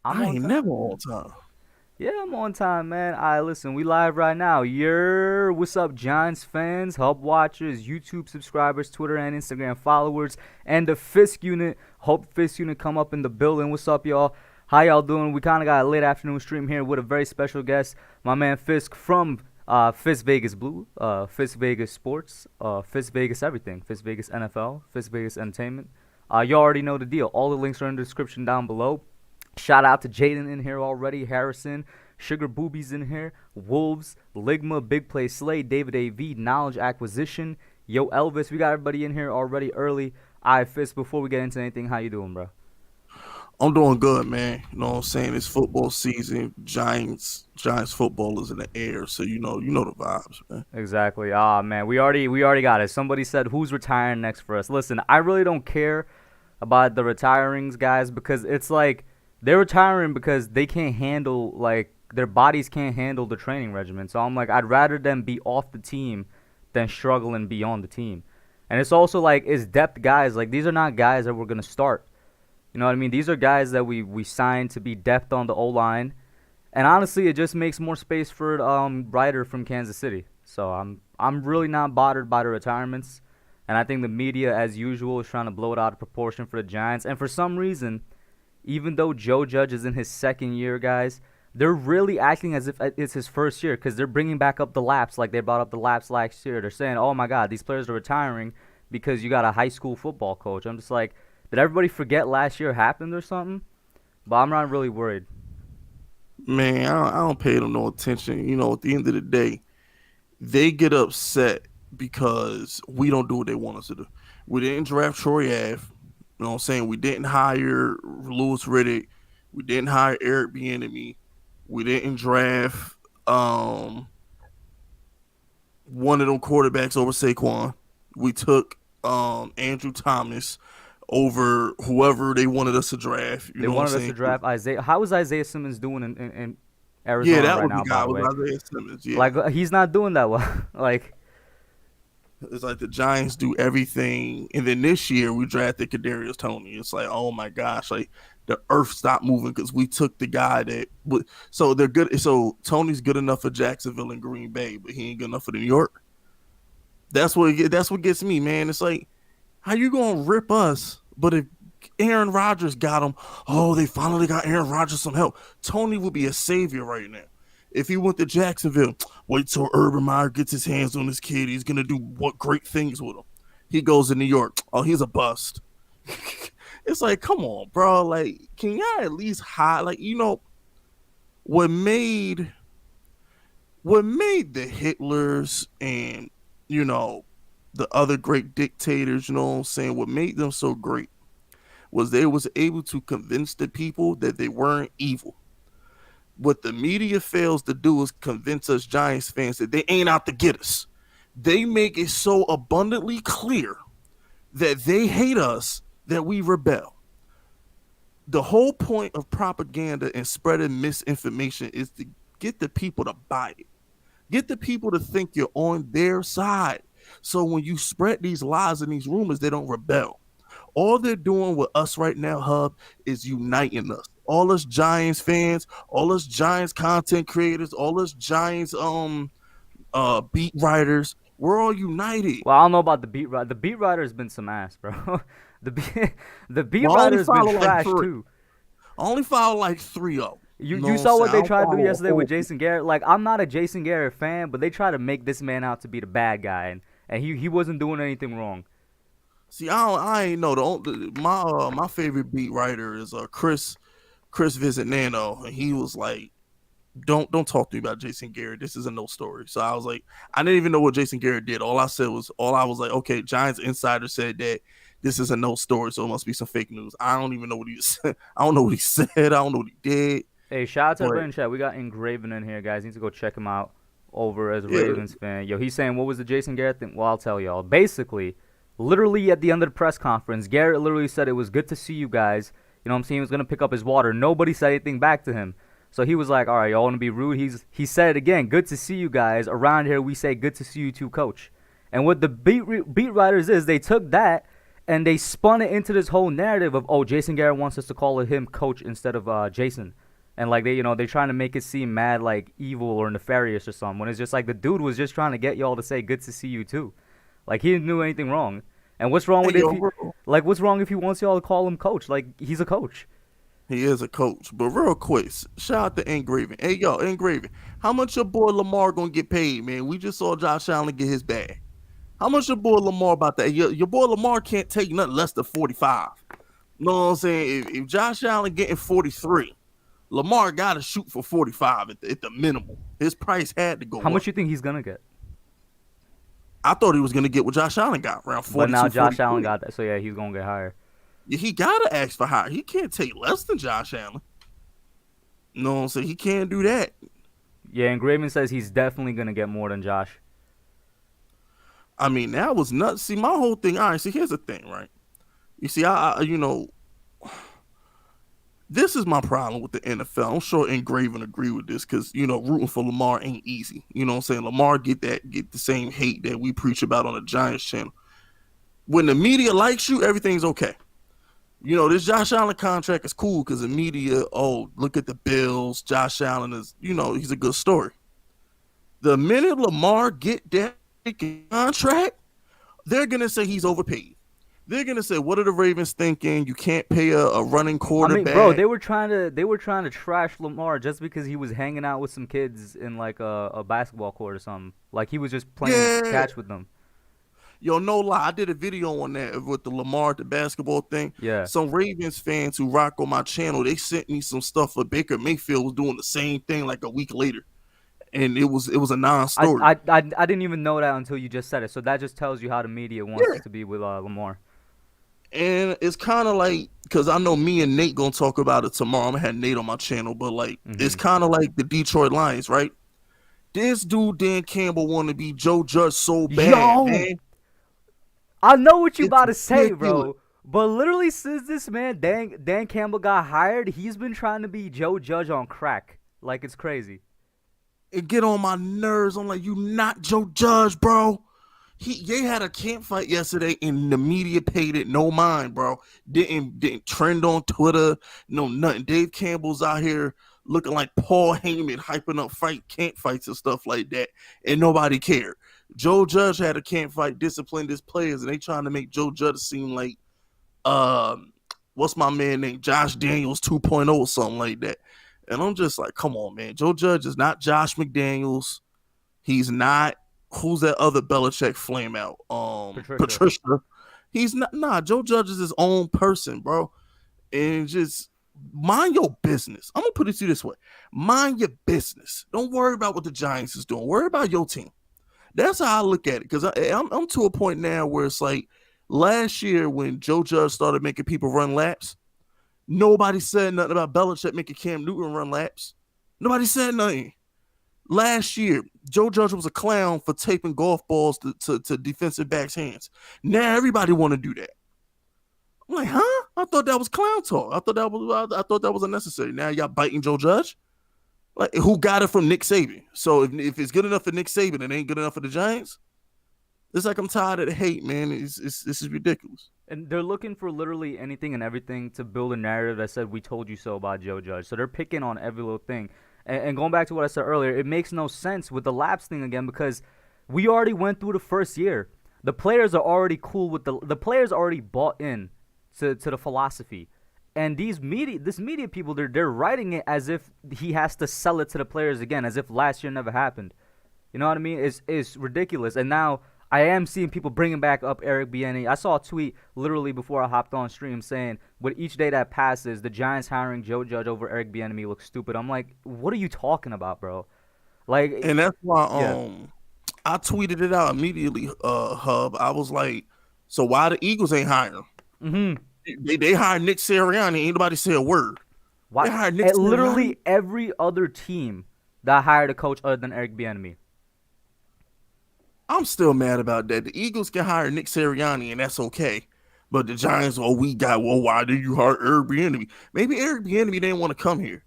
I'm I on ain't never time, on man. time. Yeah, I'm on time, man. Alright, listen, we live right now. What's up, Giants fans, Hub watchers, YouTube subscribers, Twitter and Instagram followers, and the Fisk unit. Hope Fisk unit come up in the building. What's up, y'all? How y'all doing? We kind of got a late afternoon stream here with a very special guest, my man Fisk from Fisk Vegas Blue, Fisk Vegas Sports, Fisk Vegas everything, Fisk Vegas NFL, Fisk Vegas Entertainment. You already know the deal. All the links are in the description down below. Shout out to Jaden in here already, Harrison, Sugar Boobies in here, Wolves, Ligma, Big Play Slay, David AV, Knowledge Acquisition, Yo Elvis. We got everybody in here already early. Alright, Fist, before we get into anything, how you doing, bro? I'm doing good, man. You know what I'm saying? It's football season. Giants football is in the air, so you know the vibes, man. Exactly. Ah, man, we already got it. Somebody said who's retiring next for us. Listen, I really don't care about the retirings, guys, because it's like they're retiring because they can't handle, like, their bodies can't handle the training regimen. So I'm like, I'd rather them be off the team than struggle and be on the team. And it's also like, it's depth guys. Like, these are not guys that we're gonna start. You know what I mean? These are guys that we signed to be depth on the O line. And honestly, it just makes more space for Ryder from Kansas City. So I'm really not bothered by the retirements. And I think the media, as usual, is trying to blow it out of proportion for the Giants. And for some reason, even though Joe Judge is in his second year, guys, they're really acting as if it's his first year because they're bringing back up the laps like they brought up the laps last year. They're saying, oh my God, these players are retiring because you got a high school football coach. I'm just like, did everybody forget last year happened or something? But I'm not really worried. Man, I don't pay them no attention. At the end of the day, they get upset because we don't do what they want us to do. We didn't draft Troy Ave. You know what I'm saying? We didn't hire Lewis Riddick. We didn't hire Eric Bieniemy. We didn't draft um one of them quarterbacks over Saquon. We took Andrew Thomas over whoever they wanted us to draft. You They know what I'm wanted us to saying? draft Isaiah. How is Isaiah Simmons doing in Yeah, Arizona that right was the now, by guy. the Was way? Isaiah Simmons. Yeah, Like, he's not doing that well. Like, it's like the Giants do everything, and then this year we drafted Kadarius Toney. It's like, oh my gosh, like the earth stopped moving because we took the guy that. So they're good. So Tony's good enough for Jacksonville and Green Bay, but he ain't good enough for New York. That's what gets me, man. It's like, how you gonna rip us? But if Aaron Rodgers got him, oh, they finally got Aaron Rodgers some help. Tony would be a savior right now. If he went to Jacksonville, wait till Urban Meyer gets his hands on this kid. He's gonna do what great things with him. He goes to New York. Oh, he's a bust. It's like, come on, bro. Like, can y'all at least hide? Like, what made what made the Hitlers and you know the other great dictators, you know what I'm saying, what made them so great was they was able to convince the people that they weren't evil. What the media fails to do is convince us Giants fans that they ain't out to get us. They make it so abundantly clear that they hate us that we rebel. The whole point of propaganda and spreading misinformation is to get the people to buy it. Get the people to think you're on their side. So when you spread these lies and these rumors, they don't rebel. All they're doing with us right now, Hub, is uniting us. All us Giants fans, all us Giants content creators, all us Giants beat writers, we're all united. well, I don't know about the beat writer. The beat writer's been some ass, bro. the beat, the beat Well, I only writer's been follow like trash three. too. I only follow like three of them. You You know you what I'm saw saying? what I they don't tried to do follow a yesterday with whole. Jason Garrett. Like, I'm not a Jason Garrett fan, but they try to make this man out to be the bad guy, and he wasn't doing anything wrong. See, I ain't know my favorite beat writer is Chris Visignano, and he was like, don't talk to me about Jason Garrett. This is a no story. So I was like, I didn't even know what Jason Garrett did. All I was like, okay, Giants insider said that this is a no story, so it must be some fake news. I don't even know what he said. I don't know what he said. I don't know what he did. Hey, shout out to But everybody in chat. We got Engraven in here, guys. Need to go check him out over as a yeah, Ravens fan. Yo, he's saying, what was the Jason Garrett thing? Well, I'll tell y'all. Basically, literally at the end of the press conference, Garrett literally said it was good to see you guys. You know what I'm saying? He was going to pick up his water. Nobody said anything back to him. So he was like, all right, y'all want to be rude? He said it again. Good to see you guys. Around here, we say good to see you too, coach. And what the beat writers is, they took that and they spun it into this whole narrative of, oh, Jason Garrett wants us to call him coach instead of Jason, and like they're trying to make it seem mad like evil or nefarious or something. When it's just like the dude was just trying to get y'all to say good to see you too, like he didn't do anything wrong. And what's wrong with what's wrong if he wants y'all to call him coach? Like he's a coach. He is a coach. But real quick, shout out to Engraving. Hey, yo, Engraving, how much your boy Lamar gonna get paid, man? We just saw Josh Allen get his bag. How much your boy Lamar about that? Your boy Lamar can't take nothing less than 45. You know what I'm saying? If Josh Allen getting 43, Lamar got to shoot for 45 at the minimum. His price had to go up. How much you think he's gonna get? I thought he was gonna get what Josh Allen got, around 42. But now Josh Allen got that, so yeah, he's gonna get higher. Yeah, he gotta ask for higher. He can't take less than Josh Allen. You know what I'm saying? He can't do that. Yeah, and Graven says he's definitely gonna get more than Josh. I mean, that was nuts. See, my whole thing. All right, see, here's the thing, right? You see, I this is my problem with the NFL. I'm sure Engraven agree with this because, rooting for Lamar ain't easy. You know what I'm saying? Lamar get the same hate that we preach about on the Giants channel. When the media likes you, everything's okay. This Josh Allen contract is cool because the media, oh, look at the Bills. Josh Allen is, he's a good story. The minute Lamar get that contract, they're going to say he's overpaid. They're gonna say, "What are the Ravens thinking? You can't pay a running quarterback." I mean, bro, they were trying to trash Lamar just because he was hanging out with some kids in like a basketball court or something. Like he was just playing catch with them. Yo, no lie, I did a video on that with the Lamar the basketball thing. Yeah. Some Ravens fans who rock on my channel, they sent me some stuff for Baker Mayfield was doing the same thing like a week later, and it was a non-story. I didn't even know that until you just said it. So that just tells you how the media wants to be with Lamar. And it's kind of like, because I know me and Nate gonna talk about it tomorrow. I'm gonna have Nate on my channel, but like it's kind of like the Detroit Lions, right? This dude Dan Campbell want to be Joe Judge so bad, man. I know what you about to say, bro. But literally, since this man Dan Campbell got hired, he's been trying to be Joe Judge on crack. Like it's crazy. It get on my nerves. I'm like, you not Joe Judge, bro. They had a camp fight yesterday, and the media paid it no mind, bro. Didn't trend on Twitter, no nothing. Dave Campbell's out here looking like Paul Heyman, hyping up camp fights and stuff like that, and nobody cared. Joe Judge had a camp fight, disciplined his players, and they trying to make Joe Judge seem like, what's my man named Josh Daniels 2.0 or something like that. And I'm just like, come on, man. Joe Judge is not Josh McDaniels. He's not. Who's that other Belichick flame out? Patricia. He's not. Nah, Joe Judge is his own person, bro. And just mind your business. I'm gonna put it to you this way: mind your business. Don't worry about what the Giants is doing. Worry about your team. That's how I look at it. Because I'm to a point now where it's like last year when Joe Judge started making people run laps. Nobody said nothing about Belichick making Cam Newton run laps. Nobody said nothing. Last year, Joe Judge was a clown for taping golf balls to defensive backs' hands. Now everybody want to do that. I'm like, huh? I thought that was clown talk. I thought that was unnecessary. Now y'all biting Joe Judge? Like, who got it from Nick Saban? So if it's good enough for Nick Saban, it ain't good enough for the Giants. It's like I'm tired of the hate, man. This is ridiculous. And they're looking for literally anything and everything to build a narrative that said we told you so about Joe Judge. So they're picking on every little thing. And going back to what I said earlier, it makes no sense with the lapse thing again because we already went through the first year. The players are already cool with the players already bought in to the philosophy. And this media people, they're writing it as if he has to sell it to the players again, as if last year never happened. You know what I mean? It's ridiculous. And now I am seeing people bringing back up Eric Bieniemy. I saw a tweet literally before I hopped on stream saying, with each day that passes, the Giants hiring Joe Judge over Eric Bieniemy looks stupid. I'm like, what are you talking about, bro? Like, and that's why I tweeted it out immediately, Hub. I was like, so why the Eagles ain't hiring him? They hired Nick Sirianni. Ain't nobody say a word. Why? They hired Nick Sirianni. Literally every other team that hired a coach other than Eric Bieniemy. I'm still mad about that. The Eagles can hire Nick Sirianni, and that's okay. But the Giants, why did you hire Eric Bieniemy? Maybe Eric Bieniemy didn't want to come here.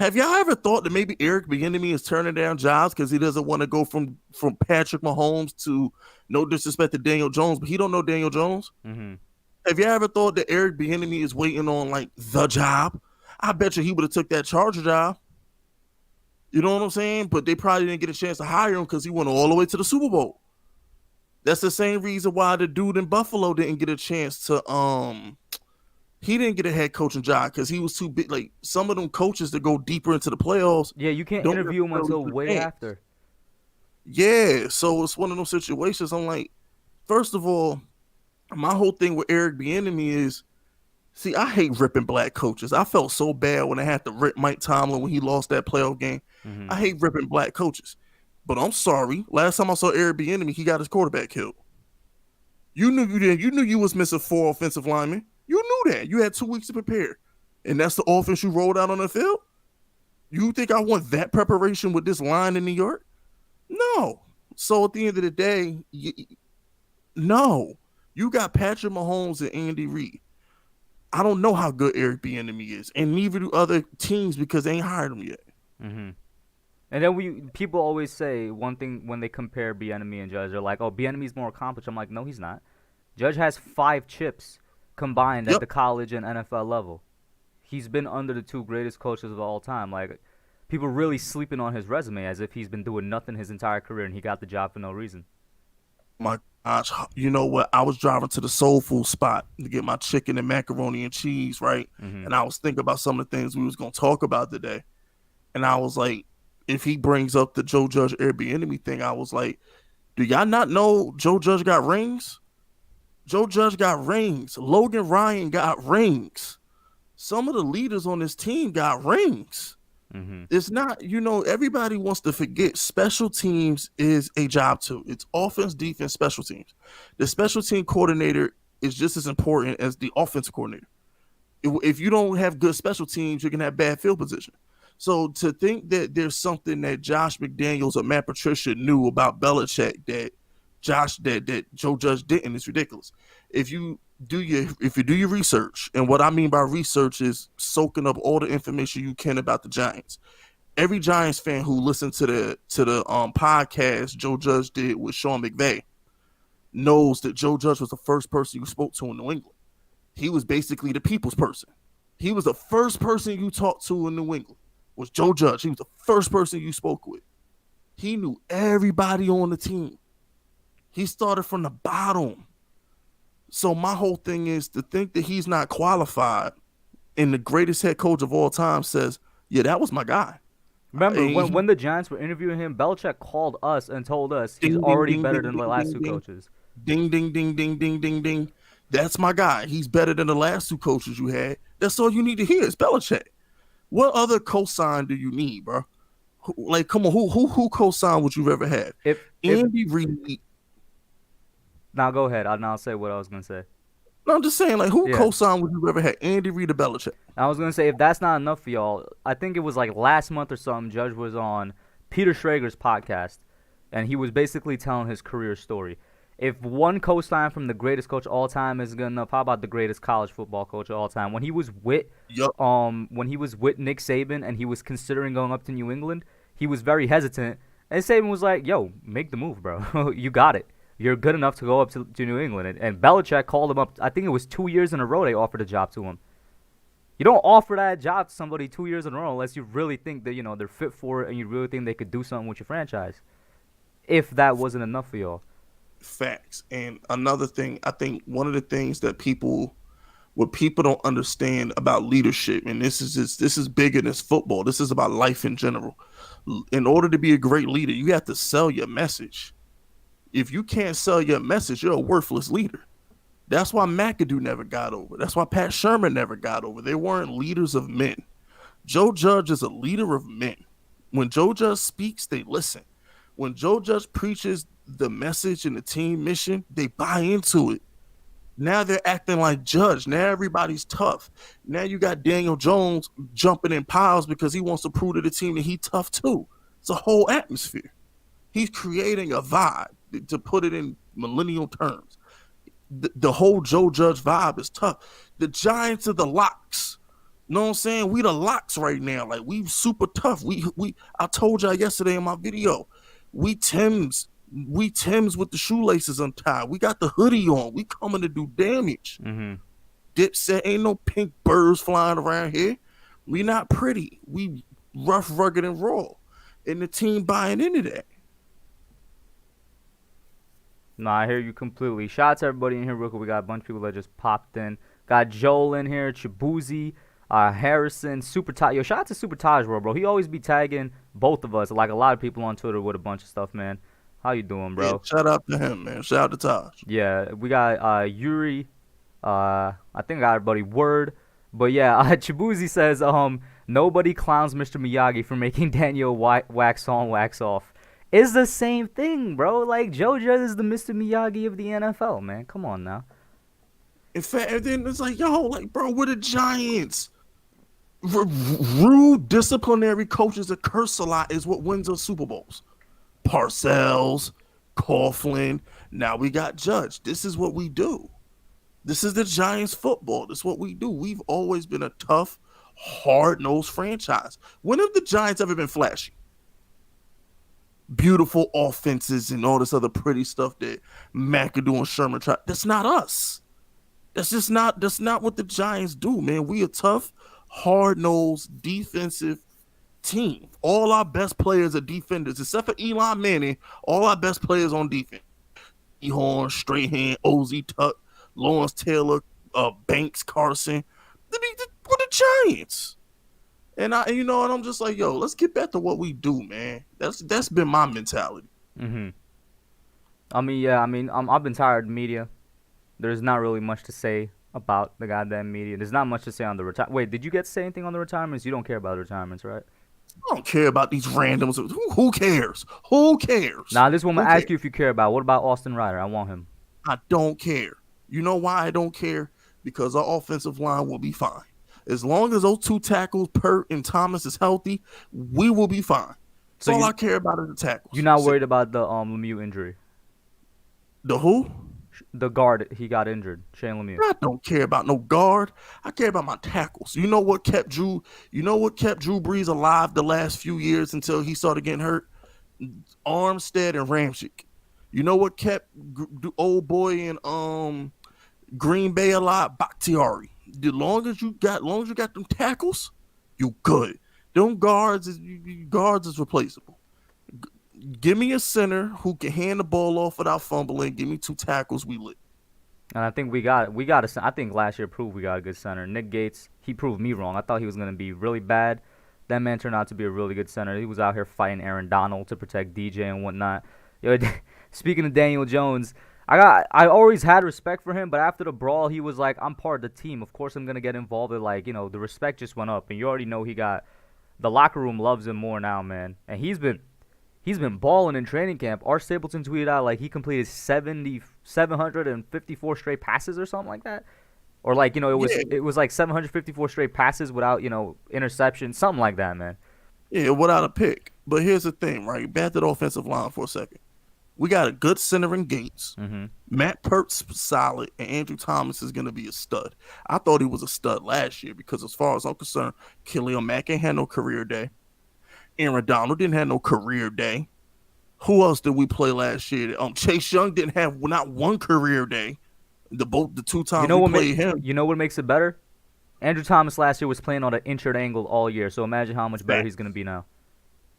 Have y'all ever thought that maybe Eric Bieniemy is turning down jobs because he doesn't want to go from Patrick Mahomes to, no disrespect to Daniel Jones, but he don't know Daniel Jones? Mm-hmm. Have you ever thought that Eric Bieniemy is waiting on like the job? I bet you he would have took that Charger job. You know what I'm saying? But they probably didn't get a chance to hire him because he went all the way to the Super Bowl. That's the same reason why the dude in Buffalo didn't get a chance to he didn't get a head coaching job because he was too big. Like some of them coaches that go deeper into the playoffs. Yeah, you can't interview him until way after. Yeah, so it's one of those situations. I'm like, first of all, my whole thing with Eric Bieniemy is, see, I hate ripping black coaches. I felt so bad when I had to rip Mike Tomlin when he lost that playoff game. Mm-hmm. I hate ripping black coaches. But I'm sorry. Last time I saw Eric Bieniemy, he got his quarterback killed. You knew you did. You knew you was missing 4 offensive linemen. You knew that. You had 2 weeks to prepare. And that's the offense you rolled out on the field? You think I want that preparation with this line in New York? No. So at the end of the day, no. You got Patrick Mahomes and Andy Reid. I don't know how good Eric Bieniemy is, and neither do other teams because they ain't hired him yet. Mm-hmm. And then people always say one thing when they compare Bieniemy and Judge. They're like, "Oh, Bieniemy's more accomplished." I'm like, "No, he's not. Judge has 5 chips combined at the college and NFL level. He's been under the 2 greatest coaches of all time. Like, people really sleeping on his resume as if he's been doing nothing his entire career and he got the job for no reason." My gosh, you know what? I was driving to the soul food spot to get my chicken and macaroni and cheese, right? Mm-hmm. And I was thinking about some of the things we was going to talk about today. And I was like, if he brings up the Joe Judge Eric Bieniemy thing, I was like, do y'all not know Joe Judge got rings? Joe Judge got rings. Logan Ryan got rings. Some of the leaders on this team got rings. Mm-hmm. It's not, everybody wants to forget special teams is a job too. It's offense, defense, special teams. The special team coordinator is just as important as the offensive coordinator. If you don't have good special teams, you can have bad field position. So to think that there's something that Josh McDaniels or Matt Patricia knew about Belichick that Joe Judge didn't is ridiculous. If you do your research, and what I mean by research is soaking up all the information you can about the Giants. Every Giants fan who listened to the podcast Joe Judge did with Sean McVay knows that Joe Judge was the first person you spoke to in New England. He was basically the people's person. He was the first person you talked to in New England. Was Joe Judge. He was the first person you spoke with. He knew everybody on the team. He started from the bottom. So my whole thing is to think that he's not qualified and the greatest head coach of all time says, yeah, that was my guy. Remember, when the Giants were interviewing him, Belichick called us and told us he's already better than the last 2 coaches. Ding, ding, ding, ding, ding, ding, ding. That's my guy. He's better than the last 2 coaches you had. That's all you need to hear is Belichick. What other cosign do you need, bro? Like, come on, who cosign would you ever have? Andy Reid. Now go ahead. I'll say what I was gonna say. No, I'm just saying, like, who cosign would you ever have? Andy Reid or Belichick? I was gonna say, if that's not enough for y'all, I think it was like last month or something. Judge was on Peter Schrager's podcast, and he was basically telling his career story. If one cosign from the greatest coach of all time is good enough, how about the greatest college football coach of all time? When he was with Nick Saban and he was considering going up to New England, he was very hesitant. And Saban was like, "Yo, make the move, bro. You got it. You're good enough to go up to New England." And Belichick called him up. I think it was 2 years in a row they offered a job to him. You don't offer that job to somebody 2 years in a row unless you really think that they're fit for it and you really think they could do something with your franchise. If that wasn't enough for y'all. Facts. And another thing, I think one of the things that people don't understand about leadership, and this is bigger than football. This is about life in general. In order to be a great leader, you have to sell your message. If you can't sell your message, you're a worthless leader. That's why McAdoo never got over. That's why Pat Shermer never got over. They weren't leaders of men. Joe Judge is a leader of men. When Joe Judge speaks, they listen. When Joe Judge preaches the message and the team mission, they buy into it. Now they're acting like Judge. Now everybody's tough. Now you got Daniel Jones jumping in piles because he wants to prove to the team that he's tough too. It's a whole atmosphere. He's creating a vibe, to put it in millennial terms. The whole Joe Judge vibe is tough. The Giants are the locks. You know what I'm saying? We the locks right now. Like, we super tough. I told y'all yesterday in my video, we Timbs We Tims with the shoelaces untied. We got the hoodie on. We coming to do damage. Mm-hmm. Dipset ain't no pink birds flying around here. We not pretty. We rough, rugged, and raw. And the team buying into that. No, I hear you completely. Shout out to everybody in here real quick. We got a bunch of people that just popped in. Got Joel in here, Chibuzi, Harrison, Super Taj. Yo, shout out to Super Taj, bro. He always be tagging both of us, like a lot of people on Twitter with a bunch of stuff, man. How you doing, bro? Yeah, shout out to him, man. Shout out to Taj. Yeah, we got Yuri. I think I got everybody word. But yeah, Chibuzi says, nobody clowns Mr. Miyagi for making Daniel wax on, wax off. It's the same thing, bro. Like, Joe Judge is the Mr. Miyagi of the NFL, man. Come on now. In fact, and then it's like, yo, like, bro, we're the Giants. Rude disciplinary coaches that curse a lot is what wins us Super Bowls. Parcells, Coughlin. Now we got Judge. This is what we do. This is the Giants football. This is what we do. We've always been a tough, hard-nosed franchise. When have the Giants ever been flashy? Beautiful offenses and all this other pretty stuff that McAdoo and Sherman try. That's not us. That's not what the Giants do, man. We a tough, hard-nosed, defensive team. All our best players are defenders, except for Eli Manning. All our best players on defense. Ehorn, Strahan, Ozzie Tuck, Lawrence Taylor, Banks, Carson. We're the Giants. And I'm just like, yo, let's get back to what we do, man. That's been my mentality. Mm-hmm. I've been tired of media. There's not really much to say about the goddamn media. There's not much to say on the Wait, did you get to say anything on the retirements? You don't care about the retirements, right? I don't care about these randoms. Who cares? Who cares? Nah, this one I'm gonna ask you if you care about. What about Austin Ryder? I want him. I don't care. You know why I don't care? Because our offensive line will be fine. As long as those two tackles, Pert and Thomas, is healthy, we will be fine. That's all I care about is the tackles. You're not worried about the Lemieux injury? The who? The guard, he got injured. Shane Lemieux. I don't care about no guard. I care about my tackles. You know what kept Drew Brees alive the last few years until he started getting hurt? Armstead and Ramchick. You know what kept old boy in Green Bay alive? Bakhtiari. As long as you got them tackles, you good. Them guards is replaceable. Give me a center who can hand the ball off without fumbling. Give me two tackles. We lit. And I think we got I think last year proved we got a good center. Nick Gates, he proved me wrong. I thought he was going to be really bad. That man turned out to be a really good center. He was out here fighting Aaron Donald to protect DJ and whatnot. Yo, speaking of Daniel Jones, I always had respect for him, but after the brawl, he was like, I'm part of the team. Of course I'm going to get involved. Like, the respect just went up. And you already know the locker room loves him more now, man. And he's been balling in training camp. Art Stapleton tweeted out like he completed 754 straight passes or something like that. Or like, it was like 754 straight passes without, interception, something like that, man. Yeah, without a pick. But here's the thing, right? Back to the offensive line for a second. We got a good center in Gates. Mm-hmm. Matt Pert's solid, and Andrew Thomas is going to be a stud. I thought he was a stud last year because as far as I'm concerned, Khalil Mack ain't had no career day. Aaron Donald didn't have no career day. Who else did we play last year? Chase Young didn't have not one career day. The two times we played him. You know what makes it better? Andrew Thomas last year was playing on an injured ankle all year, so imagine how much better he's going to be now.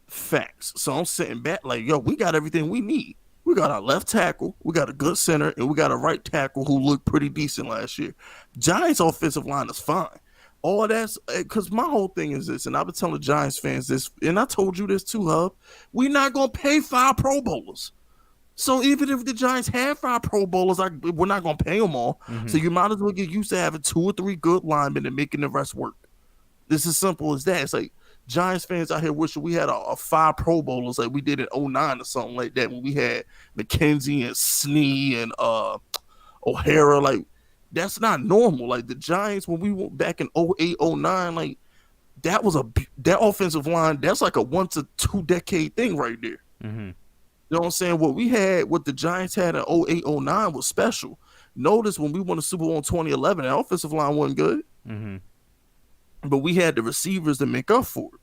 Facts. So I'm sitting back like, yo, we got everything we need. We got our left tackle, we got a good center, and we got a right tackle who looked pretty decent last year. Giants' offensive line is fine. All that's because my whole thing is this, and I've been telling the Giants fans this, and I told you this too, Hub. We're not going to pay 5 Pro Bowlers. So even if the Giants have 5 Pro Bowlers, we're not going to pay them all. Mm-hmm. So you might as well get used to having 2 or 3 good linemen and making the rest work. This is simple as that. It's like Giants fans out here wishing we had a 5 Pro Bowlers like we did in 2009 or something like that when we had McKenzie and Snee and O'Hara. Like, that's not normal. Like, the Giants, when we went back in 2008, 2009, like, that offensive line, that's like a 1 to 2 decade thing right there. Mm-hmm. You know what I'm saying? What the Giants had in 2008, 2009 was special. Notice when we won the Super Bowl in 2011, the offensive line wasn't good. Mm-hmm. But we had the receivers to make up for it.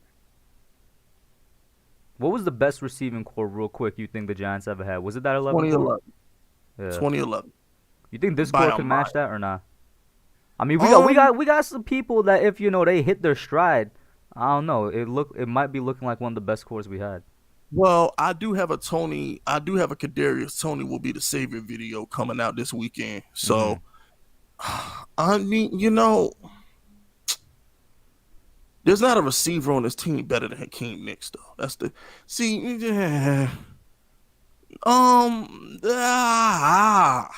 What was the best receiving core, real quick, you think the Giants ever had? Was it that 11 core? 2011. Yeah. 2011. You think this By core a could match mile. that or not? I mean, Um, we got some people that if they hit their stride, I don't know. It might be looking like one of the best cores we had. well, I do have a Tony. I do have a Kadarius Tony will be the savior video coming out this weekend. Mhm. So, I mean, there's not a receiver on this team better than Hakeem Nicks, though. That's the see. Yeah, ah,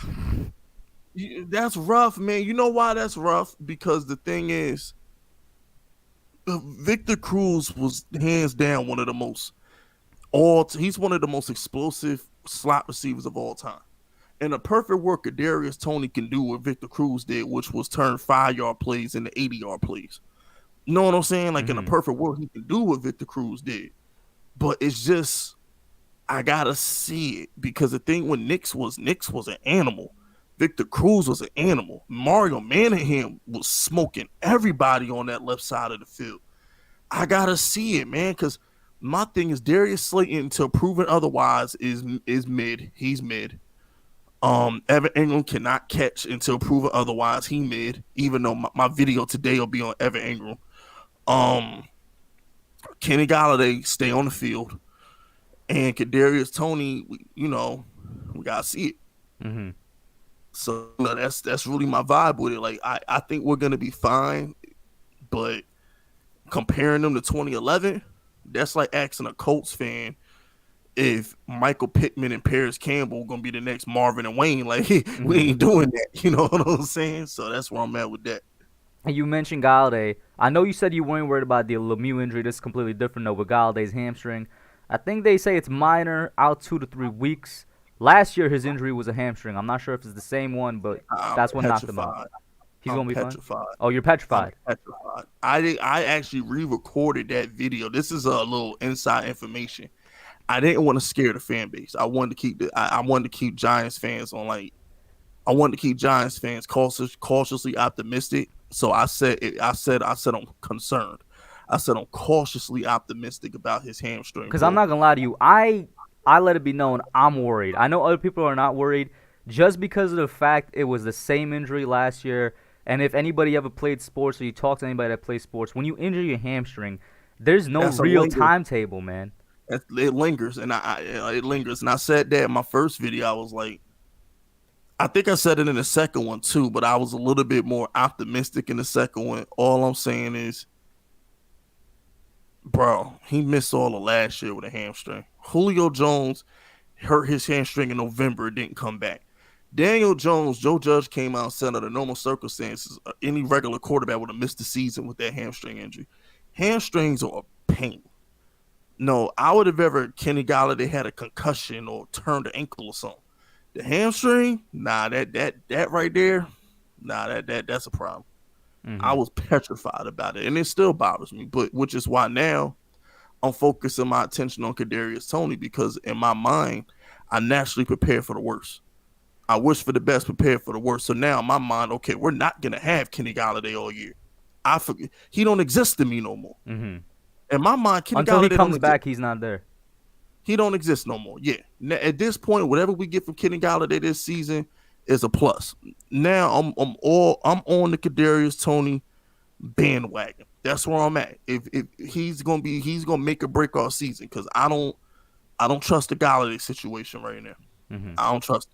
that's rough, man. You know why that's rough? Because the thing is, Victor Cruz was hands down one of the most he's one of the most explosive slot receivers of all time. In a perfect world, Kadarius Tony can do what Victor Cruz did, which was turn 5 yard plays into 80 yard plays. You know what I'm saying? Like in a Mhm. perfect world, he can do what Victor Cruz did. But it's just I gotta see it because the thing when Knicks was an animal. Victor Cruz was an animal. Mario Manningham was smoking everybody on that left side of the field. I gotta see it, man, because my thing is Darius Slayton until proven otherwise is mid. He's mid. Evan Ingram cannot catch until proven otherwise. He mid. Even though my video today will be on Evan Ingram. Um, Kenny Galladay stay on the field, and Kadarius Tony, we gotta see it. Mhm. So that's really my vibe with it. Like I think we're gonna be fine, but comparing them to 2011, that's like asking a Colts fan if Michael Pittman and Paris Campbell gonna be the next Marvin and Wayne. Like we Mhm. ain't doing that. You know what I'm saying? So that's where I'm at with that. And you mentioned Galladay. I know you said you weren't worried about the Lemieux injury. This is completely different though with Galladay's hamstring. I think they say it's minor, out 2 to 3 weeks. Last year his injury was a hamstring. I'm not sure if it's the same one, but I'm that's what knocked him out. petrified. He's I'm gonna be fine. petrified. Oh, you're I'm petrified. petrified. I actually re-recorded that video. This is a little inside information. I didn't want to scare the fan base. I wanted to keep Giants fans on like I wanted to keep Giants fans cautiously optimistic. So I said I'm concerned. I said I'm cautiously optimistic about his hamstring, Because I'm bro. not gonna lie to you, I let it be known I'm worried. I know other people are not worried, just because of the fact it was the same injury last year. And if anybody ever played sports or you talk to anybody that plays sports, when you injure your hamstring, there's no That's a real linger. timetable, man. It lingers, and it lingers. And I said that in my first video. I was like, I think I said it in the second one too, but I was a little bit more optimistic in the second one. All I'm saying is, bro, he missed all of last year with a hamstring. Julio Jones hurt his hamstring in November, didn't come back. Daniel Jones, Joe Judge came out and said under normal circumstances, any regular quarterback would have missed the season with that hamstring injury. Hamstrings are a pain. No, I would have ever Kenny Galladay had a concussion or turned the ankle or something. The hamstring, nah, that right there, nah, that's a problem. I Hmm. was petrified about it, and it still bothers me. But which is why now I'm focusing my attention on Kadarius Tony because in my mind, I naturally prepare for the worst. I wish for the best, prepare for the worst. So now in my mind, okay, we're not gonna have Kenny Galladay all year. I forget he don't exist to me no more. Hmm. In my mind, Kenny Until he Galladay don't comes exist. back, he's not there. He don't exist no more. Yeah. Now, at this point, whatever we get from Kenny Galladay this season is a plus. Now I'm on the Kadarius Tony bandwagon. That's where I'm at. If he's gonna make or break our season because I don't trust the Galladay situation right now. Hmm. I don't trust.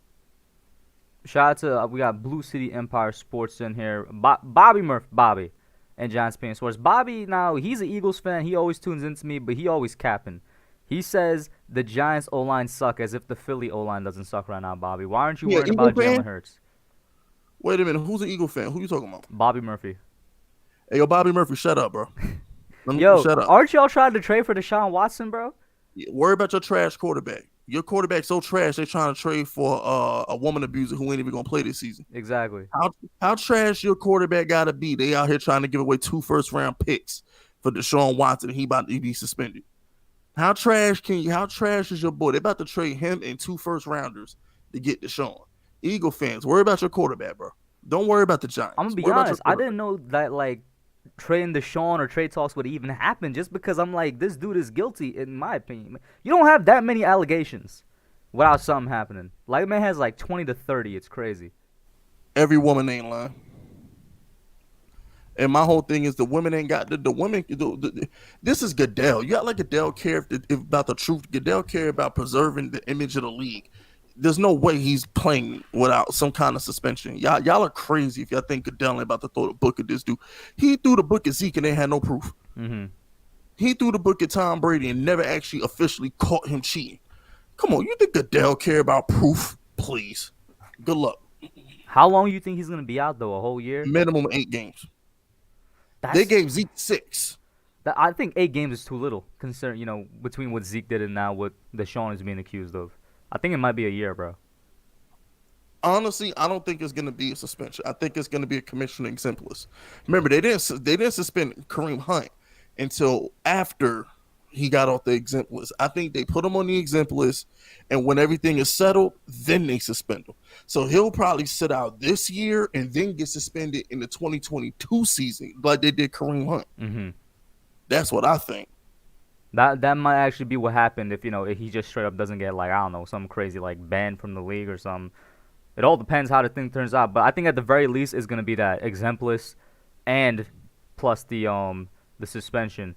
Shout out to we got Blue City Empire Sports in here. Bobby Murphy, Bobby, and Giants Fan Source. Bobby, now he's an Eagles fan. He always tunes into me, but he always capping. He says the Giants O line suck, as if the Philly O line doesn't suck right now. Bobby, why aren't you Yeah, worried Eagle about Jalen fan. Hurts? Wait a minute. Who's an Eagle fan? Who you talking about? Bobby Murphy. Hey, yo, Bobby Murphy, shut up, bro. Yo, Shut up. aren't y'all trying to trade for Deshaun Watson, bro? Worry about your trash quarterback. Your quarterback's so trash they trying to trade for a woman abuser who ain't even gonna play this season. Exactly. How trash your quarterback gotta be? They out here trying to give away 2 first-round picks for Deshaun Watson. And he about to be suspended. How trash can you? How trash is your boy? They about to trade him and 2 first-rounders to get Deshaun. Eagle fans, worry about your quarterback, bro. Don't worry about the I'm Giants. gonna be Worry about your honest. I quarterback. didn't know that trading Deshaun or trade talks would even happen just because I'm like, this dude is guilty, in my opinion. You don't have that many allegations without something happening. Like, man has like 20 to 30. It's crazy. Every woman ain't lying. And my whole thing is the women ain't got the women. This is Goodell. You got like Goodell care about the truth. Goodell care about preserving the image of the league. There's no way he's playing without some kind of suspension. Y'all are crazy if y'all think Goodell ain't about to throw the book at this dude. He threw the book at Zeke and they had no proof. Mm-hmm. He threw the book at Tom Brady and never actually officially caught him cheating. Come on, you think Goodell care about proof? Please. Good luck. How long you think he's gonna be out though? A whole year? Minimum 8 games. They gave Zeke 6. I think 8 games is too little, considering between what Zeke did and now what Deshaun is being accused of. I think it might be a year, bro. Honestly, I don't think it's going to be a suspension. I think it's going to be a commissioner exemplis. Remember, they didn't suspend Kareem Hunt until after he got off the exempt list. I think they put him on the exempt list, and when everything is settled, then they suspend him. So he'll probably sit out this year and then get suspended in the 2022 season, like they did Kareem Hunt. Mm-hmm. That's what I think. That might actually be what happened if he just straight up doesn't get, like, I don't know, something crazy like banned from the league or something. It all depends how the thing turns out, but I think at the very least it's gonna be that exempt list and plus the suspension.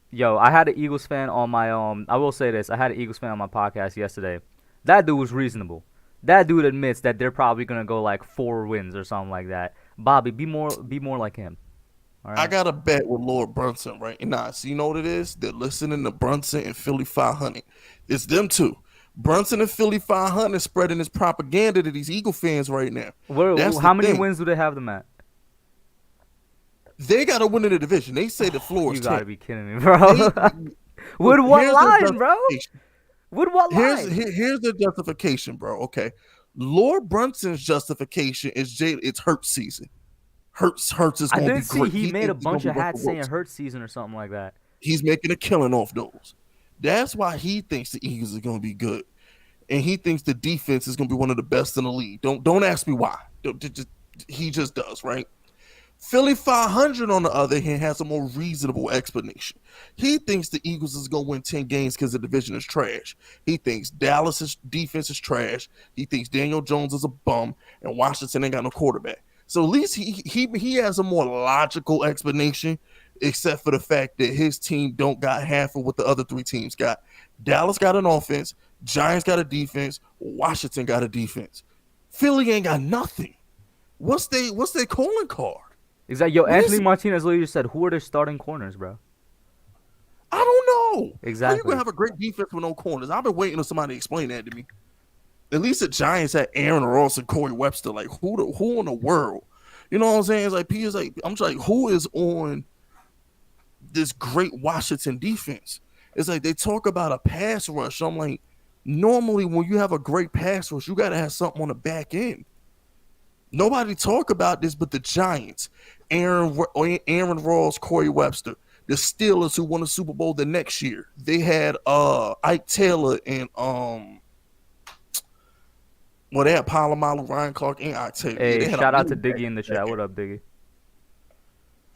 Yo, I had an Eagles fan on my I will say this, I had an Eagles fan on my podcast yesterday. That dude was reasonable. That dude admits that they're probably gonna go like 4 wins or something like that. Bobby, be more like him. All right? I got a bet with Lord Brunson, right? And so you know what it is? They're listening to Brunson and Philly 500. It's them two. Brunson and Philly 500 spreading this propaganda to these Eagle fans right now. How many wins do they have them at? They got to win in the division. They say the floor is 10. You got to be kidding me, bro. With what line, bro? With what line? Here's the justification, bro. Okay. Lord Brunson's justification is it's Hurt season. Hurts is going to be great. He made a bunch of hats saying Hurt season or something like that. He's making a killing off those. That's why he thinks the Eagles are going to be good. And he thinks the defense is going to be one of the best in the league. Don't ask me why. He just does, right? Philly 500, on the other hand, has a more reasonable explanation. He thinks the Eagles is going to win 10 games because the division is trash. He thinks Dallas' defense is trash. He thinks Daniel Jones is a bum, and Washington ain't got no quarterback. So at least he has a more logical explanation, except for the fact that his team don't got half of what the other 3 teams got. Dallas got an offense, Giants got a defense, Washington got a defense. Philly ain't got nothing. What's their calling card? Exactly. Yo, Anthony Martinez literally just said, who are their starting corners, bro? I don't know. Exactly. How you gonna have a great defense with no corners? I've been waiting on somebody to explain that to me. At least the Giants had Aaron Ross and Corey Webster. Like, who in the world? You know what I'm saying? It's like, Peter's like, I'm just like, who is on this great Washington defense? It's like they talk about a pass rush. I'm like, normally when you have a great pass rush, you got to have something on the back end. Nobody talk about this but the Giants. Aaron Ross, Corey Webster. The Steelers, who won the Super Bowl the next year. They had Ike Taylor and they had Palomalu, Ryan Clark, and Ike Taylor. Hey, shout out to Diggy in the chat. What up, Diggy?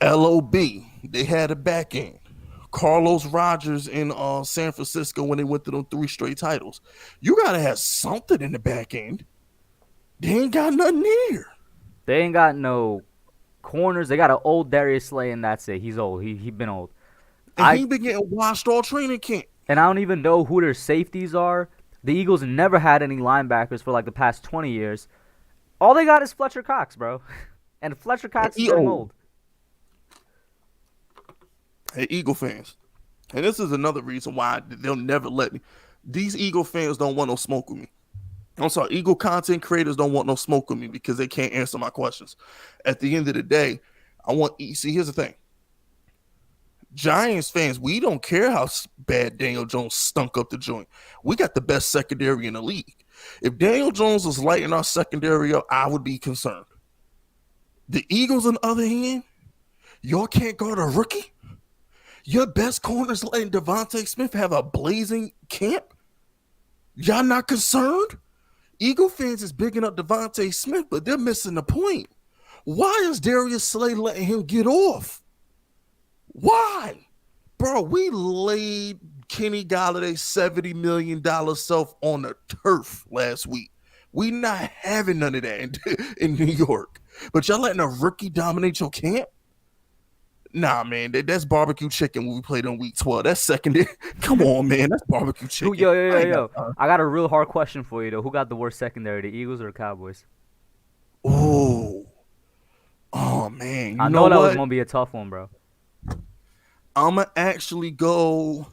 LOB. They had a back end. Carlos Rogers in San Francisco when they went to them 3 straight titles. You gotta have something in the back end. They ain't got nothing here. They ain't got no corners. They got an old Darius Slay, and that's it. He's old. He been old. And he been getting washed all training camp. And I don't even know who their safeties are. The Eagles never had any linebackers for like the past 20 years. All they got is Fletcher Cox, bro. And Fletcher Cox is getting old. Hey, Eagle fans. And this is another reason why they'll never let me. These Eagle fans don't want no smoke with me. I'm sorry, Eagle content creators don't want no smoke with me because they can't answer my questions. At the end of the day, here's the thing. Giants fans, we don't care how bad Daniel Jones stunk up the joint. We got the best secondary in the league. If Daniel Jones was lighting our secondary up, I would be concerned. The Eagles, on the other hand, y'all can't guard a rookie? Your best corners letting Devontae Smith have a blazing camp? Y'all not concerned? Eagle fans is bigging up Devontae Smith, but they're missing the point. Why is Darius Slay letting him get off? Why? Bro, we laid Kenny Galladay's $70 million self on the turf last week. We not having none of that in New York. But y'all letting a rookie dominate your camp? Nah, man, that's barbecue chicken when we played on week 12. That's secondary. Come on, man. That's barbecue chicken. I got a real hard question for you, though. Who got the worst secondary, the Eagles or the Cowboys? Oh, man. I know that was going to be a tough one, bro. I'm going to actually go.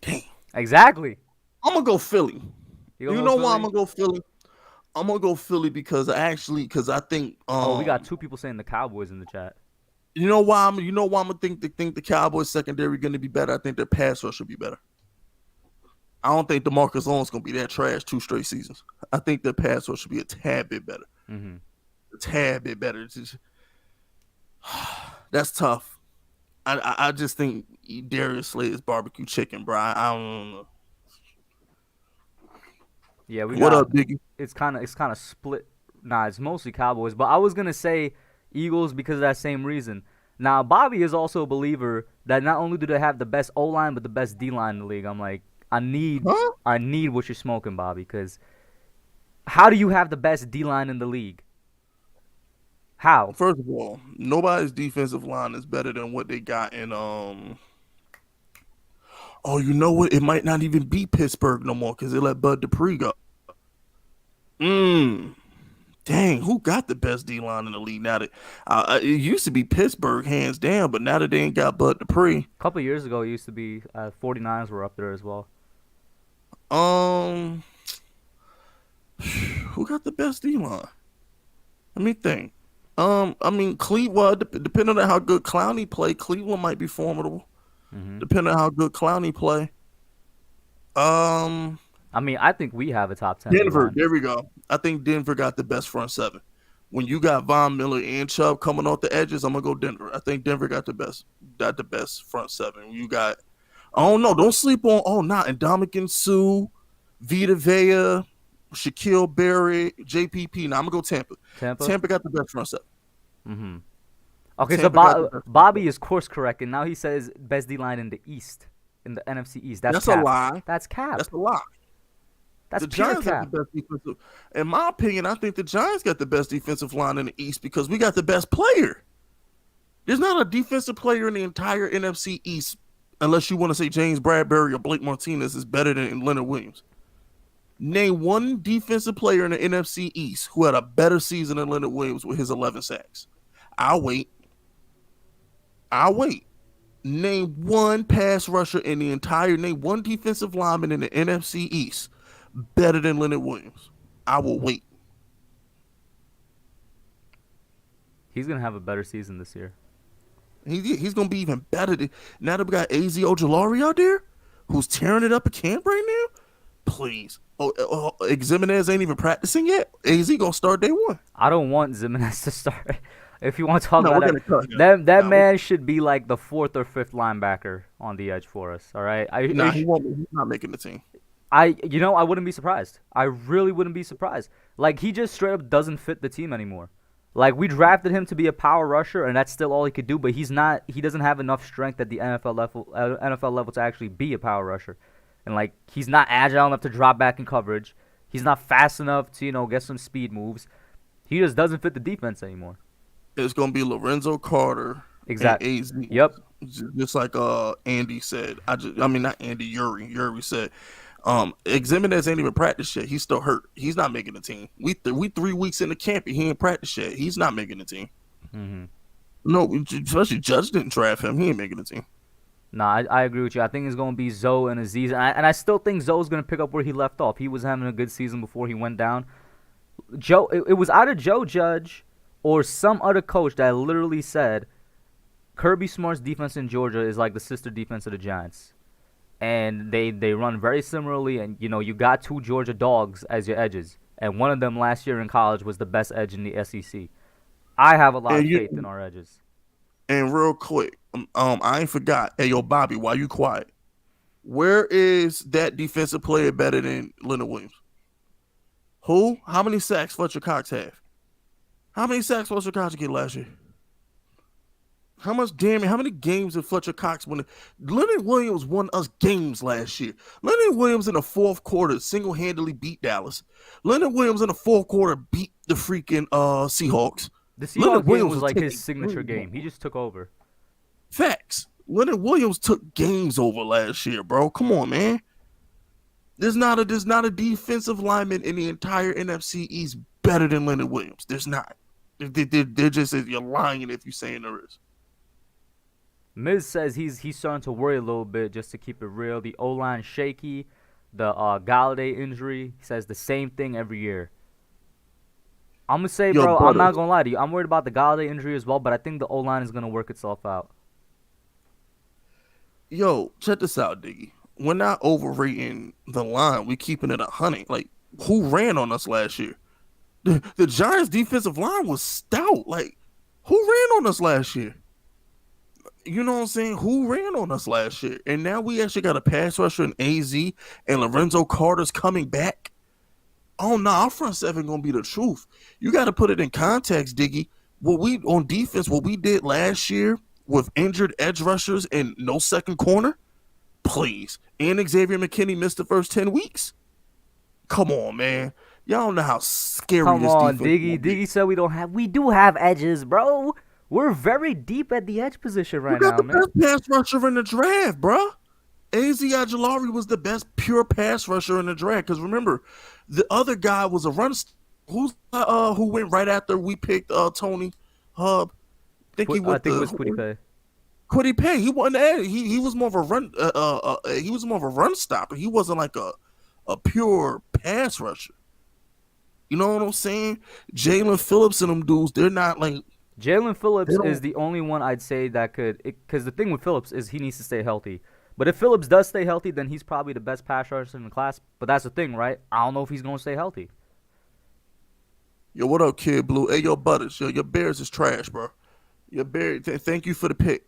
Dang. Exactly. I'm going to go Philly. You know why I'm going to go Philly? I'm going to go Philly because I think. We got two people saying the Cowboys in the chat. You know why I'm going to think the Cowboys secondary going to be better? I think their pass rush should be better. I don't think DeMarcus Lawrence going to be that trash 2 straight seasons. I think their pass rush should be a tad bit better. Mm-hmm. A tad bit better. That's tough. I just think Darius Slay is barbecue chicken, bro. I don't know. Yeah, what up, Biggie? It's kind of split. Nah, it's mostly Cowboys, but I was gonna say Eagles because of that same reason. Now, Bobby is also a believer that not only do they have the best O line, but the best D line in the league. I'm like, I need what you're smoking, Bobby, because how do you have the best D line in the league? How? First of all, nobody's defensive line is better than what they got in Oh, you know what? It might not even be Pittsburgh no more because they let Bud Dupree go. Dang, who got the best D-line in the league now? That it used to be Pittsburgh, hands down, but now that they ain't got Bud Dupree. A couple of years ago, it used to be 49ers were up there as well. Who got the best D-line? Let me think. I mean, Cleveland, depending on how good Clowney play, Cleveland might be formidable. Mm-hmm. Depending on how good Clowney play. I mean, I think we have a top 10. Denver, there we go. I think Denver got the best front seven. When you got Von Miller and Chubb coming off the edges, I'm gonna go Denver. I think Denver got the best front seven. You got, don't sleep on and Ndamukong Suh, Vita Vea, Shaquille Barrett, JPP. Now I'm gonna go Tampa. Tampa got the best front seven. Mm-hmm. Okay, Tampa, so Bobby is course correct, and now he says best D line in the East, in the NFC East. That's a lie. That's cap. That's a lie. That's the pure Giants cap. Have the best defensive. In my opinion, I think the Giants got the best defensive line in the East because we got the best player. There's not a defensive player in the entire NFC East, unless you want to say James Bradbury or Blake Martinez is better than Leonard Williams. Name one defensive player in the NFC East who had a better season than Leonard Williams with his 11 sacks. I'll wait. Name one pass rusher in the entire, name one defensive lineman in the NFC East better than Leonard Williams. I will wait. He's going to have a better season this year. He's going to be even better. Now that we got AZ Ojulari out there, who's tearing it up at camp right now, please. Ximenez ain't even practicing yet. AZ going to start day one. I don't want Ximenez to start. If you want to talk about that man should be like the 4th or 5th linebacker on the edge for us. All right. He's not making the team. I wouldn't be surprised. I really wouldn't be surprised. Like, he just straight up doesn't fit the team anymore. Like, we drafted him to be a power rusher, and that's still all he could do. But he's not. He doesn't have enough strength at the NFL level to actually be a power rusher. And like, he's not agile enough to drop back in coverage. He's not fast enough to get some speed moves. He just doesn't fit the defense anymore. It's gonna be Lorenzo Carter. Exactly. And AZ. Yep. Just like Andy said. Not Andy. Yuri said. Ximenez ain't even practiced yet. He's still hurt. He's not making the team. We 3 weeks into camp and he ain't practiced yet. He's not making the team. Mm-hmm. No, especially Judge didn't draft him. He ain't making the team. Nah, I agree with you. I think it's going to be Zoe and Aziz. And I still think Zoe's going to pick up where he left off. He was having a good season before he went down. It was either Joe Judge or some other coach that literally said Kirby Smart's defense in Georgia is like the sister defense of the Giants. And they run very similarly, and you got 2 Georgia dogs as your edges, and one of them last year in college was the best edge in the SEC. I have a lot of faith in our edges. And real quick, I ain't forgot. Hey, yo, Bobby, why you quiet? Where is that defensive player better than Leonard Williams? Who? How many sacks Fletcher Cox have? How many sacks Fletcher Cox get last year? How many games did Fletcher Cox win? Leonard Williams won us games last year. Leonard Williams in the fourth quarter single-handedly beat Dallas. Leonard Williams in the fourth quarter beat the freaking Seahawks. The Leonard Seahawks game Williams was like his taking signature game. He just took over. Facts. Leonard Williams took games over last year, bro. Come on, man. There's not a defensive lineman in the entire NFC East better than Leonard Williams. There's not. They're just, you're lying if you're saying there is. Miz says he's starting to worry a little bit, just to keep it real. The O-line shaky, the Galladay injury. He says the same thing every year. I'm gonna say, bro, I'm not gonna lie to you. I'm worried about the Galladay injury as well, but I think the O-line is gonna work itself out. Yo, check this out, Diggy. We're not overrating the line. We're keeping it 100. Like, who ran on us last year? The Giants' defensive line was stout. Like, who ran on us last year? You know what I'm saying? Who ran on us last year? And now we actually got a pass rusher in AZ, and Lorenzo Carter's coming back. Oh, no, our front seven going to be the truth. You got to put it in context, Diggy. What we did last year with injured edge rushers and no second corner, please. And Xavier McKinney missed the first 10 weeks. Come on, man. Y'all don't know how scary this defense is. Come on, Diggy. Diggy said we do have edges, bro. We're very deep at the edge position right now, man. We got the best pass rusher in the draft, bro. AZ Ojulari was the best pure pass rusher in the draft. Because remember, the other guy was a run. Who went right after we picked Tony Hub? I think it was Kwity Paye. Kwity Paye. He wasn't. He was more of a run. He was more of a run stopper. He wasn't like a pure pass rusher. You know what I'm saying? Jalen Phillips and them dudes, they're not like. Jalen Phillips is the only one I'd say that could, because the thing with Phillips is he needs to stay healthy. But if Phillips does stay healthy, then he's probably the best pass rusher in the class. But that's the thing, right? I don't know if he's going to stay healthy. Yo, what up, Kid Blue? Hey, yo, Butters. Yo, your Bears is trash, bro. Your Bears, thank you for the pick.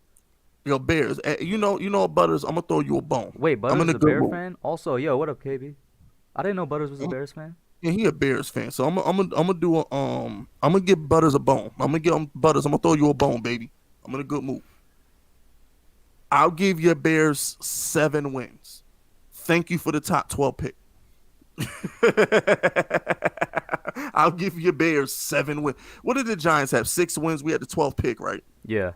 Yo, Bears. You know, Butters, I'm going to throw you a bone. Wait, Butters is a Bear fan? Also, yo, what up, KB? I didn't know Butters was a Bears fan. Yeah, he a Bears fan. So I'm gonna give Butters a bone. I'm gonna give him Butters. I'm gonna throw you a bone, baby. I'm in a good mood. I'll give your Bears 7 wins. Thank you for the top 12 pick. I'll give your Bears 7 wins. What did the Giants have? 6 wins. We had the 12th pick, right? Yeah.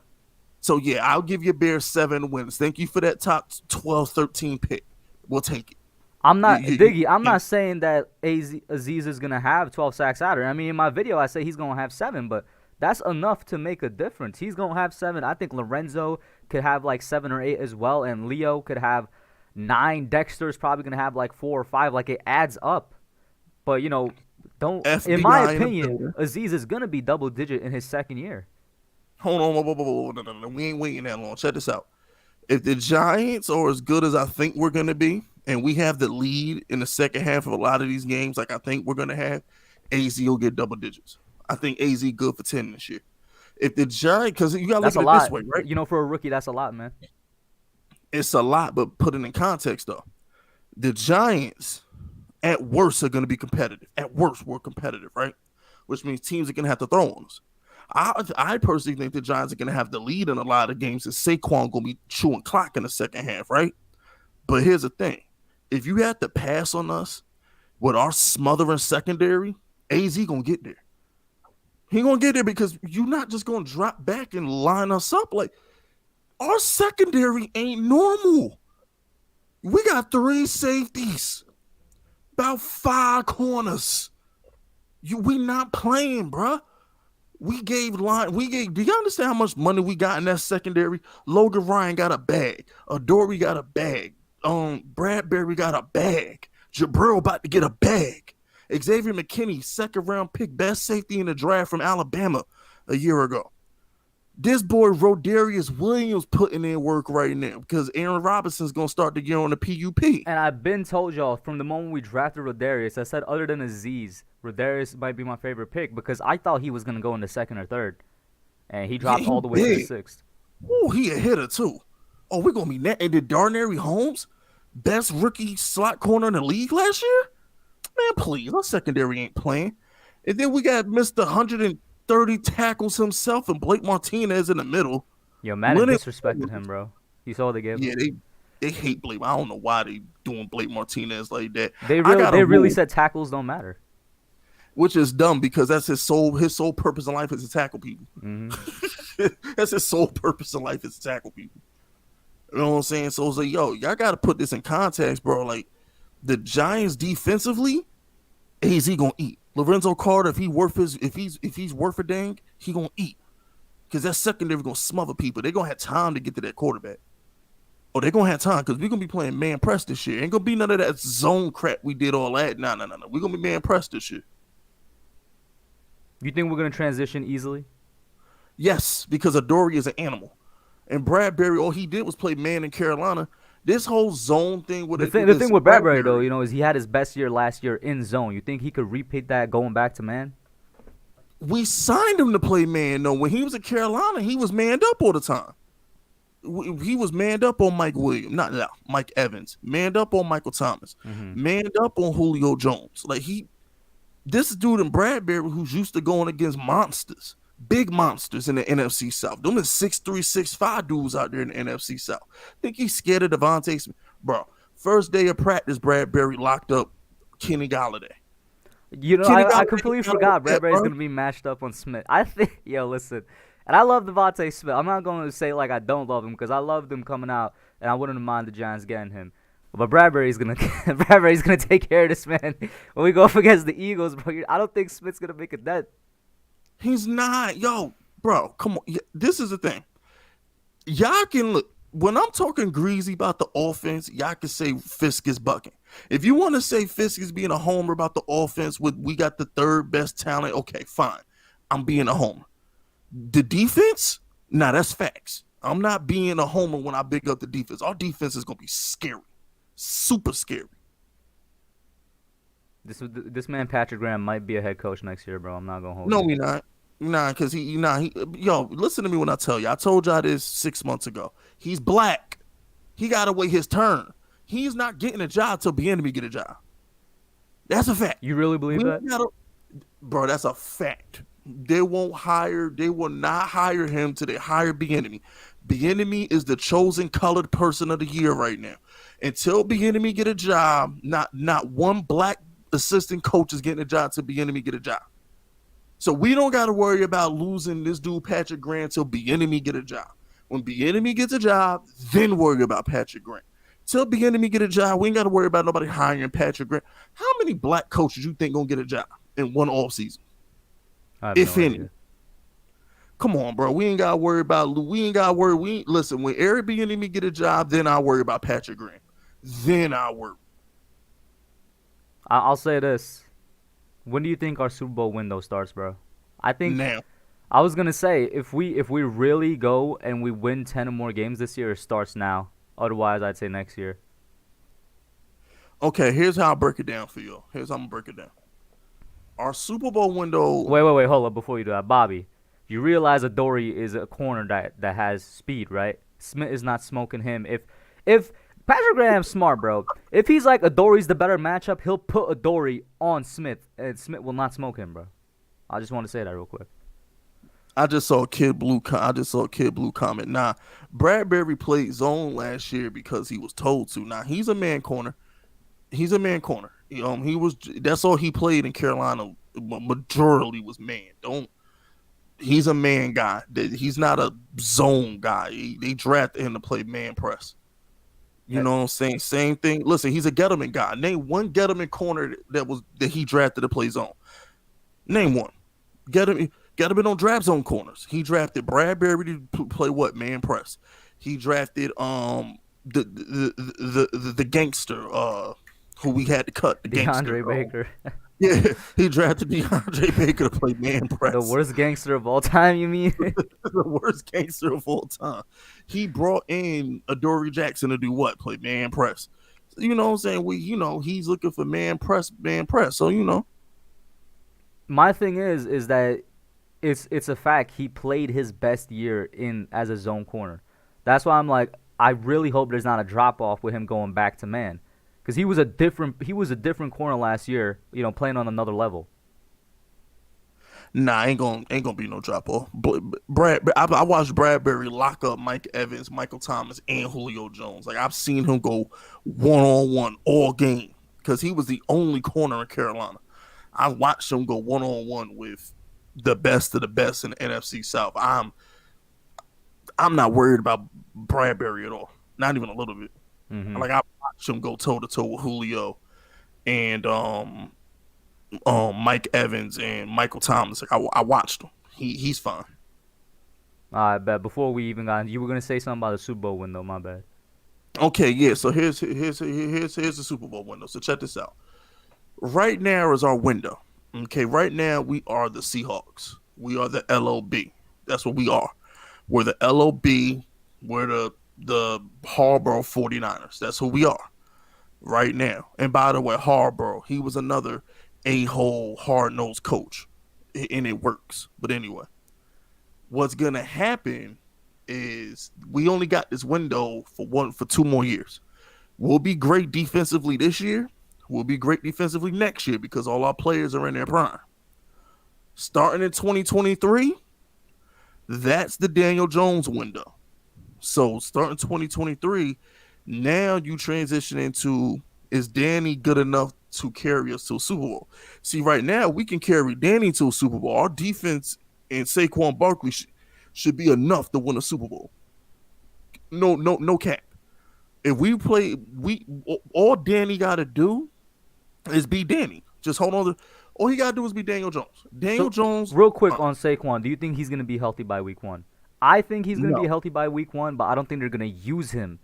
So yeah, I'll give your Bears 7 wins. Thank you for that top 12, 13 pick. We'll take it. I'm not Diggy. I'm not saying that Aziz is gonna have 12 sacks out. I mean, in my video, I say he's gonna have 7, but that's enough to make a difference. He's gonna have 7. I think Lorenzo could have like 7 or 8 as well, and Leo could have 9. Dexter's probably gonna have like 4 or 5. Like, it adds up. But in my opinion, Aziz is gonna be double digit in his second year. Hold on, no. We ain't waiting that long. Check this out. If the Giants are as good as I think we're gonna be, and we have the lead in the second half of a lot of these games, like I think we're going to have, AZ will get double digits. I think AZ good for 10 this year. If the Giants, because you got to look at it this way, right? For a rookie, that's a lot, man. It's a lot, but put it in context, though. The Giants, at worst, are going to be competitive. At worst, we're competitive, right? Which means teams are going to have to throw on us. I personally think the Giants are going to have the lead in a lot of games, and Saquon going to be chewing clock in the second half, right? But here's the thing. If you had to pass on us with our smothering secondary, AZ gonna get there. He gonna get there because you're not just gonna drop back and line us up. Like, our secondary ain't normal. We got 3 safeties, about 5 corners. We not playing, bruh. Do you understand how much money we got in that secondary? Logan Ryan got a bag. Adoree got a bag. Bradbury got a bag. Jabril about to get a bag. Xavier McKinney, 2nd round pick, best safety in the draft from Alabama a year ago. This boy Rodarius Williams putting in work right now because Aaron Robinson's gonna start the year on the PUP. And I've been told y'all from the moment we drafted Rodarius, I said other than Aziz, Rodarius might be my favorite pick because I thought he was gonna go in the 2nd or 3rd, and he dropped all the way to the 6th. Oh, he a hitter too. Oh, we're gonna be net. And did Darnell Holmes, best rookie slot corner in the league last year? Man, please, our secondary ain't playing. And then we got Mr. 30 tackles himself and Blake Martinez in the middle. Yo, Madden disrespected him, bro. You saw what they gave him? Yeah, they hate Blake. I don't know why they doing Blake Martinez like that. They I got a really rule, said tackles don't matter. which is dumb because that's his sole purpose in life is to tackle people. Mm-hmm. That's his sole purpose in life is to tackle people. You know what I'm saying? So it's like, yo, y'all got to put this in context, bro. Like the Giants defensively, is he gonna eat? Lorenzo Carter, if he's worth a dang, he gonna eat. Because that secondary gonna smother people. They're gonna have time to get to that quarterback. Oh, they're gonna have time because we're gonna be playing man press this year. Ain't gonna be none of that zone crap we did all that. No. We're gonna be man press this year. You think we're gonna transition easily? Yes, because Adoree is an animal. And Bradbury, all he did was play man in Carolina. This whole zone thing with the thing with Bradbury though, you know, is he had his best year last year in zone. You think he could repeat that going back to man? We signed him to play man. No, when he was at Carolina, he was manned up all the time. He was manned up on Mike Williams, not Mike Evans, manned up on Michael Thomas, manned up on Julio Jones. Like this dude in Bradbury who's used to going against monsters, big monsters in the NFC South. Them is 6'3", 6'5" dudes out there in the NFC South. Think he's scared of Devontae Smith, bro? First day of practice, Bradbury locked up Kenny Galladay. You know, I completely forgot Bradbury's going to be matched up on Smith. I think, yo, listen, and I love Devontae Smith. I'm not going to say like I don't love him because I loved him coming out, and I wouldn't mind the Giants getting him. But Bradbury's gonna take care of this man when we go up against the Eagles, bro. I don't think Smith's gonna make a dent. He's not, yo, bro. Come on, this is the thing. Y'all can look. When I'm talking greasy about the offense, y'all can say Fisk is bucking. If you want to say Fisk is being a homer about the offense, we got the third best talent, okay, fine. I'm being a homer. The defense, nah, that's facts. I'm not being a homer when I big up the defense. Our defense is gonna be scary, super scary. This man Patrick Graham might be a head coach next year, bro. I'm not gonna hold. No, we not. Nah, because he, yo, listen to me when I tell you. I told y'all this 6 months ago. He's black. He got to wait his turn. He's not getting a job till Bieniemy get a job. That's a fact. You really believe that? Bro, that's a fact. They will not hire him till they hire Bieniemy. Bieniemy is the chosen colored person of the year right now. Until Bieniemy get a job, not one black assistant coach is getting a job till Bieniemy get a job. So we don't got to worry about losing this dude Patrick Graham till Bieniemy get a job. When Bieniemy gets a job, then worry about Patrick Graham. Till Bieniemy get a job, we ain't got to worry about nobody hiring Patrick Graham. How many black coaches you think gonna get a job in one offseason? If any. Idea. Come on, bro. We ain't got to worry about. Listen, when Eric Bieniemy get a job, then I'll worry about Patrick Graham. Then I'll worry. I'll say this. When do you think our Super Bowl window starts, bro? I think now. I was gonna say if we really go and we win 10 or more games this year, it starts now. Otherwise, I'd say next year. Okay, here's how I break it down for you. Here's how I'm gonna break it down. Our Super Bowl window. Wait, hold up before you do that, Bobby. You realize Adoree is a corner that has speed, right? Smith is not smoking him. If Patrick Graham's smart, bro. If he's like Adoree's the better matchup, he'll put Adoree on Smith, and Smith will not smoke him, bro. I just want to say that real quick. I just saw a Kid Blue comment. Nah, Bradbury played zone last year because he was told to. Nah, he's a man corner. He was. That's all he played in Carolina. Majority was man. He's a man guy. He's not a zone guy. They drafted him to play man press. You know what I'm saying? Same thing. Listen, he's a Gettleman guy. Name one Gettleman corner that he drafted to play zone. Name one. Gettleman on draft zone corners. He drafted Bradbury to play what? Man press. He drafted the gangster who we had to cut. The gangster, DeAndre Baker. Yeah, he drafted DeAndre Baker to play man press. The worst gangster of all time, you mean? The worst gangster of all time. He brought in Adoree Jackson to do what? Play man press. You know what I'm saying? He's looking for man press. So, My thing is that it's a fact he played his best year as a zone corner. That's why I'm like, I really hope there's not a drop off with him going back to man. Because he was a different corner last year, playing on another level. Nah, ain't gonna be no drop off. I watched Bradbury lock up Mike Evans, Michael Thomas, and Julio Jones. Like I've seen him go 1-on-1 all game because he was the only corner in Carolina. I watched him go 1-on-1 with the best of the best in the NFC South. I'm not worried about Bradbury at all. Not even a little bit. Mm-hmm. Like I watched him go toe to toe with Julio and Mike Evans and Michael Thomas. Like I watched him. He's fine. I bet. Before we even got, you were gonna say something about the Super Bowl window. My bad. Okay, yeah. So here's the Super Bowl window. So check this out. Right now is our window. Okay, right now we are the Seahawks. We are the LOB. That's what we are. We're the LOB. We're the Harborough 49ers. That's who we are right now. And by the way, Harborough, he was another a-hole, hard-nosed coach. And it works. But anyway, what's going to happen is we only got this window for 2 more years. We'll be great defensively this year. We'll be great defensively next year because all our players are in their prime. Starting in 2023, that's the Daniel Jones window. So starting 2023, now you transition into, is Danny good enough to carry us to a Super Bowl? See, right now we can carry Danny to a Super Bowl. Our defense and Saquon Barkley should be enough to win a Super Bowl. No cap. If we play, all Danny got to do is be Danny. Just hold on. All he got to do is be Daniel Jones. Daniel Jones. Real quick on Saquon, do you think he's going to be healthy by week 1? I think he's going to be healthy by week 1, but I don't think they're going to use him,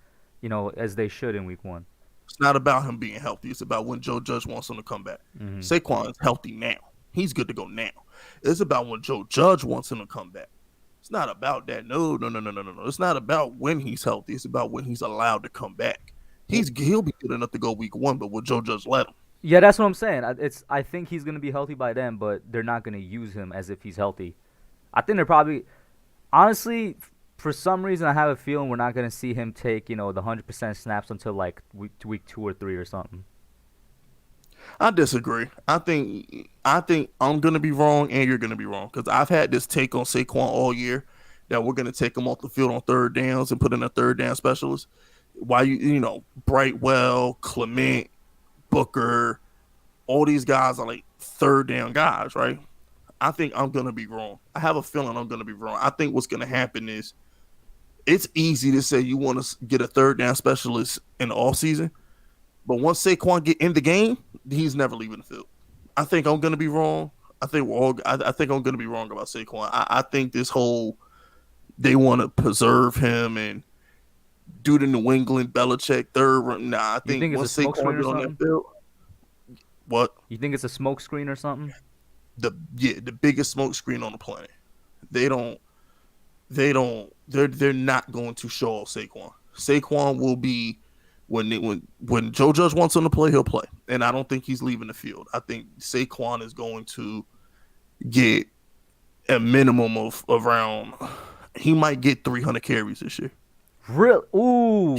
as they should in week 1. It's not about him being healthy. It's about when Joe Judge wants him to come back. Mm-hmm. Saquon is healthy now. He's good to go now. It's about when Joe Judge wants him to come back. It's not about that. No. It's not about when he's healthy. It's about when he's allowed to come back. He'll be good enough to go week 1, but will Joe Judge let him? Yeah, that's what I'm saying. I think he's going to be healthy by then, but they're not going to use him as if he's healthy. I think they're probably, honestly, for some reason, I have a feeling we're not going to see him take, the 100% snaps until like week 2 or 3 or something. I disagree. I think I'm going to be wrong and you're going to be wrong because I've had this take on Saquon all year that we're going to take him off the field on third downs and put in a third down specialist. Why Brightwell, Clement, Booker, all these guys are like third down guys, right? I think I'm going to be wrong. I have a feeling I'm going to be wrong. I think what's going to happen is it's easy to say you want to get a third down specialist in the offseason, but once Saquon get in the game, he's never leaving the field. I think I'm going to be wrong. I think I'm going to be wrong about Saquon. I think this whole they want to preserve him and do the New England Belichick third. Nah, I think once Saquon get on that field, what? You think it's a smoke screen or something? The biggest smoke screen on the planet. They're not going to show off Saquon. Saquon will be when Joe Judge wants him to play, he'll play. And I don't think he's leaving the field. I think Saquon is going to get a minimum of around, he might get 300 carries this year. Real? Ooh.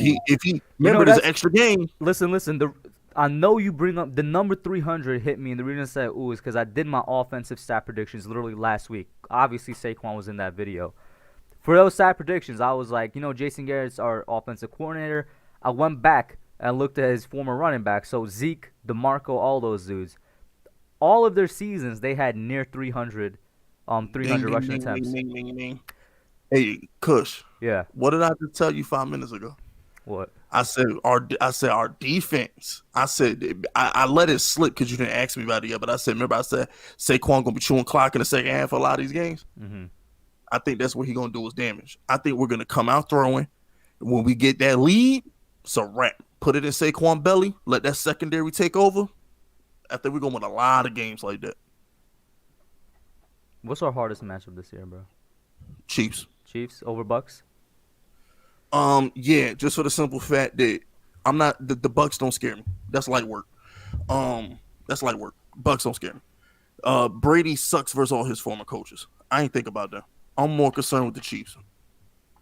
Remember there's an extra game. Listen. I know you bring up the number 300 hit me, and the reason I said ooh is because I did my offensive stat predictions literally last week. Obviously, Saquon was in that video. For those stat predictions, I was like, Jason Garrett's our offensive coordinator. I went back and looked at his former running back. So Zeke, DeMarco, all those dudes. All of their seasons, they had near 300 rushing attempts. Hey, Kush. Yeah. What did I just tell you 5 minutes ago? What? I said our defense. I let it slip because you didn't ask me about it yet. But I said Saquon gonna be chewing clock in the second half for a lot of these games. Mm-hmm. I think that's what he's gonna do is damage. I think we're gonna come out throwing. When we get that lead, it's a wrap. Put it in Saquon belly. Let that secondary take over. I think we're gonna win a lot of games like that. What's our hardest matchup this year, bro? Chiefs over Bucks. Yeah, just for the simple fact that I'm not the Bucks don't scare me. That's light work. Bucks don't scare me. Brady sucks versus all his former coaches. I ain't think about that. I'm more concerned with the Chiefs.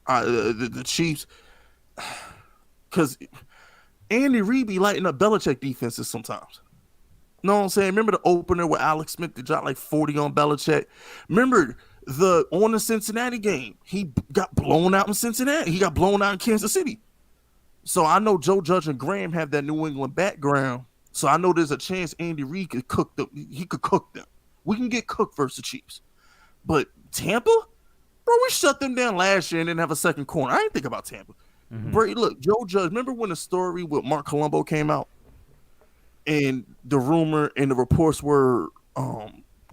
The Chiefs, because Andy Reid be lighting up Belichick defenses sometimes. know what I'm saying? Remember the opener where Alex Smith did drop like 40 on Belichick? Remember on the Cincinnati game, he got blown out in Cincinnati. He got blown out in Kansas City. So I know Joe Judge and Graham have that New England background. So I know there's a chance Andy Reid could cook them. He could cook them. We can get cooked versus the Chiefs. But Tampa? Bro, we shut them down last year and didn't have a second corner. I didn't think about Tampa. Brady, look, Joe Judge, remember when the story with Mark Colombo came out? And the rumor and the reports were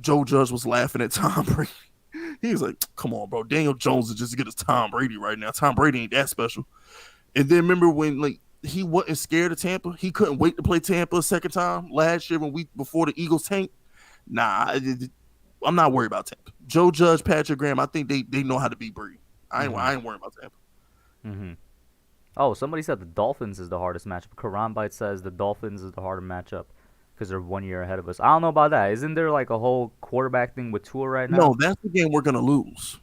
Joe Judge was laughing at Tom Brady. He was like, come on, bro. Daniel Jones is just as good as Tom Brady right now. Tom Brady ain't that special. And then remember when like he wasn't scared of Tampa? He couldn't wait to play Tampa a second time last year before the Eagles tanked. Nah, I'm not worried about Tampa. Joe Judge, Patrick Graham, I think they know how to beat Brady. I ain't worried about Tampa. Mm-hmm. Oh, somebody said the Dolphins is the hardest matchup. Karan Bite says the Dolphins is the harder matchup because they're 1 year ahead of us. I don't know about that. Isn't there like a whole quarterback thing with Tua right now? No, that's the game we're gonna lose.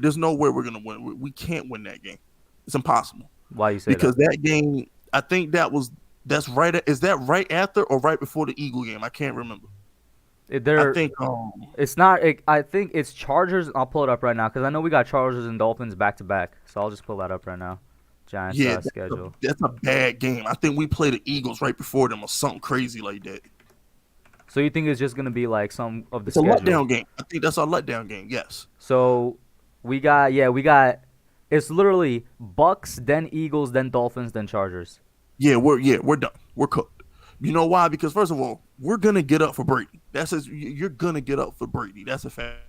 There's no way we're gonna win. We can't win that game. It's impossible. Why you say because that? That game, I think that's right. Is that right after or right before the Eagle game? I can't remember. I think it's not. I think it's Chargers. I'll pull it up right now because I know we got Chargers and Dolphins back to back. So I'll just pull that up right now. Giants schedule. That's a bad game. I think we play the Eagles right before them or something crazy like that. So you think it's just gonna be like some of the it's schedule? A letdown game. I think that's our letdown game. Yes. So we got. It's literally Bucks, then Eagles, then Dolphins, then Chargers. We're done. We're cooked. You know why? Because first of all, we're gonna get up for Brady. You're gonna get up for Brady. That's a fact.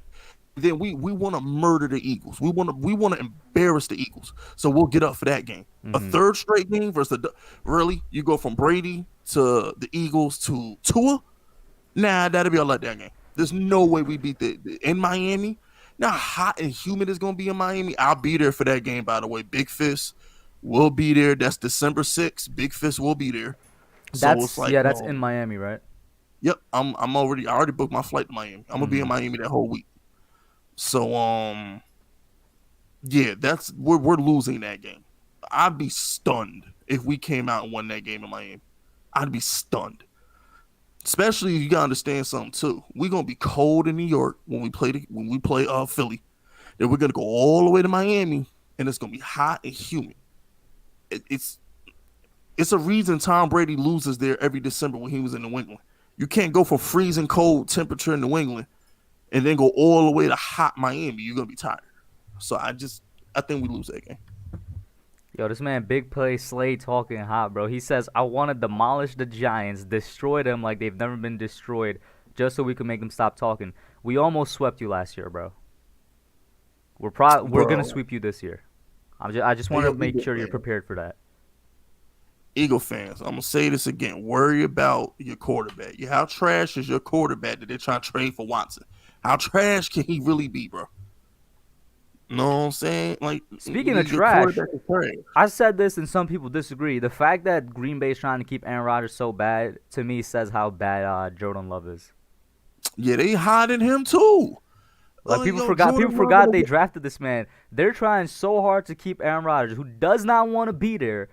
Then we want to murder the Eagles. We want to embarrass the Eagles. So we'll get up for that game. A third straight game versus really? You go from Brady to the Eagles to Tua? Nah, that'll be a letdown game. There's no way we beat in Miami. Now hot and humid is gonna be in Miami. I'll be there for that game. By the way, Big Fist will be there. That's December 6th. Big Fist will be there. That's in Miami, right? Yep. I already booked my flight to Miami. I'm gonna be in Miami that whole week. So we're losing that game. I'd be stunned if we came out and won that game in Miami. I'd be stunned. Especially you gotta understand something too. We're gonna be cold in New York when we play Philly. Then we're gonna go all the way to Miami and it's gonna be hot and humid. It's a reason Tom Brady loses there every December when he was in New England. You can't go from freezing cold temperature in New England and then go all the way to hot Miami. You're gonna be tired. So I think we lose that game. Yo, this man Big Play Slay talking hot, bro. He says, I want to demolish the Giants, destroy them like they've never been destroyed, just so we can make them stop talking. We almost swept you last year, bro. We're gonna sweep you this year. I just want to make sure you're prepared for that. Eagle fans, I'm gonna say this again. Worry about your quarterback. How trash is your quarterback that they're trying to trade for Watson? How trash can he really be, bro? Know what I'm saying? Like, speaking of trash, I said this and some people disagree. The fact that Green Bay's trying to keep Aaron Rodgers so bad, to me, says how bad Jordan Love is. Yeah, they hiding him too. Like people forgot they drafted this man. They're trying so hard to keep Aaron Rodgers, who does not want to be there.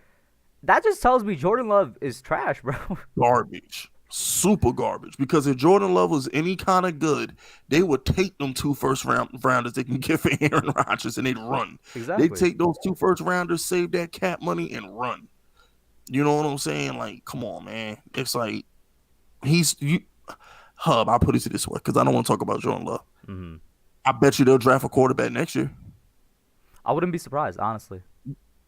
That just tells me Jordan Love is trash, bro. Garbage. Super garbage. Because if Jordan Love was any kind of good, they would take them 2 first-rounders they can get for Aaron Rodgers and they'd run. Exactly. They'd take those 2 first-rounders, save that cap money, and run. You know what I'm saying? Like, come on, man. It's like, I'll put it this way because I don't want to talk about Jordan Love. Mm-hmm. I bet you they'll draft a quarterback next year. I wouldn't be surprised, honestly.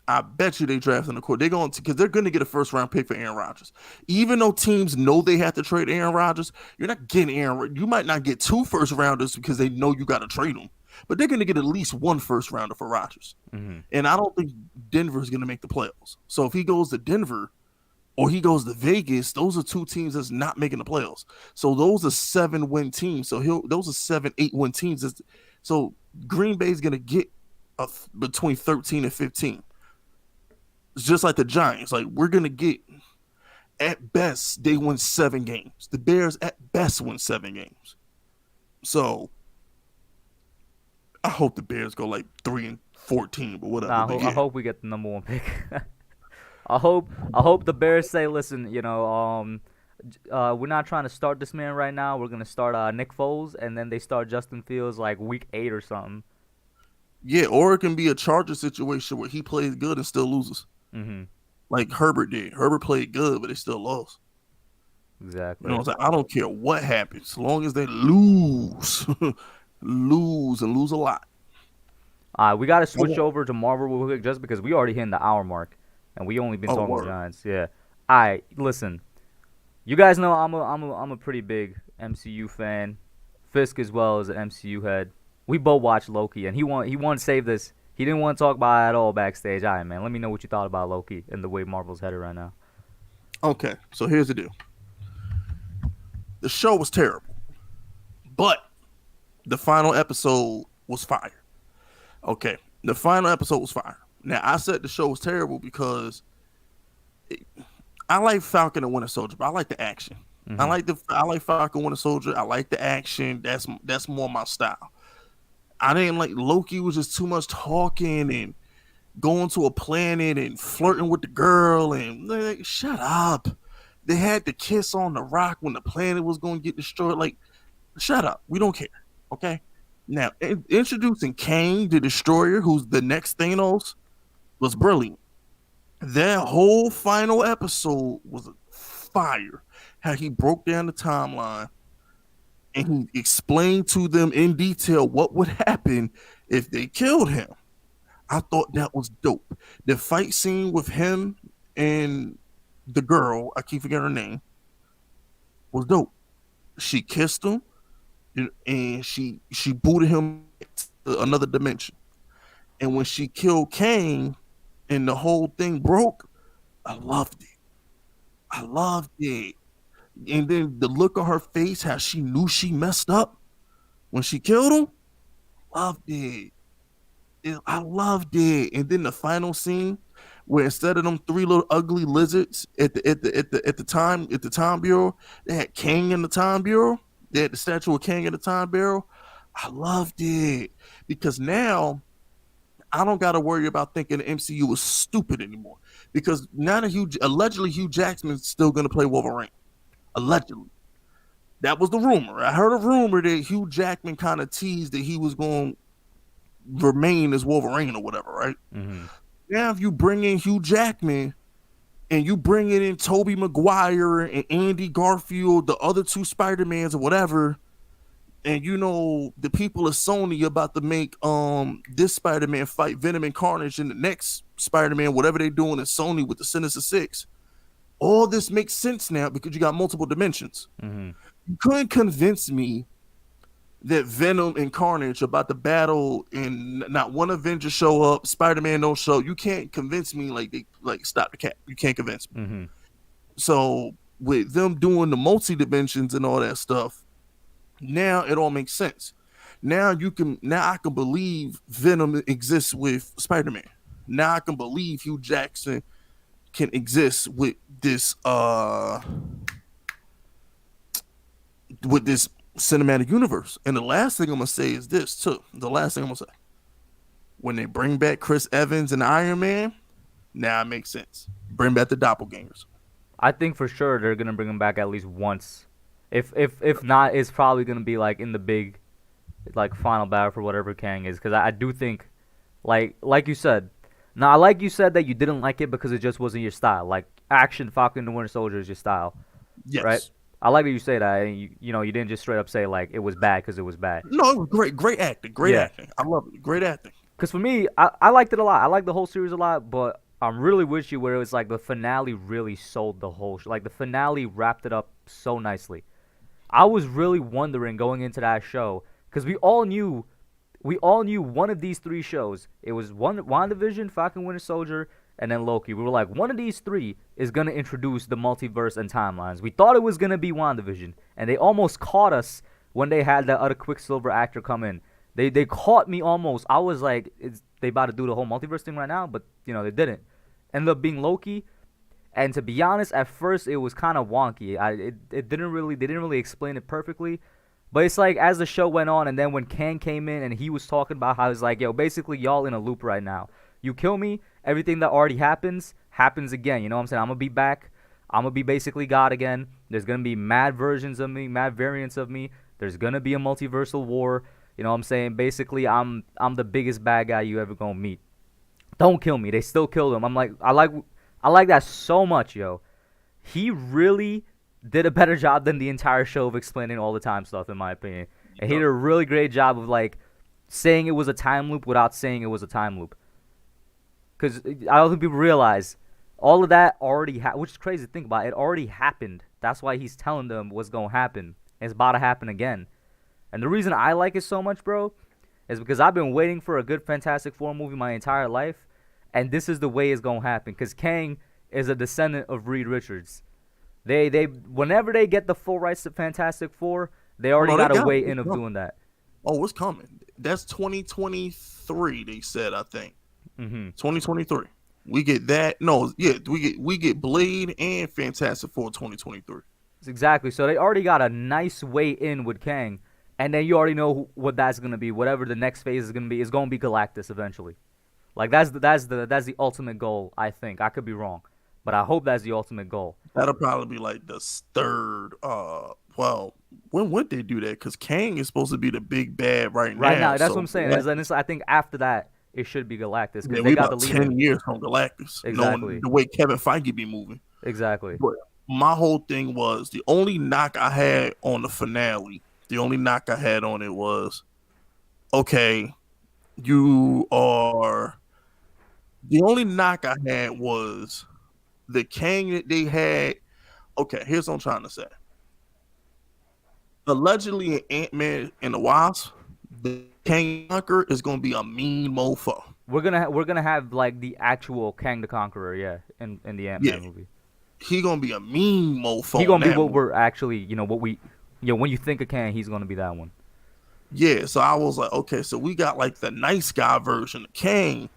I bet you they drafting a quarterback. Because they're going to get a first-round pick for Aaron Rodgers. Even though teams know they have to trade Aaron Rodgers, you're not getting Aaron. You might not get 2 first-rounders because they know you got to trade them. But they're going to get at least 1 first-rounder for Rodgers. Mm-hmm. And I don't think Denver is going to make the playoffs. So if he goes to Denver or he goes to Vegas, those are 2 teams that's not making the playoffs. So those are 7-win teams. So those are 7, 8-win teams. So Green Bay's going to get between 13 and 15. It's just like the Giants. Like, we're going to get, at best, they win 7 games. The Bears, at best, win 7 games. So, I hope the Bears go like 3-14, but whatever. I hope we get the number 1 pick. I hope the Bears say, listen, We're not trying to start this man right now. We're gonna start Nick Foles, and then they start Justin Fields like week 8 or something. Yeah, or it can be a Charger situation where he plays good and still loses, Mm-hmm. like Herbert did. Herbert played good, but they still lost. You know Exactly. what I'm saying? I don't care what happens, as long as they lose, lose and lose a lot. We gotta switch over to Marvel real quick just because we already hitting the hour mark, and we only been Oh, talking word. Giants. Yeah. Alright, listen. You guys know I'm a pretty big MCU fan. Fisk as well as an MCU head. We both watched Loki, and he wanted to save this. He didn't want to talk about it at all backstage. All right, man. Let me know what you thought about Loki and the way Marvel's headed right now. Okay, so here's the deal. The show was terrible, but the final episode was fire. Okay, the final episode was fire. Now I said the show was terrible because I like Falcon and Winter Soldier, but I like the action. Mhm. I like Falcon Winter Soldier. I like the action. That's more my style. I didn't like Loki was just too much talking and going to a planet and flirting with the girl and like, shut up. They had the kiss on the rock when the planet was going to get destroyed. Like, shut up. We don't care. Okay. Now, introducing Kang the Destroyer, who's the next Thanos, was brilliant. That whole final episode was fire. How he broke down the timeline and he explained to them in detail what would happen if they killed him. I thought that was dope. The fight scene with him and the girl, I keep forgetting her name, was dope. She kissed him and she booted him to another dimension. And when she killed Kang and the whole thing broke, I loved it. I loved it. And then the look on her face, how she knew she messed up when she killed him, loved it. I loved it. And then the final scene where instead of them three little ugly lizards at the time bureau, they had King in the time bureau. They had the statue of King in the time bureau. I loved it because now I don't got to worry about thinking the MCU is stupid anymore. Because now that allegedly Hugh Jackman's still going to play Wolverine. Allegedly. That was the rumor. I heard a rumor that Hugh Jackman kind of teased that he was going to remain as Wolverine or whatever, right? Mhm. Now, if you bring in Hugh Jackman and you bring in Tobey Maguire and Andy Garfield, the other two Spider-Mans or whatever, and you know the people of Sony about to make this Spider-Man fight Venom and Carnage in the next Spider-Man, whatever they're doing in Sony with the Sinister Six, all this makes sense now because you got multiple dimensions. Mhm. You couldn't convince me that Venom and Carnage about to battle and not one Avenger show up, Spider-Man don't show. You can't convince me like stop the cap. You can't convince me. Mhm. So with them doing the multi-dimensions and all that stuff, now it all makes sense. Now I can believe Venom exists with Spider-Man. Now I can believe Hugh Jackson can exist with this cinematic universe. And the last thing I'm gonna say is this too. The last thing I'm gonna say. When they bring back Chris Evans and Iron Man, now it makes sense. Bring back the doppelgangers. I think for sure they're gonna bring him back at least once. If not, it's probably gonna be like in the big, like final battle for whatever Kang is. Because I do think, like you said, now I like you said that you didn't like it because it just wasn't your style. Like action Falcon and the Winter Soldier is your style, right? Yes. I like that you say that, and you didn't just straight up say like it was bad because it was bad. No, it was great. Great acting. Great Yeah. acting. I love it. Great acting. Because for me, I liked it a lot. I liked the whole series a lot, but I'm really with you where it was like the finale really sold the whole like the finale wrapped it up so nicely. I was really wondering going into that show because we all knew one of these three shows. It was WandaVision, Falcon Winter Soldier, and then Loki. We were like, one of these three is gonna introduce the multiverse and timelines. We thought it was gonna be WandaVision, and they almost caught us when they had that other Quicksilver actor come in. They caught me almost. I was like, they about to do the whole multiverse thing right now? But they didn't. Ended up being Loki. And to be honest, at first it was kind of wonky. It didn't really they didn't really explain it perfectly. But it's like as the show went on, and then when Kang came in and he was talking about how he's like, yo, basically y'all in a loop right now. You kill me, everything that already happens again. You know what I'm saying? I'm gonna be back. I'm gonna be basically God again. There's gonna be mad versions of me, mad variants of me. There's gonna be a multiversal war. You know what I'm saying? Basically, I'm the biggest bad guy you ever gonna meet. Don't kill me. They still killed him. I'm like, I like that so much, yo. He really did a better job than the entire show of explaining all the time stuff, in my opinion. And he did a really great job of like saying it was a time loop without saying it was a time loop. Because I don't think people realize all of that already which is crazy to think about. It already happened. That's why he's telling them what's going to happen. It's about to happen again. And the reason I like it so much, bro, is because I've been waiting for a good Fantastic Four movie my entire life. And this is the way it's going to happen. Because Kang is a descendant of Reed Richards. They whenever they get the full rights to Fantastic Four, they already got a way in of doing that. Oh, it's coming. That's 2023. They said, I think. 2023. We get that. No, yeah, we get Blade and Fantastic Four 2023. Exactly. So they already got a nice way in with Kang, and then you already know what that's gonna be. Whatever the next phase is gonna be, is gonna be Galactus eventually. Like that's the ultimate goal. I think I could be wrong, but I hope that's the ultimate goal. That'll probably be like the third. Well, when would they do that? Because Kang is supposed to be the big bad right now. Right now, that's what I'm saying. And I think after that, it should be Galactus because they got the 10 years from Galactus. Exactly. The way Kevin Feige be moving. Exactly. But my whole thing was the only knock I had on the finale. The only knock I had on it was, okay, you are. The only knock I had was the Kang that they had. Okay, here's what I'm trying to say. Allegedly, in Ant-Man and the Wasp, the Kang Conqueror is gonna be a mean mofo. We're gonna have like the actual Kang the Conqueror, yeah, in the Ant-Man movie. He gonna be a mean mofo. He gonna be what we're actually, when you think of Kang, he's gonna be that one. Yeah, so I was like, okay, so we got like the nice guy version of Kang,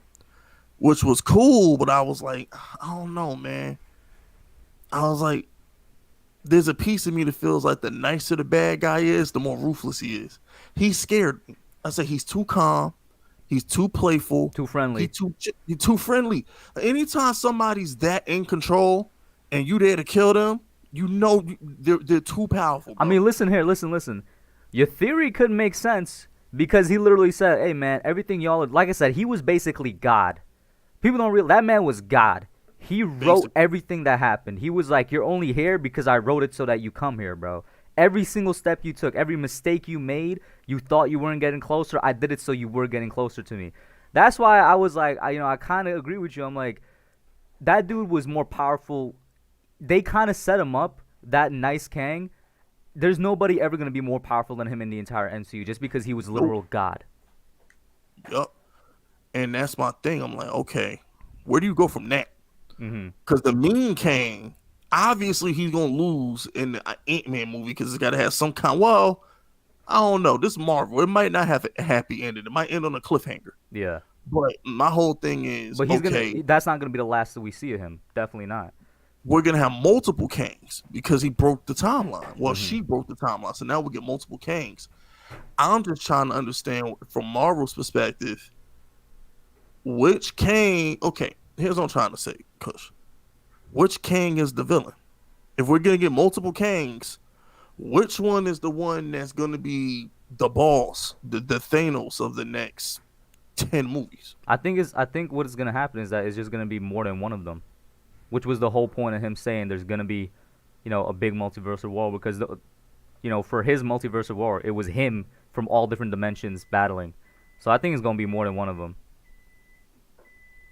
which was cool, but I was like, I don't know, man. I was like, there's a piece of me that feels like the nicer the bad guy is, the more ruthless he is. He scared me. I said he's too calm, he's too playful, too friendly. He's too friendly. Anytime somebody's that in control and you there to kill them, you know they're too powerful. Bro. I mean, listen here, listen. Your theory could make sense because he literally said, "Hey, man, everything y'all are," like I said, he was basically God. People don't realize that man was God. He wrote everything that happened. He was like, "You're only here because I wrote it so that you come here, bro." Every single step you took, every mistake you made, you thought you weren't getting closer. I did it so you were getting closer to me. That's why I was like, I kind of agree with you. I'm like, that dude was more powerful. They kind of set him up, that nice Kang. There's nobody ever going to be more powerful than him in the entire MCU just because he was literal God. Yup. And that's my thing. I'm like, okay, where do you go from that? Because the mean Kang, obviously he's going to lose in the Ant-Man movie because it's got to have some kind. Well, I don't know. This Marvel, it might not have a happy ending. It might end on a cliffhanger. Yeah. But my whole thing is, but that's not going to be the last that we see of him. Definitely not. We're going to have multiple Kangs because he broke the timeline. Well, she broke the timeline. So now we get multiple Kangs. I'm just trying to understand from Marvel's perspective, which Kang, okay, here's what I'm trying to say, Kush. Which Kang is the villain? If we're going to get multiple Kangs, which one is the one that's going to be the boss, the Thanos of the next 10 movies? I think what is going to happen is that it's just going to be more than one of them, which was the whole point of him saying there's going to be, a big multiversal war because, for his multiversal war, it was him from all different dimensions battling. So I think it's going to be more than one of them.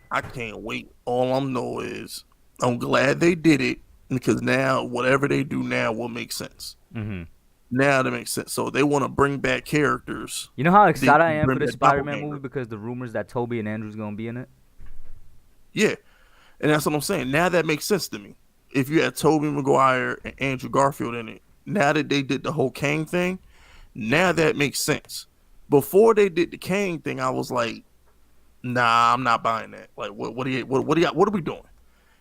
I can't wait. All I'm know is I'm glad they did it because now whatever they do now will make sense. Now that makes sense. So they want to bring back characters. You know how excited I am for this Spider-Man movie because the rumors that Tobey and Andrew's going to be in it? Yeah. And that's what I'm saying. Now that makes sense to me. If you had Tobey Maguire and Andrew Garfield in it, now that they did the whole Kang thing, now that makes sense. Before they did the Kang thing, I was like, nah, I'm not buying that. Like, what are we doing?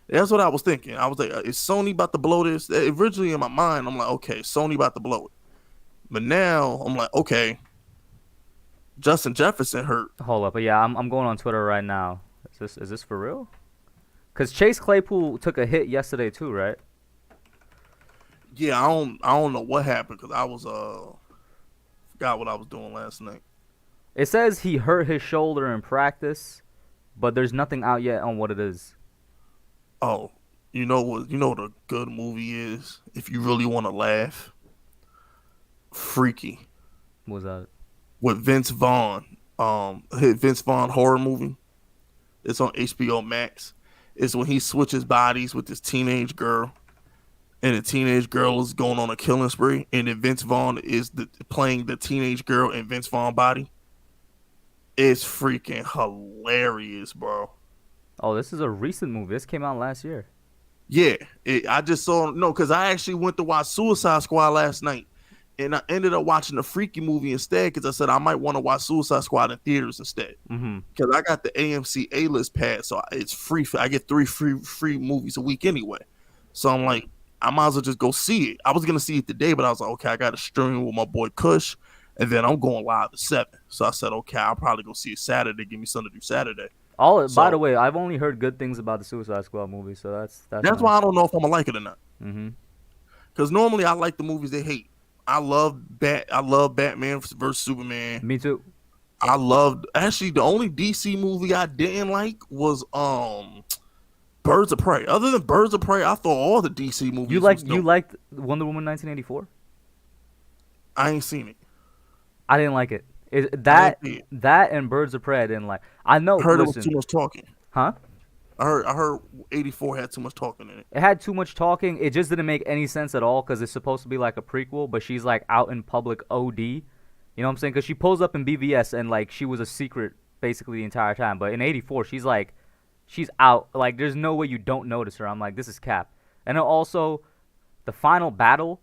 That's what I was thinking. I was like, is Sony about to blow this? Originally in my mind, I'm like, okay, Sony about to blow it. But now I'm like, okay, Justin Jefferson hurt. Hold up, but yeah, I'm going on Twitter right now. Is this for real? Because Chase Claypool took a hit yesterday too, right? Yeah, I don't know what happened because I was forgot what I was doing last night. It says he hurt his shoulder in practice, but there's nothing out yet on what it is. Oh, you know what? You know what a good movie is if you really want to laugh. Freaky What was that? with Vince Vaughn. Vince Vaughn horror movie. It's on HBO Max. It's when he switches bodies with this teenage girl, and the teenage girl is going on a killing spree, and then Vince Vaughn is playing the teenage girl in Vince Vaughn body. It's freaking hilarious, bro. Oh, this is a recent movie. This came out last year. Yeah, I just saw no because I actually went to watch Suicide Squad last night, and I ended up watching the Freaky movie instead because I said I might want to watch Suicide Squad in theaters instead Mm-hmm. because I got the AMC A-list pass, so it's free. I get 3 free movies a week anyway, so I'm like, I might as well just go see it. I was gonna see it today, but I was like, okay, I got to stream with my boy Kush, and then I'm going live at 7. So I said, okay, I'll probably go see it Saturday. Give me something to do Saturday. By the So way, I've only heard good things about the Suicide Squad movie, so that's that's nice. why I don't know if I'm gonna like it or not. Mm-hmm. Because normally I like the movies they hate. I love Batman versus Superman. Me too. I loved actually the only DC movie I didn't like was Birds of Prey. Other than Birds of Prey, I thought all the DC movies was You dope. liked Wonder Woman 1984? I ain't seen it. I didn't like it. I ain't seen it. That and Birds of Prey I didn't like. I know. I heard it was Listen, too much talking. huh? I heard 84 had too much talking in it. It had too much talking. It just didn't make any sense at all because it's supposed to be like a prequel, but she's like out in public OD. You know what I'm saying? Because she pulls up in BVS and like she was a secret basically the entire time. But in '84, she's out. Like there's no way you don't notice her. I'm like, this is cap. And then also, the final battle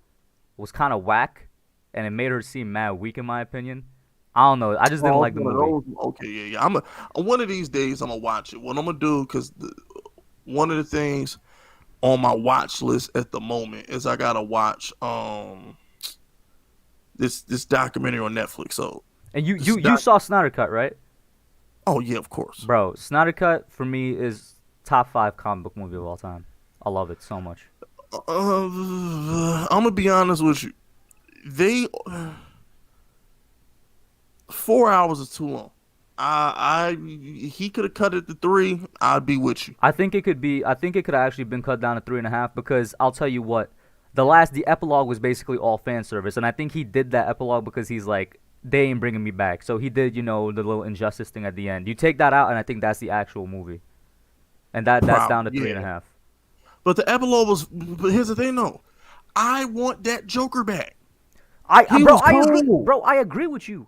was kind of whack, and it made her seem mad weak in my opinion. I don't know. I just didn't Oh, like the one of movie. those. Okay, yeah. One of these days I'm gonna watch it. What I'm gonna do because one of the things on my watch list at the moment is I gotta watch this documentary on Netflix. So And you this you you saw Snyder Cut, right? oh yeah, of course. Bro, Snyder Cut for me is top 5 comic book movie of all time. I love it so much. I'm gonna be honest with you. They 4 hours is too long. He could have cut it to 3. I'd be with you. I think it could have actually been cut down to 3.5 because I'll tell you what, the epilogue was basically all fan service, and I think he did that epilogue because he's like, they ain't bringing me back. So he did, the little injustice thing at the end. You take that out, and I think that's the actual movie, and that's down to Probably, three and a yeah. half. But the epilogue was. But here's the thing, though. I want that Joker back. He Bro, was I agree. cold. Bro, I agree with you.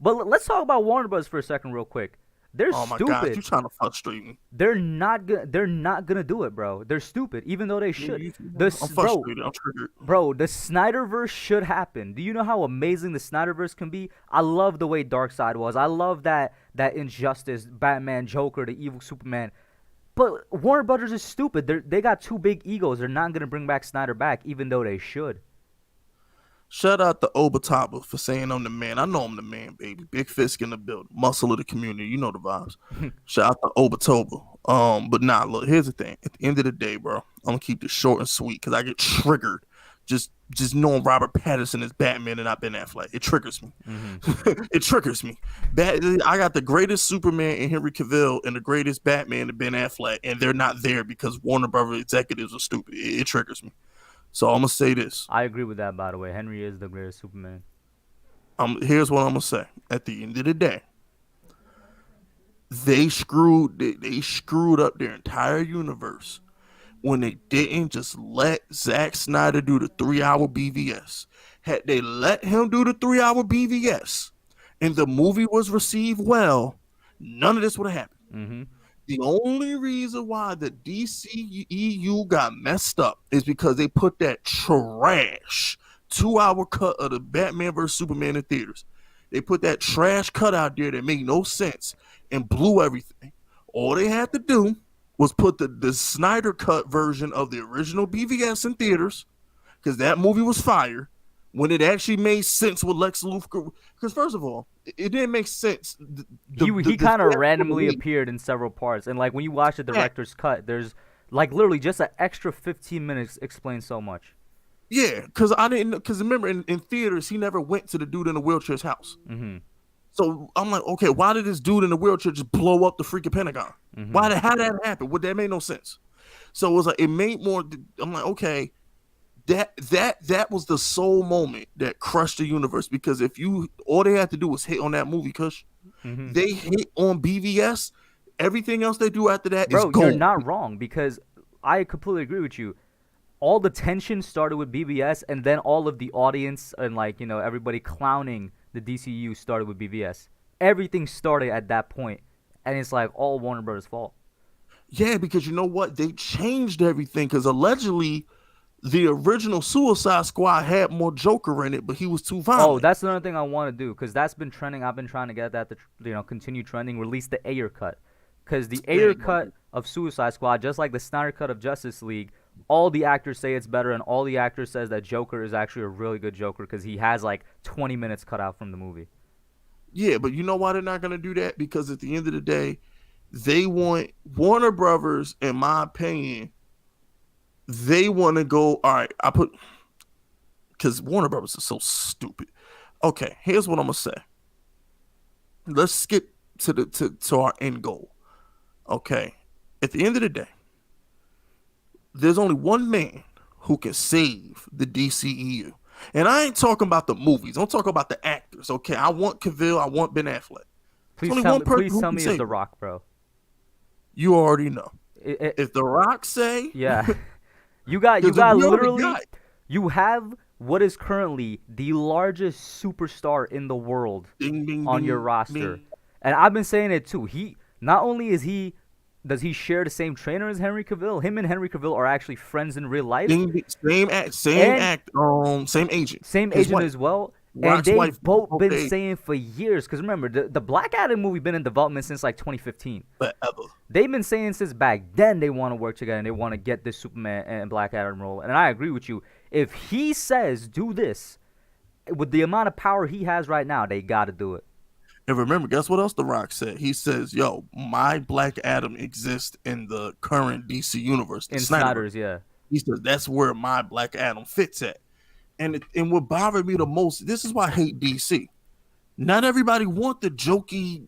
But let's talk about Warner Bros. For a second, real quick. They're Oh my gosh, stupid. you trying to frustrate me? They're not gonna do it, bro. They're stupid, even though they should. I'm frustrated. I'm triggered. Bro, the Snyderverse should happen. Do you know how amazing the Snyderverse can be? I love the way Darkseid was. I love that Injustice, Batman, Joker, the evil Superman. But Warner Brothers is stupid. They got too big egos. They're not gonna bring back Snyder back, even though they should. Shout out to Obataba for saying I'm the man. I know I'm the man, baby. Big Fisk in the building. Muscle of the community. You know the vibes. Shout out to Obatoba. But nah, look, here's the thing. At the end of the day, bro, I'm gonna keep this short and sweet because I get triggered just knowing Robert Pattinson is Batman and not Ben Affleck. It triggers me. Mm-hmm. It triggers me. I got the greatest Superman in Henry Cavill and the greatest Batman in Ben Affleck, and they're not there because Warner Brothers executives are stupid. It triggers me. So I'm gonna say this. I agree with that, by the way. Henry is the greatest Superman. Here's what I'm gonna say. At the end of the day, they screwed up their entire universe when they didn't just let Zack Snyder do the 3-hour BVS. Had they let him do the 3-hour BVS and the movie was received well, none of this would have happened. Mm-hmm. The only reason why the DCEU got messed up is because they put that trash 2-hour cut of the Batman vs Superman in theaters. They put that trash cut out there that made no sense and blew everything. All they had to do was put the Snyder cut version of the original BVS in theaters because that movie was fire when it actually made sense with Lex Luthor. Because first of all, it didn't make sense. He kind of randomly appeared in several parts, and like when you watch the director's cut, there's like literally just an extra 15 minutes explains so much. Yeah, because I didn't. Because remember, in theaters, he never went to the dude in the wheelchair's house. Mm-hmm. So I'm like, okay, why did this dude in the wheelchair just blow up the freaking Pentagon? Mm-hmm. How did that happen? That made no sense. So it was like it made more. I'm like, okay, that was the sole moment that crushed the universe, because if you all they had to do was hit on that movie, Kush, Mm-hmm. they hit on BVS. Everything else they do after that is Bro, you're gold. not wrong because I completely agree with you. All the tension started with BBS, and then all of the audience and like everybody clowning the DCU started with BBS. Everything started at that point, and it's like all Warner Brothers' fault. Yeah, because you know what? They changed everything because allegedly the original Suicide Squad had more Joker in it, but he was too Oh, violent. that's another thing I want to do because that's been trending. I've been trying to get that to continue trending. Release the Ayer cut, because the Yeah, Ayer cut of Suicide Squad, just like the Snyder cut of Justice League, all the actors say it's better, and all the actors says that Joker is actually a really good Joker because he has like 20 minutes cut out from the movie. yeah, but you know why they're not going to do that? Because at the end of the day, they want Warner Brothers, in my opinion, they want to go. All right, because Warner Brothers is so stupid. Okay, here's what I'm gonna say. Let's skip to our end goal. Okay, at the end of the day, there's only one man who can save the DCEU. And I ain't talking about the movies. I'm talking about the actors. Okay, I want Cavill. I want Ben Affleck. There's only one person Please who tell can me it's save The it. Rock, bro. You already know. It, If The Rock say, yeah, you because got we already literally, got you have what is currently the largest superstar in the world ding, ding, on your ding, roster. ding, And I've been saying it too. He not only does he share the same trainer as Henry Cavill, him and Henry Cavill are actually friends in real life, ding, ding, and same agent, same his agent wife, as well. And Rock's they've wife, both both been they saying for years, because remember, the Black Adam movie been in development since like 2015. forever. They've been saying since back then they want to work together and they want to get this Superman and Black Adam role. And I agree with you. If he says do this, with the amount of power he has right now, they got to do it. And remember, guess what else The Rock said? He says, "Yo, my Black Adam exists in the current DC universe, the In Snyderverse." Snyder's, yeah. He says that's where my Black Adam fits at. And what bothered me the most, this is why I hate DC. Not everybody want the jokey.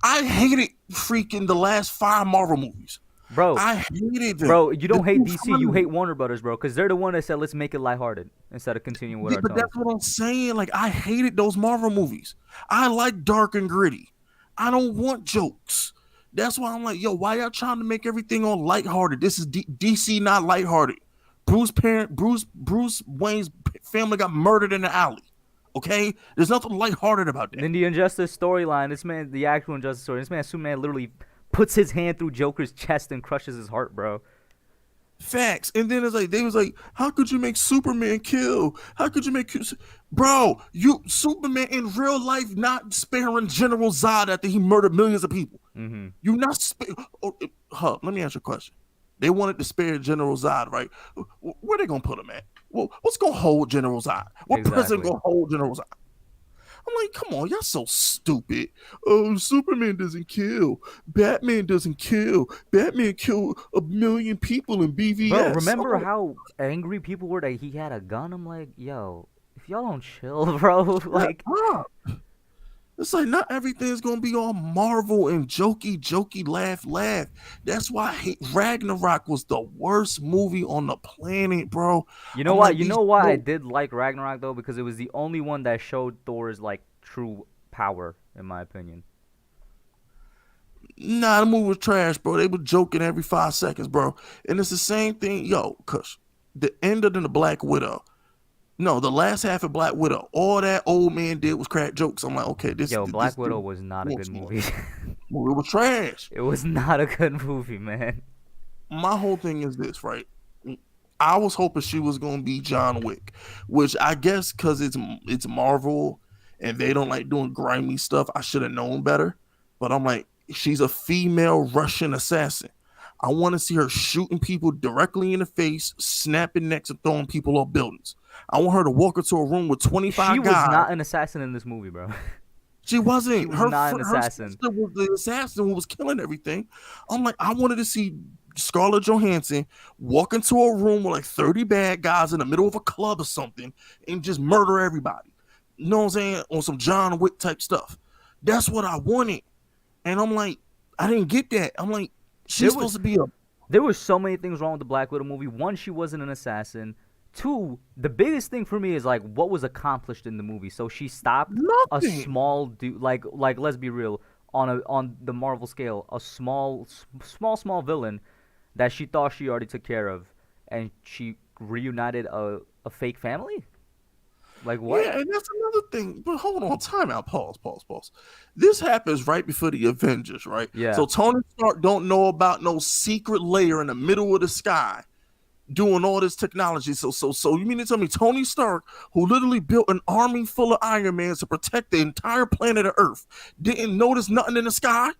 I hated freaking the last 5 Marvel movies. Bro, I hated them. bro, you They're don't hate too DC, you funny. hate Warner Brothers, bro, because they're the one that said let's make it lighthearted instead of continuing with Yeah, our but tone. that's what I'm saying. Like, I hated those Marvel movies. I like dark and gritty. I don't want jokes. That's why I'm like, yo, why y'all trying to make everything all lighthearted? This is DC, not lighthearted. Bruce Wayne's family got murdered in the alley. Okay, there's nothing lighthearted about that. In the Injustice storyline, this man, the actual Injustice story, this man Superman literally puts his hand through Joker's chest and crushes his heart, bro. Facts. And then it's like they was like, how could you make Superman kill? How could you make bro? You Superman in real life not sparing General Zod after he murdered millions of people. Mm-hmm. You not let me ask you a question. They wanted to spare General Zod, right? Where they gonna put him at? Well, what's gonna hold General Zod? What president Exactly. gonna hold General Zod? I'm like, come on, y'all so stupid. Oh, Superman doesn't kill. Batman doesn't kill. Batman killed 1,000,000 people in Bro, BVS. remember how angry people were that he had a gun? I'm like, yo, if y'all don't chill, bro, like, it's like not everything's gonna be all Marvel and jokey, laugh. That's why I hate Ragnarok was the worst movie on the planet, bro. you know I'm why? like, You know why I did like Ragnarok though? Because it was the only one that showed Thor's like true power, in my opinion. nah, the movie was trash, bro. They were joking every 5 seconds, bro. And it's the same thing, yo, cuz the end of the Black Widow. No, the last half of Black Widow, all that old man did was crack jokes. I'm like, okay, Yo, Black Widow this was not a good movie. movie was trash. It was not a good movie, man. My whole thing is this, right? I was hoping she was gonna be John Wick, which I guess because it's Marvel and they don't like doing grimy stuff. I should have known better, but I'm like, she's a female Russian assassin. I want to see her shooting people directly in the face, snapping necks, and throwing people off buildings. I want her to walk into a room with 25 She guys. was not an assassin in this movie, bro. She wasn't. She was not an Her assassin. sister was the assassin who was killing everything. I'm like, I wanted to see Scarlett Johansson walk into a room with like 30 bad guys in the middle of a club or something and just murder everybody. You know what I'm saying? On some John Wick type stuff. That's what I wanted. And I'm like, I didn't get that. I'm like, she's supposed to be a. There were so many things wrong with the Black Widow movie. One, she wasn't an assassin. Two, the biggest thing for me is like what was accomplished in the movie. So she stopped a Nothing. small dude, like let's be real, on the Marvel scale, a small villain that she thought she already took care of, and she reunited a fake family. Like what? Yeah, and that's another thing. But hold on, time out. Pause. This happens right before the Avengers, right? Yeah. So Tony Stark don't know about no secret layer in the middle of the sky doing all this technology. So you mean to tell me Tony Stark, who literally built an army full of Iron Mans to protect the entire planet of Earth, didn't notice nothing in the sky?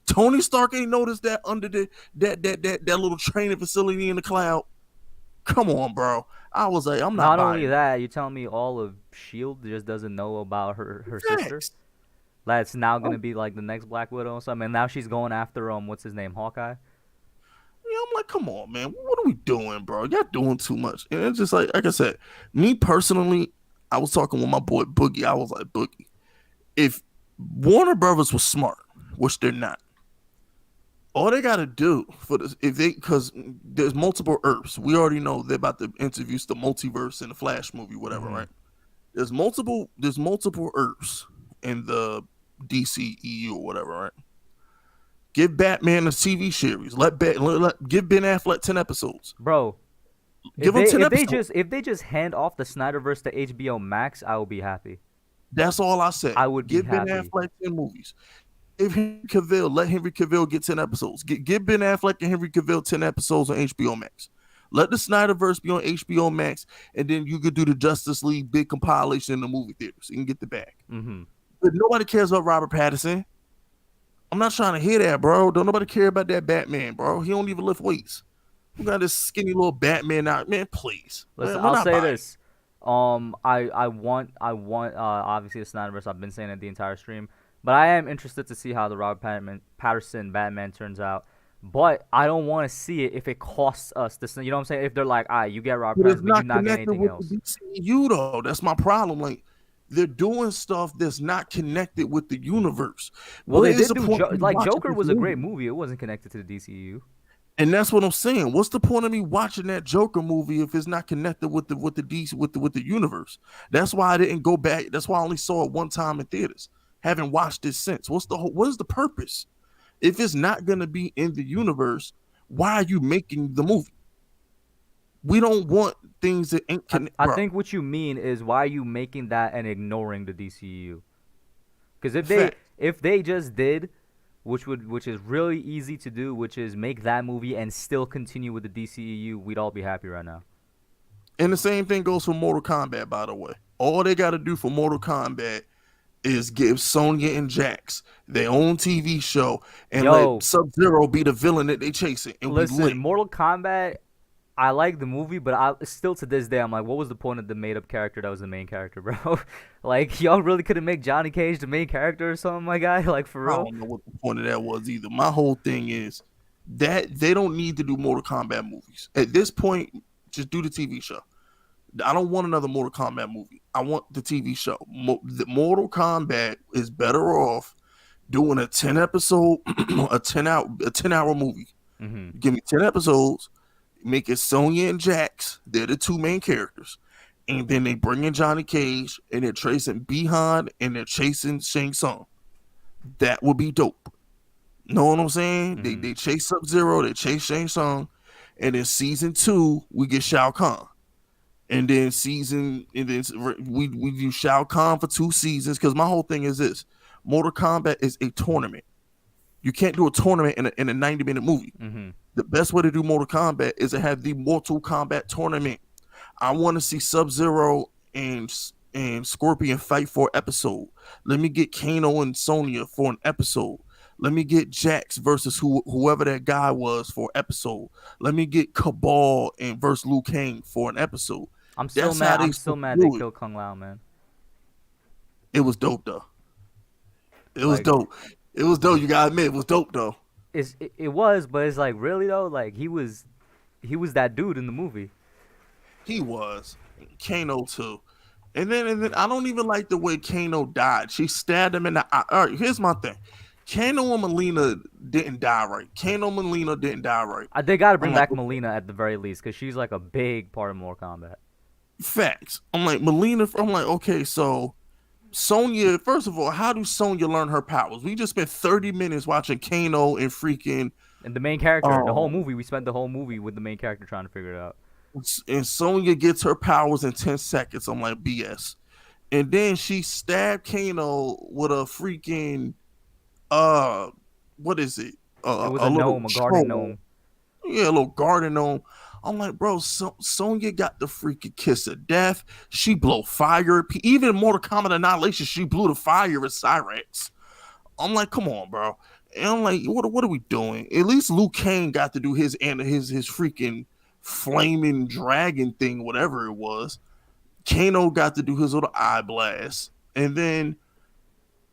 Tony Stark ain't noticed that under that little training facility in the cloud. Come on, bro. I was like, I'm not Not only buying that, you're telling me all of Shield just doesn't know about her sister. facts. That's now gonna be like the next Black Widow or something. And now she's going after what's his name, Hawkeye. Yeah, I'm like, come on, man. What are we doing, bro? Y'all doing too much. And it's just like I said, me personally, I was talking with my boy Boogie. I was like, Boogie, if Warner Brothers was smart, which they're not, all they gotta do for this, if they, because there's multiple Earths. We already know they're about to introduce the multiverse in the Flash movie, whatever, right? There's multiple Earths in the DCEU or whatever, right? Give Batman a TV series. Give Ben Affleck 10 episodes. Bro, Give him 10 episodes. if they just hand off the Snyderverse to HBO Max, I will be happy. That's all I said. I would be give happy. Ben Affleck 10 movies. If Henry Cavill, let Henry Cavill get 10 episodes. Give Ben Affleck and Henry Cavill 10 episodes on HBO Max. Let the Snyderverse be on HBO Max, and then you could do the Justice League big compilation in the movie theaters. You can get the bag. Mm-hmm. But nobody cares about Robert Pattinson. I'm not trying to hear that, bro. Don't nobody care about that Batman, bro. He don't even lift weights. We got this skinny little Batman out, man. Please, Listen, man, I'll say this. I want obviously the Snyderverse. I've been saying it the entire stream, but I am interested to see how the Robert Patterson Batman turns out. But I don't want to see it if it costs us this. You know what I'm saying? If they're like, you get Robert Patterson, but you're not getting anything else. DCU though, that's my problem. Like, they're doing stuff that's not connected with the universe. Well, they did do Joker was a great movie. It wasn't connected to the DCU. And that's what I'm saying. What's the point of me watching that Joker movie if it's not connected with the universe? That's why I didn't go back. That's why I only saw it one time in theaters. Haven't watched it since. What is the purpose? If it's not gonna be in the universe, why are you making the movie? We don't want things that ain't connected. I think what you mean is why are you making that and ignoring the DCU? Because if they just did, which is really easy to do, which is make that movie and still continue with the DCEU, we'd all be happy right now. And the same thing goes for Mortal Kombat, by the way. All they got to do for Mortal Kombat is give Sonja and Jax their own TV show and let Sub-Zero be the villain that they chasing. And listen, Mortal Kombat, I like the movie, but still to this day, I'm like, what was the point of the made-up character that was the main character, bro? Like, y'all really couldn't make Johnny Cage the main character or something, my guy? Like, for real? I don't know what the point of that was either. My whole thing is that they don't need to do Mortal Kombat movies. At this point, just do the TV show. I don't want another Mortal Kombat movie. I want the TV show. The Mortal Kombat is better off doing a 10-episode, a 10-hour movie. Mm-hmm. Give me 10 episodes. Make it Sonja and Jax. They're the two main characters. And then they bring in Johnny Cage and they're chasing Bihan and they're chasing Shang Tsung. That would be dope. Know what I'm saying? Mm-hmm. They chase Sub-Zero, they chase Shang Tsung. And in season 2, we get Shao Kahn. And then we do Shao Kahn for 2 seasons. Because my whole thing is this. Mortal Kombat is a tournament. You can't do a tournament in a 90-minute movie. Mm-hmm. The best way to do Mortal Kombat is to have the Mortal Kombat tournament. I want to see Sub-Zero and Scorpion fight for an episode. Let me get Kano and Sonja for an episode. Let me get Jax versus whoever that guy was for an episode. Let me get Cabal and versus Liu Kang for an episode. I'm still mad they killed Kung Lao, man. It was dope though. It was dope. It was dope. You gotta admit, it was dope though. it was, but it's like really though, like he was that dude in the movie. He was. Kano too. And then I don't even like the way Kano died. She stabbed him in the eye. All right, here's my thing. Kano and Melina didn't die right. Kano and Melina didn't die right. They got to I'm bring like, back Melina at the very least because she's like a big part of Mortal Kombat. facts. I'm like, Melina, I'm like, okay, so Sonja, first of all, how do Sonja learn her powers? We just spent 30 minutes watching Kano and freaking And the main character, the whole um movie, we spent the whole movie with the main character trying to figure it out. and Sonja gets her powers in 10 seconds. I'm like, BS. And then she stabbed Kano with a freaking uh what is it? It was A a little gnome, a garden troll. gnome. Yeah, a little garden gnome. I'm like, bro, Sonya got the freaking kiss of death. She blow fire. Even Mortal Kombat Annihilation, she blew the fire at Cyrex. I'm like, come on, bro. And I'm like, what are we doing? At least Liu Kang got to do his freaking flaming dragon thing, whatever it was. Kano got to do his little eye blast. And then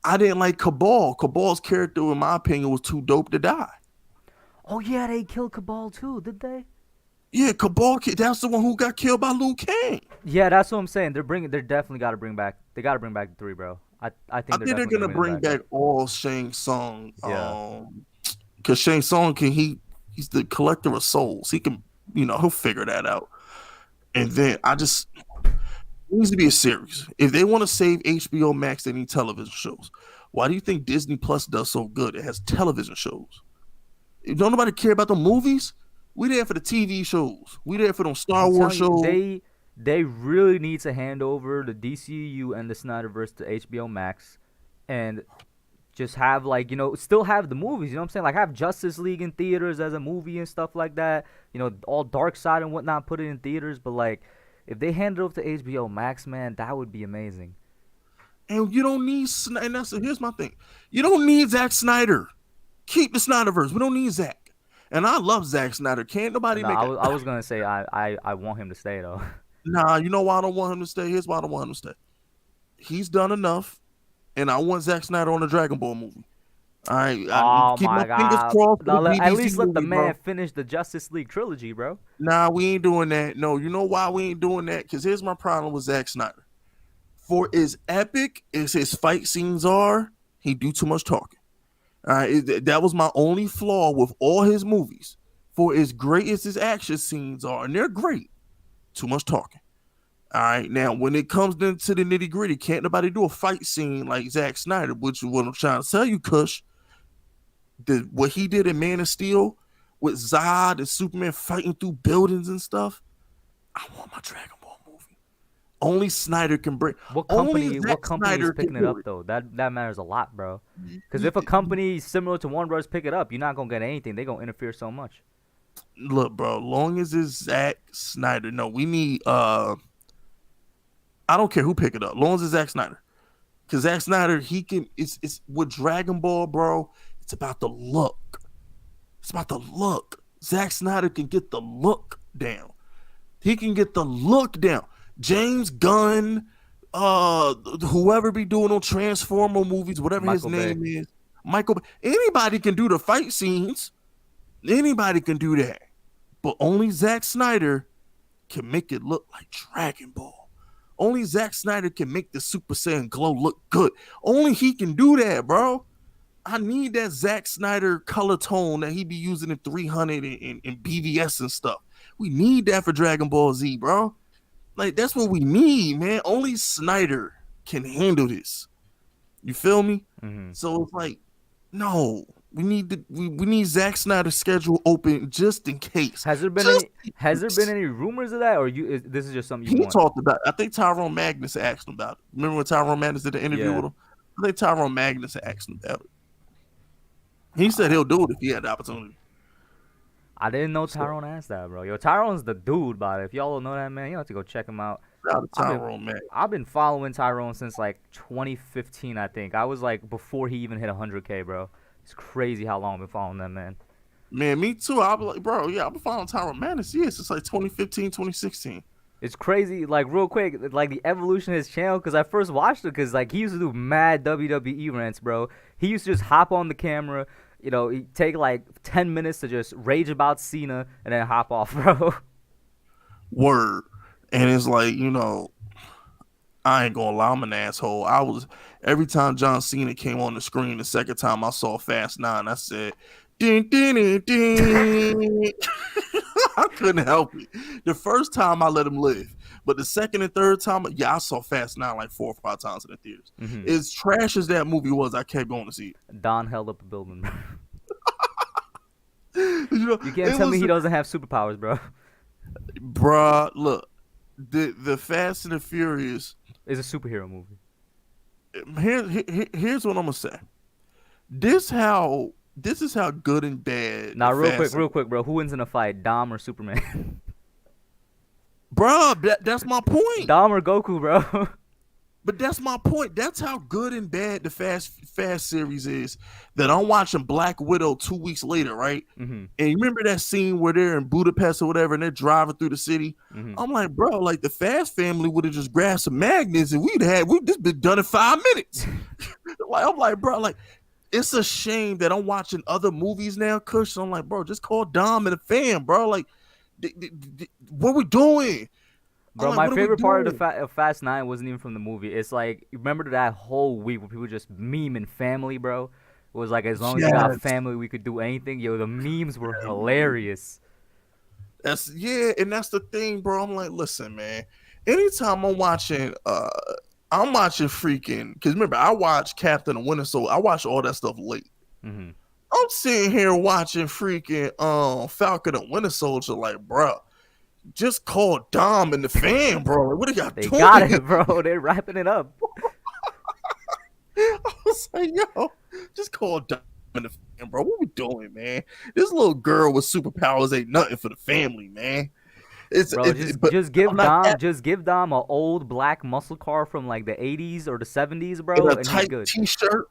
I didn't like Cabal. Cabal's character, in my opinion, was too dope to die. Oh yeah, they killed Cabal too, did they? Yeah, Cabal, that's the one who got killed by Liu Kang. Yeah, that's what I'm saying. They're definitely got to bring back. They got to bring back the three, bro. I I think they're think they're definitely gonna gonna bring bring them back. back all Shang Tsung. Yeah. Because Shang Tsung he's the collector of souls. He can, he'll figure that out. And then it needs to be a series. If they want to save HBO Max, they need television shows. Why do you think Disney Plus does so good? It has television shows. If don't nobody care about the movies, we there for the TV shows. We there for them Star I'm Wars telling you, shows. they really need to hand over the DCU and the Snyderverse to HBO Max, and just have like still have the movies. You know what I'm saying? Like have Justice League in theaters as a movie and stuff like that. All Dark Side and whatnot, put it in theaters. But like, if they hand it over to HBO Max, man, that would be amazing. And you don't need, and here's my thing. You don't need Zack Snyder. Keep the Snyderverse. We don't need Zack. And I love Zack Snyder. Can't nobody No, make I was gonna say I want him to stay though. Nah, you know why I don't want him to stay? Here's why I don't want him to stay. He's done enough, and I want Zack Snyder on the Dragon Ball movie. All right, I Oh keep my my fingers God! crossed for Now, the at BBC least let the movie, man bro. finish the Justice League trilogy, bro. Nah, we ain't doing that. No, you know why we ain't doing that? Because here's my problem with Zack Snyder. For as epic as his fight scenes are, he do too much talking. All right, that was my only flaw with all his movies. For as great as his action scenes are, and they're great, too much talking. All right, now when it comes into the nitty gritty, can't nobody do a fight scene like Zack Snyder, which is what I'm trying to tell you, Kush. What he did in Man of Steel with Zod and Superman fighting through buildings and stuff. I want my Dragon Ball movie. Only Snyder can bring. What Only company? What Zack company is Snyder picking can it do up it. though? That matters a lot, bro. Because if a company similar to Warner Bros. Pick it up, you're not gonna get anything. They gonna interfere so much. Look, bro. Long as it's Zack Snyder, no, we need. I don't care who pick it up. Long as it's Zack Snyder, because Zack Snyder, he can. It's with Dragon Ball, bro. It's about the look. It's about the look. Zack Snyder can get the look down. He can get the look down. James Gunn, whoever be doing on Transformer movies, whatever his Michael Bay. name is, Michael. Anybody can do the fight scenes. Anybody can do that, but only Zack Snyder can make it look like Dragon Ball. Only Zack Snyder can make the Super Saiyan glow look good. Only he can do that, bro. I need that Zack Snyder color tone that he be using in 300 and BVS and stuff. We need that for Dragon Ball Z, bro. Like, that's what we need, man. Only Snyder can handle this. You feel me? Mm-hmm. So it's like, no, we need Zack Snyder's schedule open just in case. Has there been any rumors of that, or this is just something you He want? talked about. I think Tyrone Magnus asked him about it. Remember when Tyrone Magnus did the interview Yeah. with him? I think Tyrone Magnus asked him about it. He said he'll do it if he had the opportunity. I didn't know Tyrone asked that, bro. Yo, Tyrone's the dude, but if y'all don't know that man, you have to go check him out. Shout out to Tyrone Magnus. I've been following Tyrone since like 2015, I think. I was like before he even hit 100K, bro. It's crazy how long I've been following that man. Man, me too. I'll be like, bro, yeah, I've been following Tyrone Magnus. Yes, it's like 2015, 2016. It's crazy, like real quick, like the evolution of his channel. Cause I first watched it, cause like he used to do mad WWE rants, bro. He used to just hop on the camera, you take like 10 minutes to just rage about Cena and then hop off, bro. Word. And it's like, I ain't gonna lie, I'm an asshole. Every time John Cena came on the screen, the second time I saw Fast 9, I said, ding, ding, ding, ding. I couldn't help it. The first time I let him live, but the second and third time, yeah, I saw Fast 9 like 4 or 5 times in the theaters. Mm-hmm. As trash as that movie was, I kept going to see it. Don held up the building, bro. You can't tell me he doesn't have superpowers, bro. Bruh, look, the Fast and the Furious is a superhero movie. Here's what I'm gonna say. This is how good and bad. Now, real quick, bro. Who wins in a fight, Dom or Superman? Bruh, that's my point. Dom or Goku, bro. But that's my point. That's how good and bad the Fast series is. That I'm watching Black Widow 2 weeks later, right? Mm-hmm. And you remember that scene where they're in Budapest or whatever, and they're driving through the city. Mm-hmm. I'm like, bro, like the Fast family would have just grabbed some magnets and we'd just been done in 5 minutes. I'm like, bro, like it's a shame that I'm watching other movies now, Kush. I'm like, bro, just call Dom and the fam, bro. Like, what we doing? Bro, my favorite part of Fast 9 wasn't even from the movie. It's like, remember that whole week where people just memeing family, bro? It was like, as long as we got family, we could do anything. Yo, the memes were hilarious. And that's the thing, bro. I'm like, listen, man. Anytime I'm watching freaking, because remember, I watched Captain and Winter Soldier. I watched all that stuff late. Mm-hmm. I'm sitting here watching freaking Falcon and Winter Soldier, like, bro. Just call Dom and the fam, bro. What are y'all doing? They got it, bro. They're wrapping it up. I was like, yo, just call Dom and the fam, bro. What we doing, man? This little girl with superpowers ain't nothing for the family, man. Just give Dom an old black muscle car from like the 80s or the 70s, bro, and a tight t-shirt,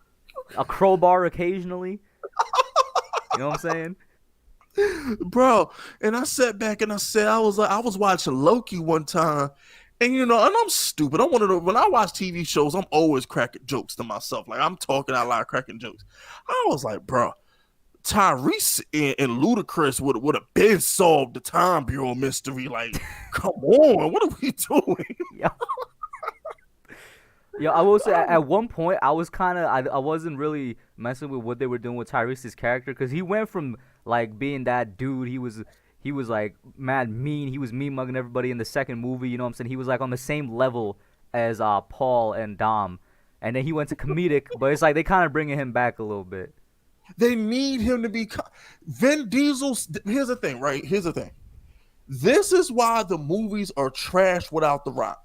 a crowbar occasionally. You know what I'm saying? Bro, and I sat back and I said, I was watching Loki one time, and and I'm stupid. I'm one of the, when I watch TV shows, I'm always cracking jokes to myself. Like I'm talking out loud, cracking jokes. I was like, bro, Tyrese and Ludacris would have been solved the Time Bureau mystery. Like, come on, what are we doing? Yo, I will say at one point I was I wasn't really messing with what they were doing with Tyrese's character, because he went from like being that dude, he was like mad mean, he was mean mugging everybody in the second movie, you know what I'm saying? He was like on the same level as Paul and Dom, and then he went to comedic, but it's like they kind of bringing him back a little bit. They need him to be Vin Diesel. Here's the thing, right? Here's the thing. This is why the movies are trash without The Rock.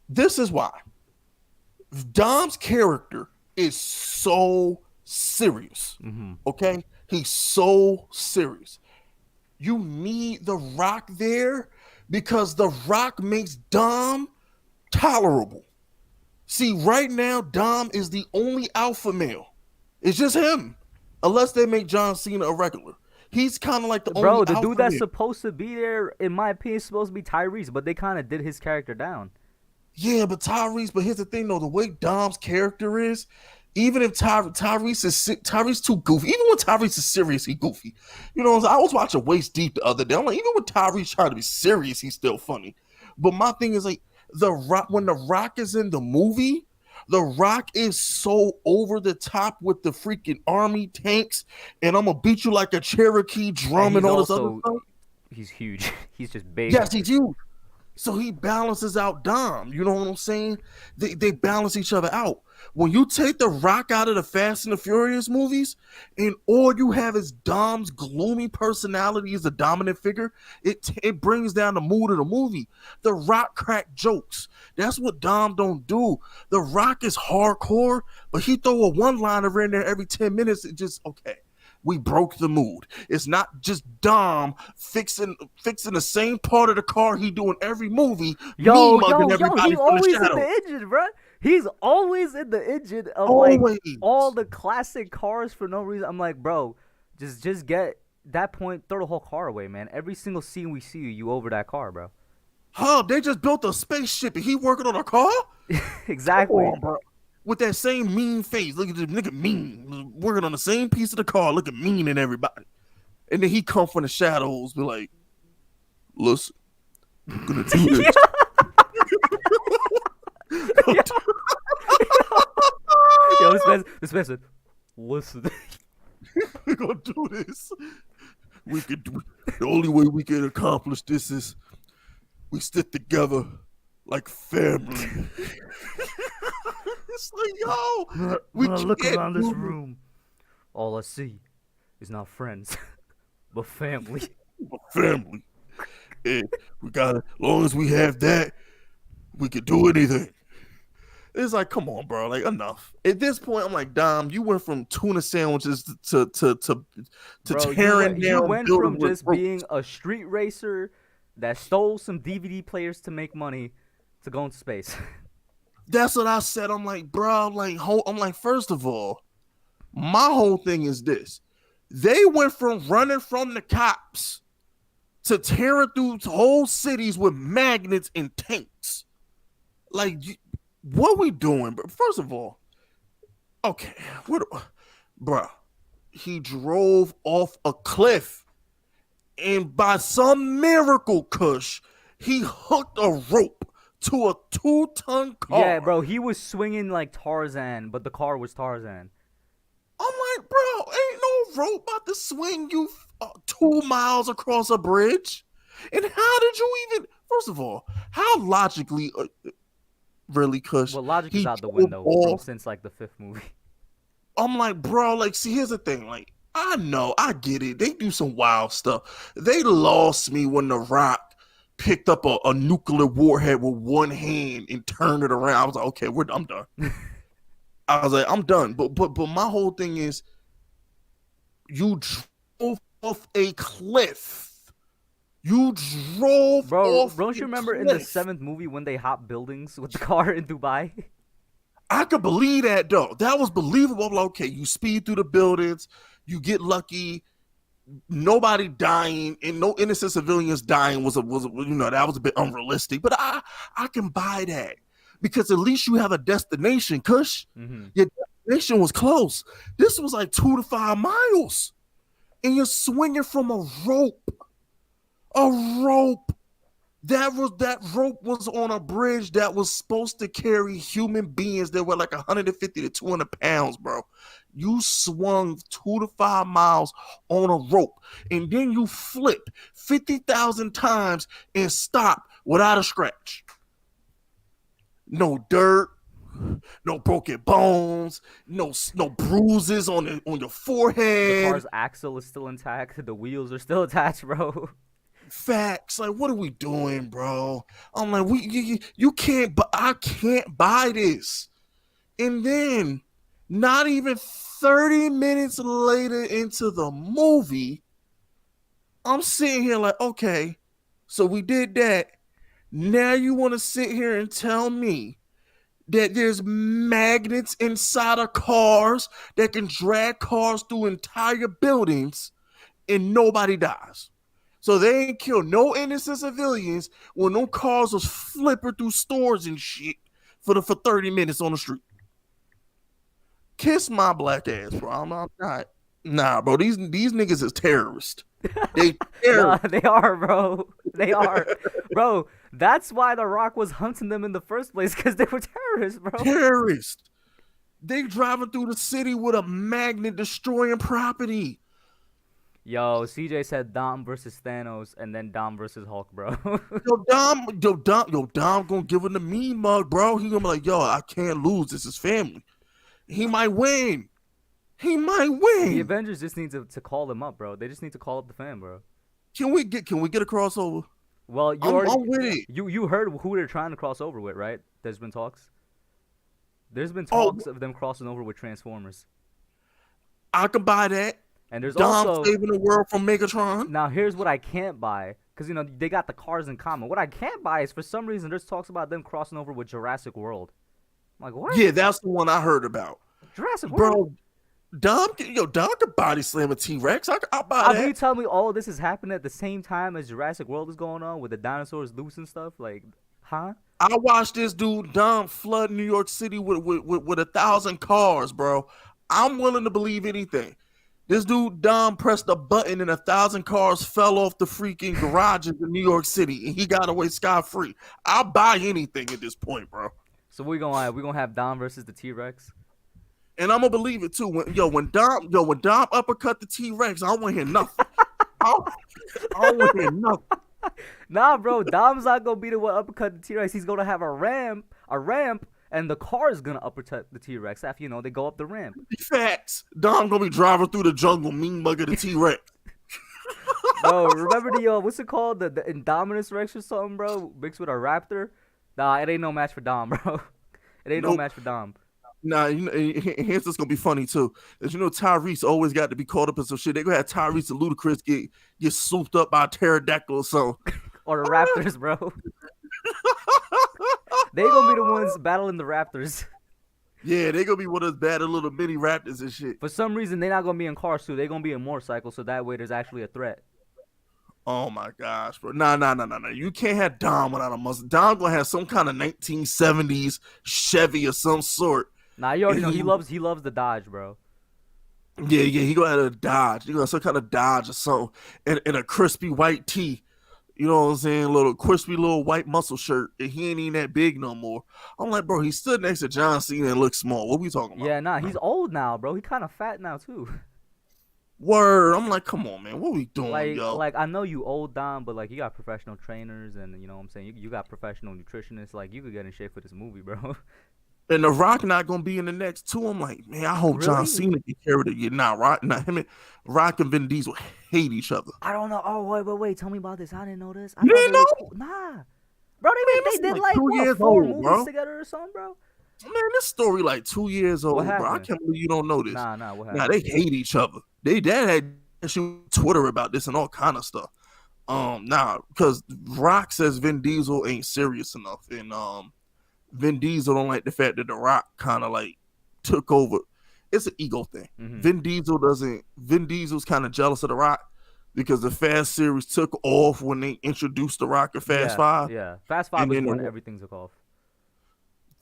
This is why. Dom's character is so serious. Mm-hmm. Okay? He's so serious. You need The Rock there because The Rock makes Dom tolerable. See, right now, Dom is the only alpha male. It's just him. Unless they make John Cena a regular. He's kind of like the only alpha the dude that's male. supposed to be there, in my opinion, is supposed to be Tyrese, but they kind of did his character down. Yeah, but here's the thing though, the way Dom's character is, even if Tyrese too goofy, even when Tyrese is serious, he goofy. You know, I was watching Waist Deep the other day. I'm like, even when Tyrese trying to be serious, he's still funny. But my thing is like when The Rock is in the movie, The Rock is so over the top with the freaking army tanks, and I'm gonna beat you like a Cherokee drum and all this other stuff. He's huge. He's just big. Yes, he's huge. So he balances out Dom. You know what I'm saying? They balance each other out. When you take The Rock out of the Fast and the Furious movies, and all you have is Dom's gloomy personality as a dominant figure, it brings down the mood of the movie. The Rock crack jokes. That's what Dom don't do. The Rock is hardcore, but he throw a one-liner in there every 10 minutes. It just, okay. We broke the mood. It's not just Dom fixing the same part of the car he do in every movie. He's always in the engine, bro. He's always in the engine of like all the classic cars for no reason. I'm like, bro, just get that point, throw the whole car away, man. Every single scene we see you over that car, bro. Huh? They just built a spaceship and he working on a car? Exactly. Come on, bro. with that same mean face. Look at this nigga mean, working on the same piece of the car, looking mean at everybody. And then he come from the shadows, be like, listen, I'm gonna do this. Yo, this man said, listen. We're gonna do this. We could do the only way we can accomplish this is we stick together like family. It's like, yo, When I look around this room, all I see is not friends, but family. Family. And we gotta, as long as we have that, we can do anything. It's like, come on, bro. Like, enough. At this point, I'm like, Dom, you went from tuna sandwiches to Bro, tearing down. You went from just being a street racer that stole some DVD players to make money to go into space. That's what I said. I'm like, bro, I'm like, first of all, my whole thing is this. They went from running from the cops to tearing through whole cities with magnets and tanks. Like, what we doing? But first of all, okay, bro, he drove off a cliff, and by some miracle, Kush, he hooked a rope to a 2-ton car. Yeah, bro, he was swinging like Tarzan, but the car was Tarzan. I'm like, bro, ain't no rope about to swing you 2 miles across a bridge. And how did you even? First of all, how logically? Really, Kush. Well, logic is out the window since like the 5th movie. I'm like, bro, like, see, here's the thing. Like, I know, I get it. They do some wild stuff. They lost me when The Rock picked up a nuclear warhead with one hand and turned it around. I was like, okay, I'm done. I was like, I'm done. But my whole thing is, you drove off a cliff. You drove off. Bro, don't you remember in the 7th movie when they hop buildings with the car in Dubai? I could believe that, though. That was believable. I'm like, okay, you speed through the buildings, you get lucky, nobody dying, and no innocent civilians dying was that was a bit unrealistic. But I can buy that because at least you have a destination, Kush. Mm-hmm. Your destination was close. This was like 2 to 5 miles, and you're swinging from a rope. A rope. That rope was on a bridge that was supposed to carry human beings that were like 150 to 200 pounds, bro. You swung 2 to 5 miles on a rope, and then you flipped 50,000 times and stopped without a scratch. No dirt, no broken bones, no bruises on your forehead. The car's axle is still intact. The wheels are still attached, bro. Facts. Like, what are we doing, bro? I'm like, you can't, but I can't buy this. And then, not even 30 minutes later into the movie, I'm sitting here like, okay, so we did that. Now you want to sit here and tell me that there's magnets inside of cars that can drag cars through entire buildings and nobody dies. So they ain't killed no innocent civilians when no cars was flipping through stores and shit for 30 minutes on the street. Kiss my black ass, bro. I'm not. Nah, bro. These niggas is terrorists. They terrorists. Nah, they are, bro. They are. Bro, that's why The Rock was hunting them in the first place, because they were terrorists, bro. Terrorists. They driving through the city with a magnet destroying property. Yo, CJ said Dom versus Thanos, and then Dom versus Hulk, bro. Dom gonna give him the mean mug, bro. He gonna be like, yo, I can't lose. This is family. He might win. The Avengers just need to call him up, bro. They just need to call up the fan, bro. Can we get a crossover? Well, I'm with it. You heard who they're trying to cross over with, right? There's been talks. There's been talks of them crossing over with Transformers. I can buy that. And there's Dom also saving the world from Megatron. Now here's what I can't buy, because they got the cars in common. What I can't buy is, for some reason, there's talks about them crossing over with Jurassic World. I'm like, what? Yeah, that's the one I heard about. Jurassic World, bro. Dom can body slam a T-Rex. I'll buy that. You tell me all of this is happening at the same time as Jurassic World is going on with the dinosaurs loose and stuff? Like, huh? I watched this dude Dom flood New York City with 1,000 cars, bro. I'm willing to believe anything. This dude Dom pressed a button and 1,000 cars fell off the freaking garages in New York City, and he got away scot free. I'll buy anything at this point, bro. So we gonna have Dom versus the T-Rex. And I'm gonna believe it too. When Dom uppercut the T-Rex, I don't want to hear nothing. I don't want to hear nothing. Nah, bro, Dom's not gonna be the one uppercut the T-Rex. He's gonna have a ramp, and the car is gonna uppercut the T-Rex after they go up the ramp. Facts. Dom gonna be driving through the jungle, mean mugger the T-Rex. Bro, remember the what's it called? The Indominus Rex or something, bro? Mixed with a raptor. Nah, it ain't no match for Dom, bro. It ain't no match for Dom. Nah, here's what's gonna be funny too. As Tyrese always got to be caught up in some shit. They gonna have Tyrese and Ludacris get swooped up by a pterodactyl or something. Or the Raptors, bro. They gonna be the ones battling the Raptors. Yeah, they gonna be one of those bad little mini raptors and shit. For some reason, they're not gonna be in cars too. They're gonna be in motorcycles, so that way there's actually a threat. Oh my gosh, bro! Nah. You can't have Dom without a muscle. Dom gonna have some kind of 1970s Chevy or some sort. Nah, you already know he loves the Dodge, bro. Yeah, he gonna have a Dodge. He gonna have some kind of Dodge or something, and a crispy white tee. You know what I'm saying? Little crispy little white muscle shirt. And he ain't even that big no more. I'm like, bro, he stood next to John Cena and looked small. What we talking about? Yeah, nah, he's old now, bro. He kind of fat now too. Word. I'm like, come on, man. What we doing, yo? Like, I know you old, Dom, but like you got professional trainers and you know what I'm saying? You got professional nutritionists. Like you could get in shape for this movie, bro. And The Rock not gonna be in the next two. I'm like, man, I hope really? John Cena can carry the year. Nah, Rock and Vin Diesel hate each other. I don't know. Oh, wait. Tell me about this. I didn't know this. You didn't know? Cool. Nah. Bro, they did like 4 movies bro. Together or something, bro. Man, this story like 2 years old, bro. I can't believe you don't know this. Nah, what happened? Nah, they hate each other. They had Twitter about this and all kind of stuff. Because Rock says Vin Diesel ain't serious enough, and Vin Diesel don't like the fact that The Rock kind of like took over. It's an ego thing. Mm-hmm. Vin Diesel's kind of jealous of The Rock because the Fast series took off when they introduced The Rock at Fast 5. Yeah, Fast 5 was when everything took off.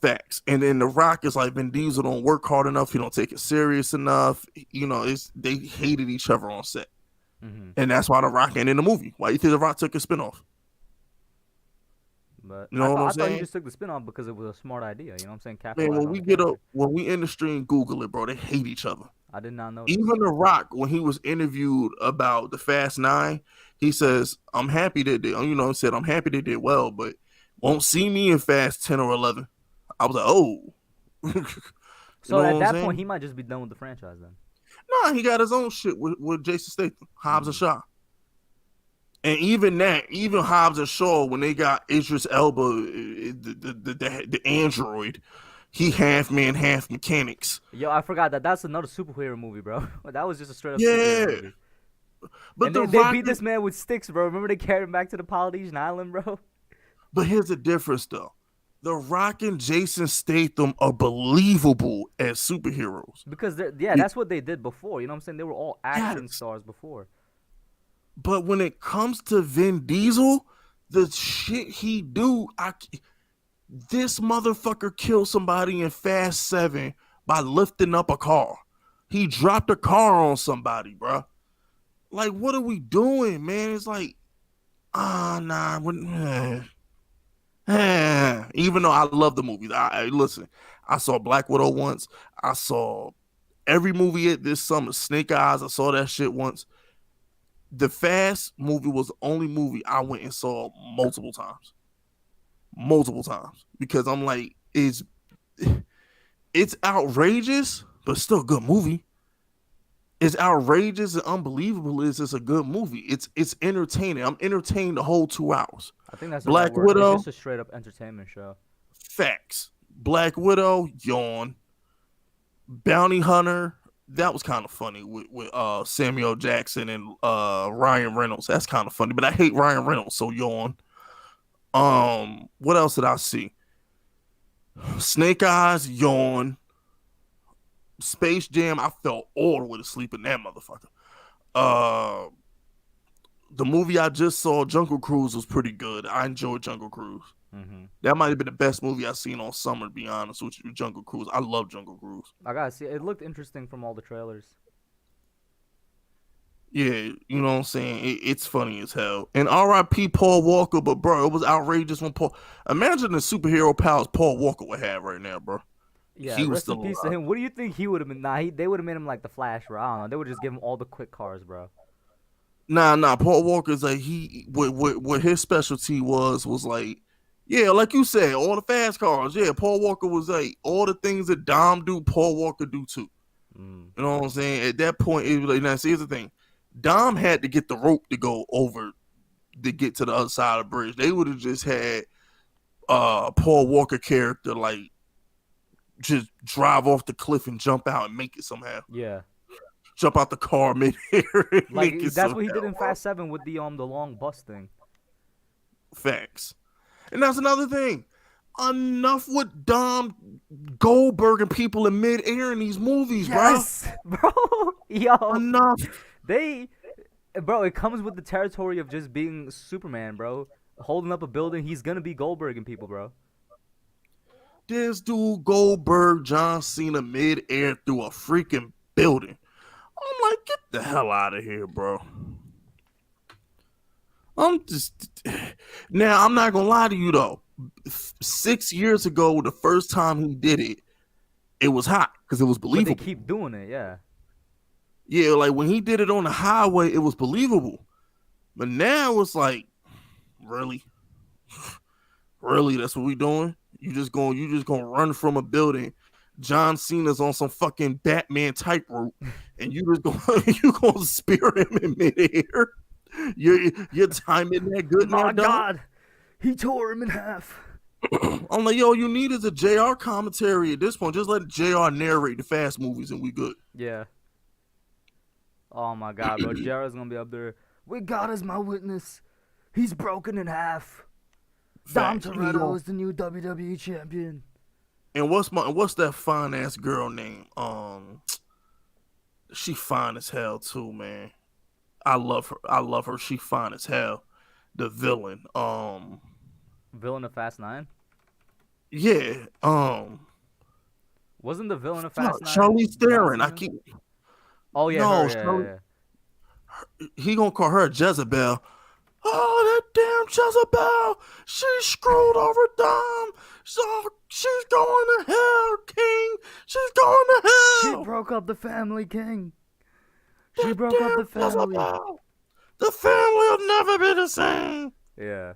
Facts. And then The Rock is like, Vin Diesel don't work hard enough. He don't take it serious enough. They hated each other on set. Mm-hmm. And that's why The Rock ain't in the movie. Why you think The Rock took a spinoff? But I thought you just took the spinoff because it was a smart idea. You know what I'm saying? Man, when we in the stream, Google it, bro. They hate each other. I did not know. Even The Rock, when he was interviewed about the Fast 9, he says, I'm happy they did. I'm happy they did well, but won't see me in Fast 10 or 11. I was like, oh. So at that point, he might just be done with the franchise then. Nah, he got his own shit with Jason Statham, Hobbs and Shaw. And even Hobbs and Shaw, when they got Idris Elba, the android, he half man, half mechanics. Yo, I forgot that's another superhero movie, bro. That was just a straight up superhero movie. But they beat this man with sticks, bro. Remember they carried him back to the Polynesian island, bro? But here's the difference, though. The Rock and Jason Statham are believable as superheroes. Because that's what they did before. You know what I'm saying? They were all action stars before. But when it comes to Vin Diesel, the shit he do, this motherfucker killed somebody in Fast 7 by lifting up a car. He dropped a car on somebody, bro. Like, what are we doing, man? It's like, nah. Even though I love the movies, listen. I saw Black Widow once. I saw every movie this summer. Snake Eyes. I saw that shit once. The Fast movie was the only movie I went and saw multiple times. Because I'm like, it's outrageous, but still a good movie. It's outrageous and unbelievable. It's a good movie. It's entertaining. I'm entertained the whole 2 hours. I think that's Black Widow. It's just a straight up entertainment show. Facts. Black Widow, yawn. Bounty Hunter, that was kind of funny with Samuel Jackson and Ryan Reynolds. That's kind of funny, but I hate Ryan Reynolds, so yawn. What else did I see? Snake Eyes, yawn. Space Jam, I fell all the way to sleep in that motherfucker. The movie I just saw, Jungle Cruise, was pretty good. I enjoyed Jungle Cruise. Mm-hmm. That might have been the best movie I've seen all summer, to be honest with you. Jungle Cruise. I love Jungle Cruise. I gotta see. It looked interesting from all the trailers. Yeah, you know what I'm saying? It's funny as hell. And R.I.P. Paul Walker, but bro, it was outrageous when Paul. Imagine the superhero powers Paul Walker would have right now, bro. Yeah, He was rest still in peace to alive. him. What do you think he would have been? Nah, they would have made him like the Flash, bro. I don't know. They would just give him all the quick cars, bro. Nah. Paul Walker's like what his specialty was like, yeah, like you said, all the fast cars. Yeah, Paul Walker was like all the things that Dom do, Paul Walker do too. Mm. You know what I'm saying? At that point, it was like, now see, here's the thing. Dom had to get the rope to go over to get to the other side of the bridge. They would have just had Paul Walker character like just drive off the cliff and jump out and make it somehow. Yeah, Jump out the car mid-air and like make it that's somehow. what he did in Fast Seven with the long bus thing. Facts. And that's another thing. Enough with Dom Goldberg and people in midair in these movies, Yes, bro. bro. Yo, Enough. they, bro. It comes with the territory of just being Superman, bro. Holding up a building, he's gonna be Goldberg and people, bro. This dude Goldberg, John Cena midair through a freaking building. I'm like, get the hell out of here, bro. I'm just now. I'm not gonna lie to you though. 6 years ago, the first time he did it, it was hot because it was But they believable. keep doing it, yeah. Yeah, like when he did it on the highway, it was believable. But now it's like, really, really, that's what we doing? You just gonna run from a building. John Cena's on some fucking Batman tightrope, and you just gonna you gonna spear him in midair. Your time isn't that good now, My dog. God, he tore him in half. I'm like, yo, you need is a JR commentary at this point. Just let JR narrate the fast movies and we good. Yeah. Oh my God, bro. Jared's gonna be up there. With God as my witness, he's broken in half. Dom Facts. Toretto is the new WWE champion. And what's that fine ass girl name? She fine as hell too, man. I love her. I love her. She fine as hell. The villain. Villain of Fast 9? Yeah. Wasn't the villain of Fast 9 Charlize John Theron. I Cena? keep Oh yeah, no. her. Yeah. He gonna call her Jezebel. Oh, that damn Jezebel! She screwed over Dom. So she's going to hell, King. She's going to She hell. broke up the family, King. She That broke up the damn family. Jezebel. The family will never be the same. Yeah.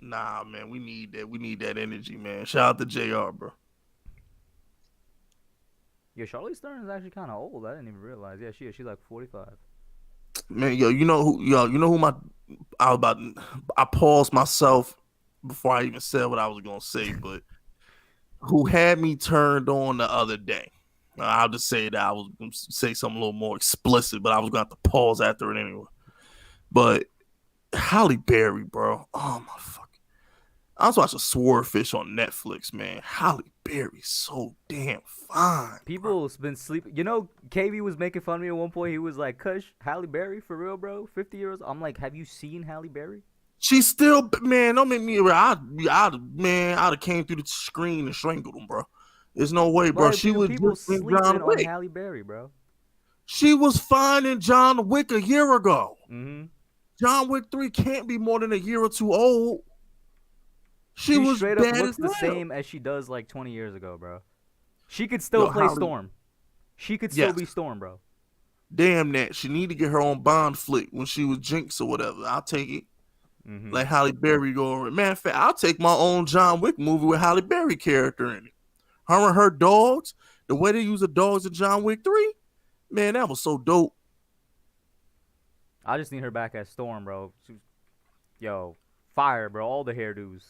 Nah, man, we need that. We need that energy, man. Shout out to JR, bro. Yeah, Charlize Theron is actually kind of old. I didn't even realize. Yeah, she is. She's like 45. Man, you know who my I was about. I paused myself before I even said what I was gonna say, but who had me turned on the other day? I'll just say that I was gonna say something a little more explicit, but I was gonna have to pause after it anyway. But Halle Berry, bro. Oh my fucking! I was watching Swordfish on Netflix, man. Halle Berry's so damn fine. People's been sleeping. You know, KB was making fun of me at one point. He was like, "Kush, Halle Berry for real, bro? 50 years?" I'm like, "Have you seen Halle Berry?" She's still, man. Don't make me. I'd have came through the screen and strangled him, bro. There's no way, bro. But She was people just in John sleeping on Wick. Halle Berry, bro. She was fine in John Wick a year ago. Mm-hmm. John Wick 3 can't be more than a year or two old. She was straight up bad looks as the hell. same as she does like 20 years ago, bro. She could still Yo, play Halle- Storm. She could still Yes. be Storm, bro. Damn that. She need to get her own Bond flick when she was Jinx or whatever. I'll take it. Mm-hmm. Like Halle Berry going. Man, in fact, I'll take my own John Wick movie with Halle Berry character in it. Her and her dogs, the way they use the dogs in John Wick 3, man, that was so dope. I just need her back as Storm, bro. Yo, fire, bro. All the hairdos.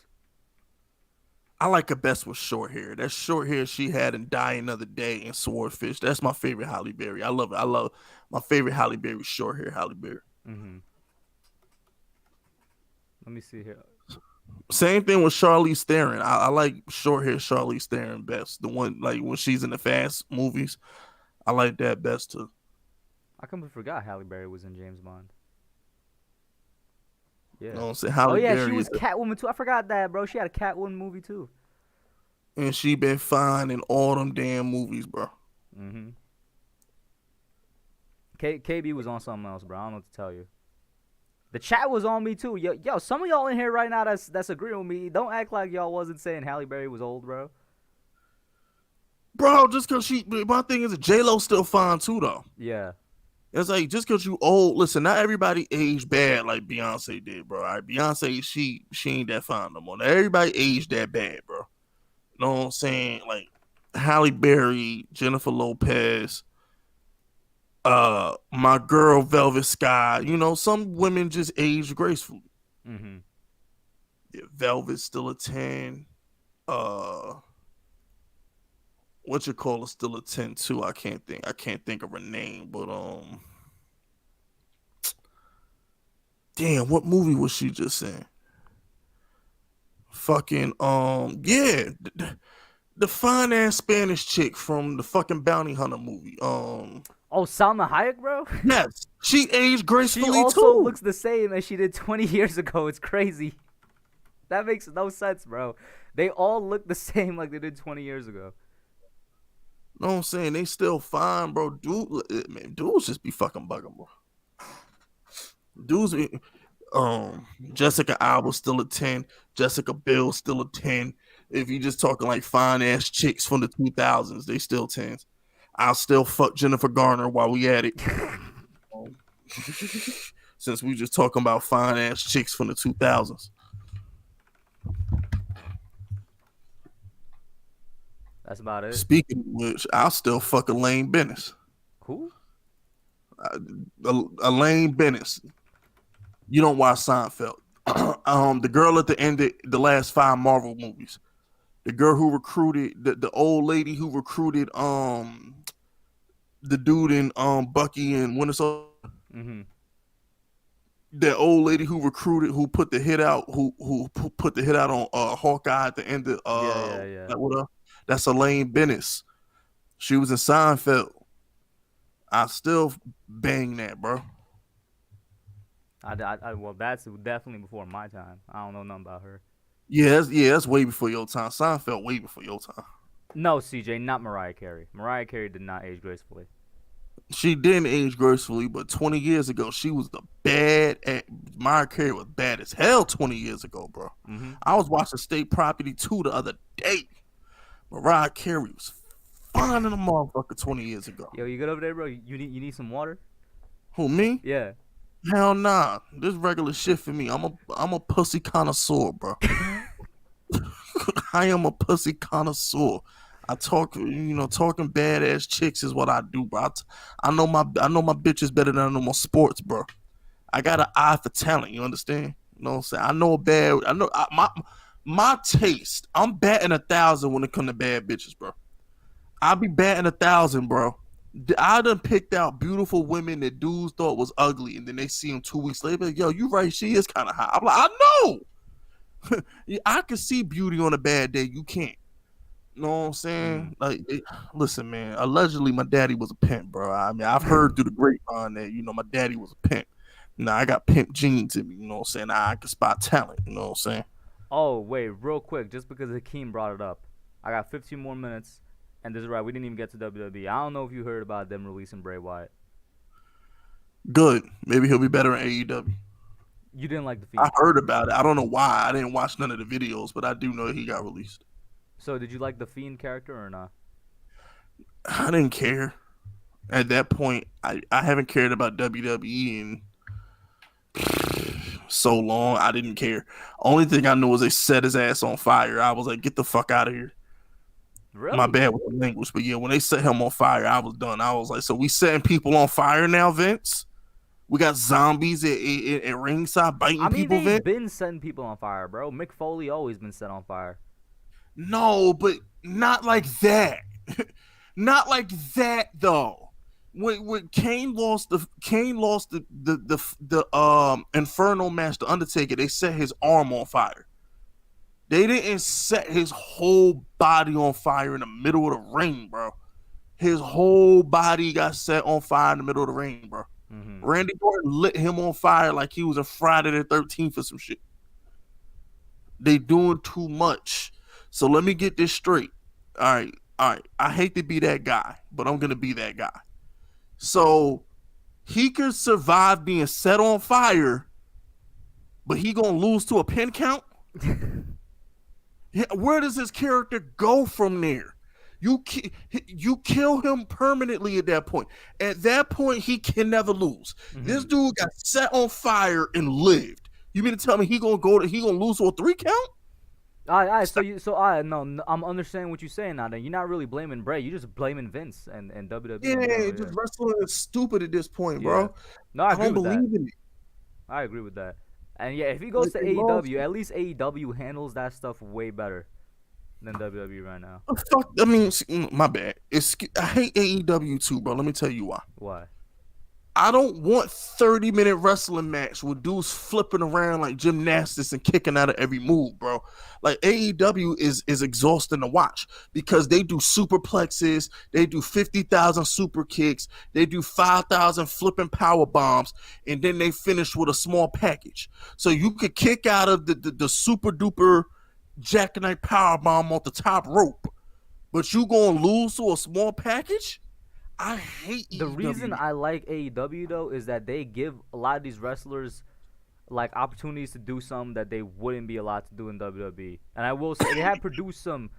I like her best with short hair. That short hair she had in Die Another Day and Swordfish. That's my favorite Halle Berry. I love it. I love my favorite Halle Berry, short hair Halle Berry. Mm-hmm. Let me see here. Same thing with Charlize Theron. I like short hair Charlize Theron best. The one like when she's in the fast movies. I like that best too. I completely forgot Halle Berry was in James Bond. You know Yeah. what I'm saying? Oh Halle yeah, she Berry was is, Catwoman too. I forgot that, bro. She had a Catwoman movie too. and she been fine in all them damn movies, bro. Mhm. KB was on something else, bro. I don't know what to tell you. The chat was on me too. Yo, some of y'all in here right now that's agreeing with me. Don't act like y'all wasn't saying Halle Berry was old, bro. Bro, just cause my thing is J Lo still fine too though. Yeah. It's like just cause you old. Listen, not everybody aged bad like Beyonce did, bro. All right, Beyonce, she ain't that fine no more. Not everybody aged that bad, bro. You know what I'm saying? Like Halle Berry, Jennifer Lopez, my girl Velvet Sky. You know, some women just age gracefully. Mhm. Yeah, Velvet's still a 10. Uh, what you call it still a 10 too. I can't think of her name, but damn, what movie was she just in? Fucking yeah, the fine ass Spanish chick from the fucking Bounty Hunter movie. Oh, Salma Hayek, bro. Yes, she aged She gracefully also too. looks the same as she did 20 years ago. It's crazy. That makes no sense, bro. They all look the same like they did 20 years ago. Know what I'm saying? They still fine, bro. Dudes just be fucking bugging, bro. Dudes be, Jessica Alba still a 10. Jessica Biel still a 10. If you just talking like fine ass chicks from the 2000s, they still 10s. I'll still fuck Jennifer Garner while we at it. Since we just talking about fine ass chicks from the 2000s. That's about it. Speaking of which, I'll still fuck Elaine Bennis. Cool. Elaine Bennis. You don't watch Seinfeld. The girl at the end of the last 5 Marvel movies. The girl who recruited the old lady who recruited the dude in Bucky and Winter Soldier. Mhm. That old lady who put the hit out who put the hit out on Hawkeye at the end of Yeah. that's Elaine Bennis. She was in Seinfeld. I still bang that, bro. Well, that's definitely before my time. I don't know nothing about her. That's way before your time. Seinfeld way before your time. No, CJ, not Mariah Carey. Mariah Carey did not age gracefully. She didn't age gracefully, but 20 years ago, she was the bad. Mariah Carey was bad as hell 20 years ago, bro. Mm-hmm. I was watching State Property 2 the other day. Mariah Carey was fine in a motherfucker 20 years ago. Yo, you good over there, bro? You need some water? Who, me? Yeah. Hell nah. This regular shit for me. I'm a pussy connoisseur, bro. I am a pussy connoisseur. I talk, talking badass chicks is what I do, bro. I know my bitches better than I know my sports, bro. I got an eye for talent. You understand? You know what I'm saying? I know my taste. I'm batting 1,000 when it come to bad bitches, bro. I be batting 1,000, bro. I done picked out beautiful women that dudes thought was ugly, and then they see them 2 weeks later. Like, yo, you right? She is kind of hot. I'm like, I know. I can see beauty on a bad day. You can't. You know what I'm saying? Like, listen, man. Allegedly, my daddy was a pimp, bro. I mean, I've heard through the grapevine that my daddy was a pimp. Now I got pimp genes in me. You know what I'm saying? I can spot talent. You know what I'm saying? Oh, wait, real quick, just because Hakeem brought it up. I got 15 more minutes, and this is right. We didn't even get to WWE. I don't know if you heard about them releasing Bray Wyatt. Good. Maybe he'll be better in AEW. You didn't like the I Fiend. heard about it. I don't know why. I didn't watch none of the videos, but I do know he got released. So did you like the Fiend character or not? I didn't care. At that point, I haven't cared about WWE in so long. I didn't care. Only thing I knew was they set his ass on fire. I was like, get the fuck out of here. Really? My bad with the language, but yeah, when they set him on fire, I was done. I was like, so we setting people on fire now, Vince? We got zombies at ringside biting people, they've Vince? been setting people on fire, bro. Mick Foley always been set on fire. No, but not like that. Not like that though. When Kane lost the Inferno match, the Undertaker, they set his arm on fire. They didn't set his whole body on fire in the middle of the ring, bro. His whole body got set on fire in the middle of the ring, bro. Mm-hmm. Randy Orton lit him on fire like he was a Friday the 13th or some shit. They doing too much. So let me get this straight. All right. I hate to be that guy, but I'm gonna be that guy. So he could survive being set on fire, but he gonna lose to a pin count? Where does his character go from there? You kill him permanently at that point. At that point, he can never lose. Mm-hmm. This dude got set on fire and lived. You mean to tell me he gonna lose to a 3 count? No, I'm understanding what you're saying now. Then you're not really blaming Bray. You're just blaming Vince and WWE. Yeah, just wrestling is stupid at this point, bro. No, I don't believe in it. I agree with that. And yeah, if he goes to AEW, at least AEW handles that stuff way better than WWE right now. Fuck, I mean, my bad. I hate AEW too, bro. Let me tell you why. Why? I don't want 30-minute wrestling match with dudes flipping around like gymnastics and kicking out of every move, bro. Like AEW is exhausting to watch because they do superplexes, they do 50,000 super kicks, they do 5,000 flipping power bombs, and then they finish with a small package. So you could kick out of the super duper jackknife power bomb off the top rope, but you gonna lose to a small package? I hate the AEW. Reason I like AEW though is that they give a lot of these wrestlers like opportunities to do something that they wouldn't be allowed to do in WWE. And I will say they have produced some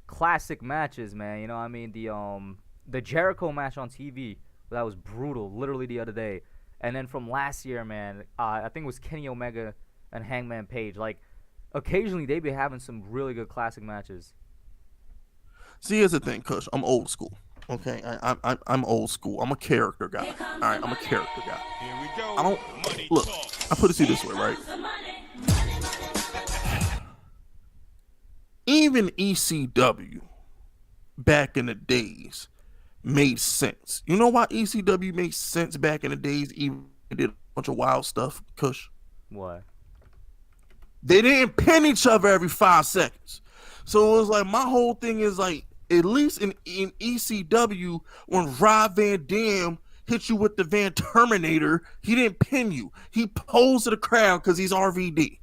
classic matches, man. You know what I mean? The Jericho match on TV, that was brutal, literally the other day. And then from last year, man, I think it was Kenny Omega and Hangman Page. Like occasionally they be having some really good classic matches. See, here's the thing, Kush. I'm old school. Okay, I'm old school. I'm a character guy. All right, I'm a character guy. Here we go. I don't look. I put it to you this way, right? Even ECW back in the days made sense. You know why ECW made sense back in the days? Even did a bunch of wild stuff. Kush. Why? They didn't pin each other every 5 seconds. So it was like my whole thing is like. At least in ECW, when Rob Van Dam hit you with the Van Terminator, he didn't pin you. He posed to the crowd because he's RVD.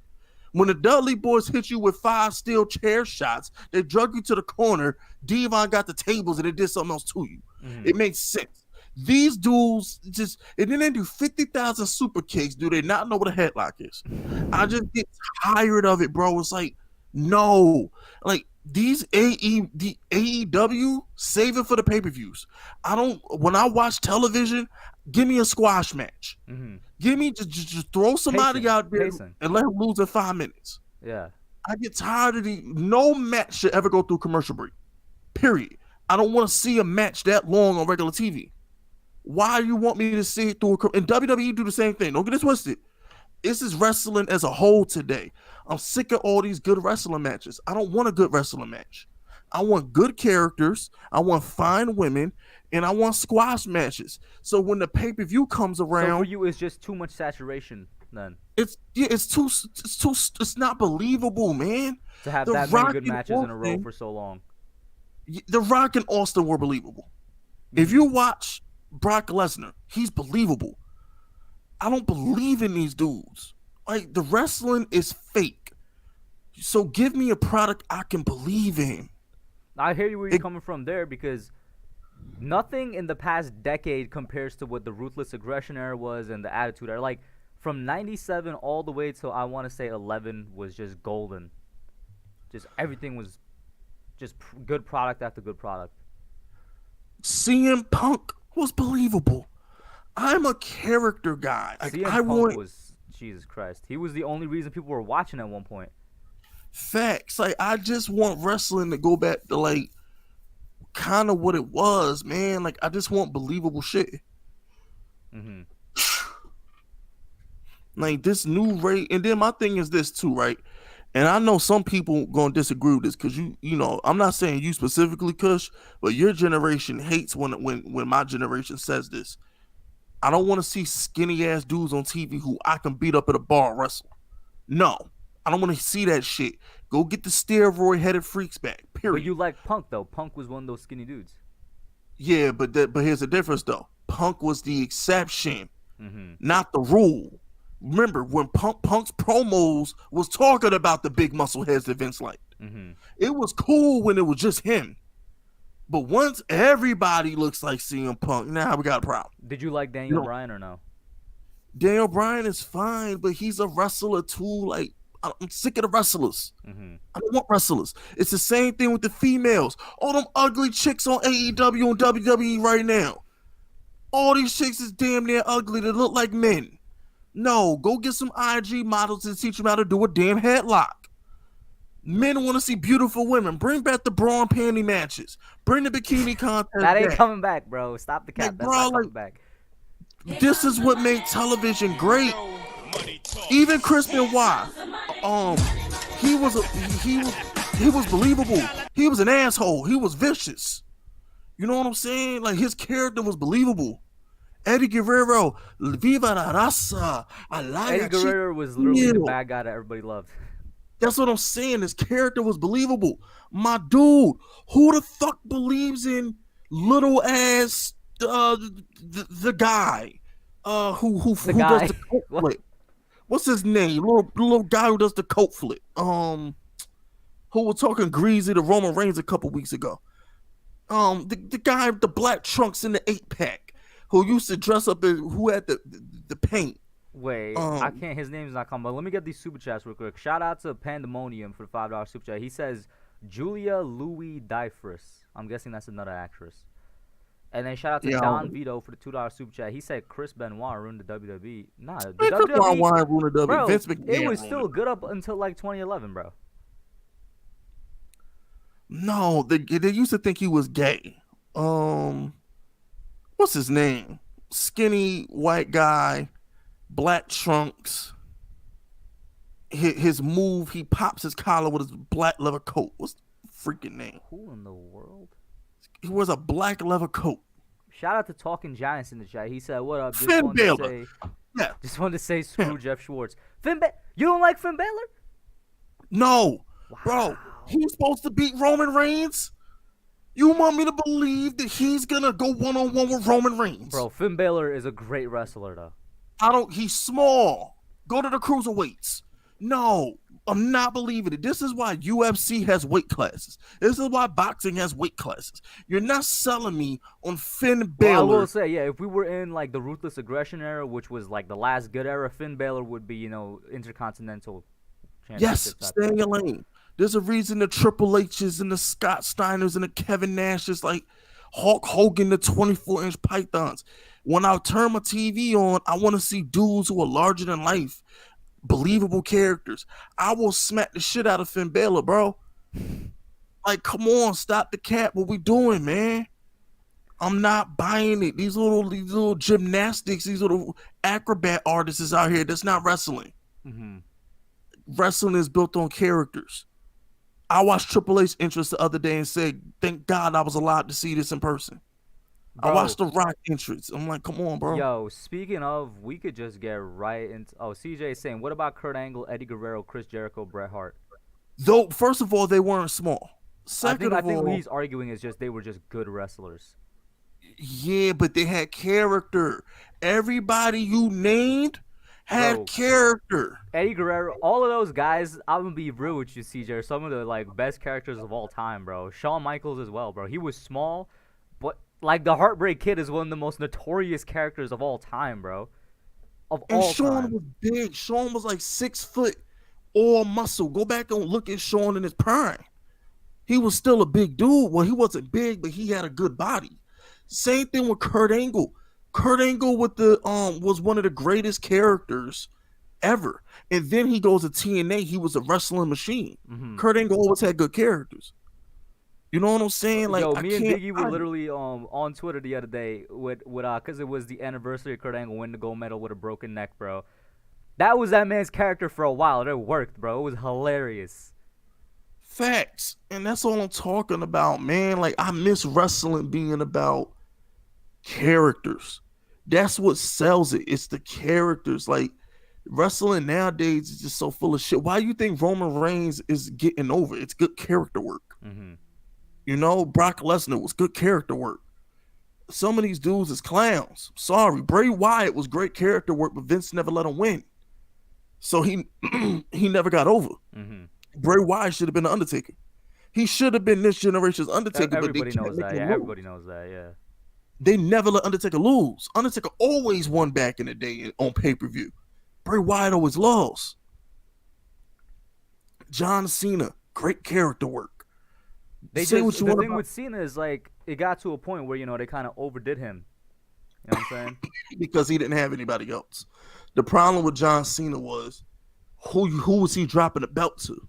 When the Dudley Boys hit you with 5 steel chair shots, they drug you to the corner. Devon got the tables and it did something else to you. Mm-hmm. It makes sense. These dudes and then they do 50,000 super kicks. Do they not know what a headlock is? I just get tired of it, bro. It's like, no. Like, these AEW save it for the pay-per-views. When I watch television, give me a squash match. Mm-hmm. Give me just throw somebody out there and let him lose in 5 minutes. Yeah. I get tired of no match should ever go through commercial break. Period. I don't want to see a match that long on regular TV. Why do you want me to see it through and WWE do the same thing? Don't get it twisted. This is wrestling as a whole today. I'm sick of all these good wrestling matches. I don't want a good wrestling match. I want good characters. I want fine women, and I want squash matches. So when the pay-per-view comes around, so for you, it's just too much saturation. Then it's not believable, man. To have that many good matches in a row for so long. The Rock and Austin were believable. Mm-hmm. If you watch Brock Lesnar, he's believable. I don't believe in these dudes. Like, the wrestling is fake. So give me a product I can believe in. I hear you where you're coming from there because nothing in the past decade compares to what the Ruthless Aggression era was and the Attitude era. Like, from 97 all the way till I want to say 11 was just golden. Just everything was just good product after good product. CM Punk was believable. I'm a character guy. CM Punk was Jesus Christ. He was the only reason people were watching at one point. Facts. Like, I just want wrestling to go back to like kind of what it was, man. Like, I just want believable shit. Mm-hmm. Like this new rate, and then my thing is this too, right? And I know some people gonna disagree with this because you know, I'm not saying you specifically, Kush, but your generation hates when my generation says this. I don't want to see skinny ass dudes on TV who I can beat up at a bar wrestle. No, I don't want to see that shit. Go get the steroid headed freaks back. Period. But you like Punk though. Punk was one of those skinny dudes. Yeah, but here's the difference though. Punk was the exception. not the rule. Remember when Punk's promos was talking about the big muscle heads that Vince liked. It was cool when it was just him. But once everybody looks like CM Punk, now we got a problem. Did you like Daniel Bryan or no? Daniel Bryan is fine, but he's a wrestler too. Like, I'm sick of the wrestlers. I don't want wrestlers. It's the same thing with the females. All them ugly chicks on AEW and WWE right now. All these chicks is damn near ugly. They look like men. No, go get some IG models and teach them how to do a damn headlock. Men want to see beautiful women. Bring back the bra and panty matches. Bring the bikini contest. That ain't coming back, bro. Stop the cap. That's not coming back. This is what made television great. Even Chris Benoit, he was believable. He was an asshole. He was vicious. You know what I'm saying? Like, his character was believable. Eddie Guerrero, Viva la Raza. Eddie Guerrero was literally the bad guy that everybody loved. That's what I'm saying. His character was believable. My dude, who the fuck believes in little ass the guy who does the coat flip? What's his name? Little guy who does the coat flip. Who was talking greasy to Roman Reigns a couple weeks ago. The guy with the black trunks in the 8-pack who used to dress up as who had the paint. Wait, I can't. His name's not coming. But let me get these super chats real quick. Shout out to Pandemonium for the $5 super chat. He says Julia Louis Dreyfus. I'm guessing that's another actress. And then shout out to Don Vito for the $2 super chat. He said Chris Benoit ruined the WWE. Nah, the WWE ruined the WWE. Bro, Vince McMahon it was still good up until like 2011, bro. No, they used to think he was gay. What's his name? Skinny white guy, black trunks. His move, he pops his collar with his black leather coat. What's the freaking name? Who in the world? He wears a black leather coat. Shout out to Talking Giants in the chat. He said, "What up?" Finn Balor. Just wanted to say, screw Jeff Schwartz. You don't like Finn Balor? No, bro. He's supposed to beat Roman Reigns. You want me to believe that he's gonna go one-on-one with Roman Reigns? Bro, Finn Balor is a great wrestler, though. He's small. Go to the cruiserweights. No, I'm not believing it. This is why UFC has weight classes. This is why boxing has weight classes. You're not selling me on Finn Balor. Well, I will say, yeah, if we were in like the Ruthless Aggression era, which was like the last good era, Finn Balor would be, Intercontinental Championship. Yes, stay in your lane. There's a reason the Triple H's and the Scott Steiners and the Kevin Nash's, like Hulk Hogan, the 24-inch pythons. When I turn my TV on, I want to see dudes who are larger than life, believable characters. I will smack the shit out of Finn Balor, bro. Like, come on, stop the cap. What we doing, man? I'm not buying it. These little gymnastics, these little acrobat artists is out here. That's not wrestling. Wrestling is built on characters. I watched Triple H's entrance the other day and said, thank God I was allowed to see this in person. Bro, I watched the Rock entrance. I'm like, come on, bro. Yo, speaking of, we could just get right into... Oh, CJ is saying, what about Kurt Angle, Eddie Guerrero, Chris Jericho, Bret Hart? Though, first of all, they weren't small. Second I think what he's arguing is just they were just good wrestlers. Yeah, but they had character. Everybody you named had character. Eddie Guerrero, all of those guys, I'm gonna be real with you, CJ, are some of the like best characters of all time, bro. Shawn Michaels as well, bro. He was small, but like the Heartbreak Kid is one of the most notorious characters of all time, bro. And Shawn was big. Shawn was like 6 foot, all muscle. Go back and look at Shawn in his prime. He was still a big dude. Well, he wasn't big, but he had a good body. Same thing with Kurt Angle. Kurt Angle with the was one of the greatest characters ever. And then he goes to TNA. He was a wrestling machine. Kurt Angle always had good characters. You know what I'm saying? Like, yo, me and Biggie were literally on Twitter the other day with because it was the anniversary of Kurt Angle winning the gold medal with a broken neck, bro. That was that man's character for a while. It worked, bro. It was hilarious. Facts. And that's all I'm talking about, man. Like, I miss wrestling being about characters. That's what sells it. It's the characters. Like, wrestling nowadays is just so full of shit. Why do you think Roman Reigns is getting over? It's good character work. You know, Brock Lesnar was good character work. Some of these dudes is clowns. Sorry, Bray Wyatt was great character work, but Vince never let him win, so he he never got over. Mm-hmm. Bray Wyatt should have been the Undertaker. He should have been this generation's Undertaker, but they Everybody can't knows make that. him Yeah, lose. everybody knows that. Yeah. They never let Undertaker lose. Undertaker always won back in the day on pay-per-view. Bray Wyatt always lost. John Cena, great character work. They Say just what you the want thing about with Cena is like it got to a point where they kind of overdid him. You know what I'm saying? because he didn't have anybody else. The problem with John Cena was who was he dropping the belt to?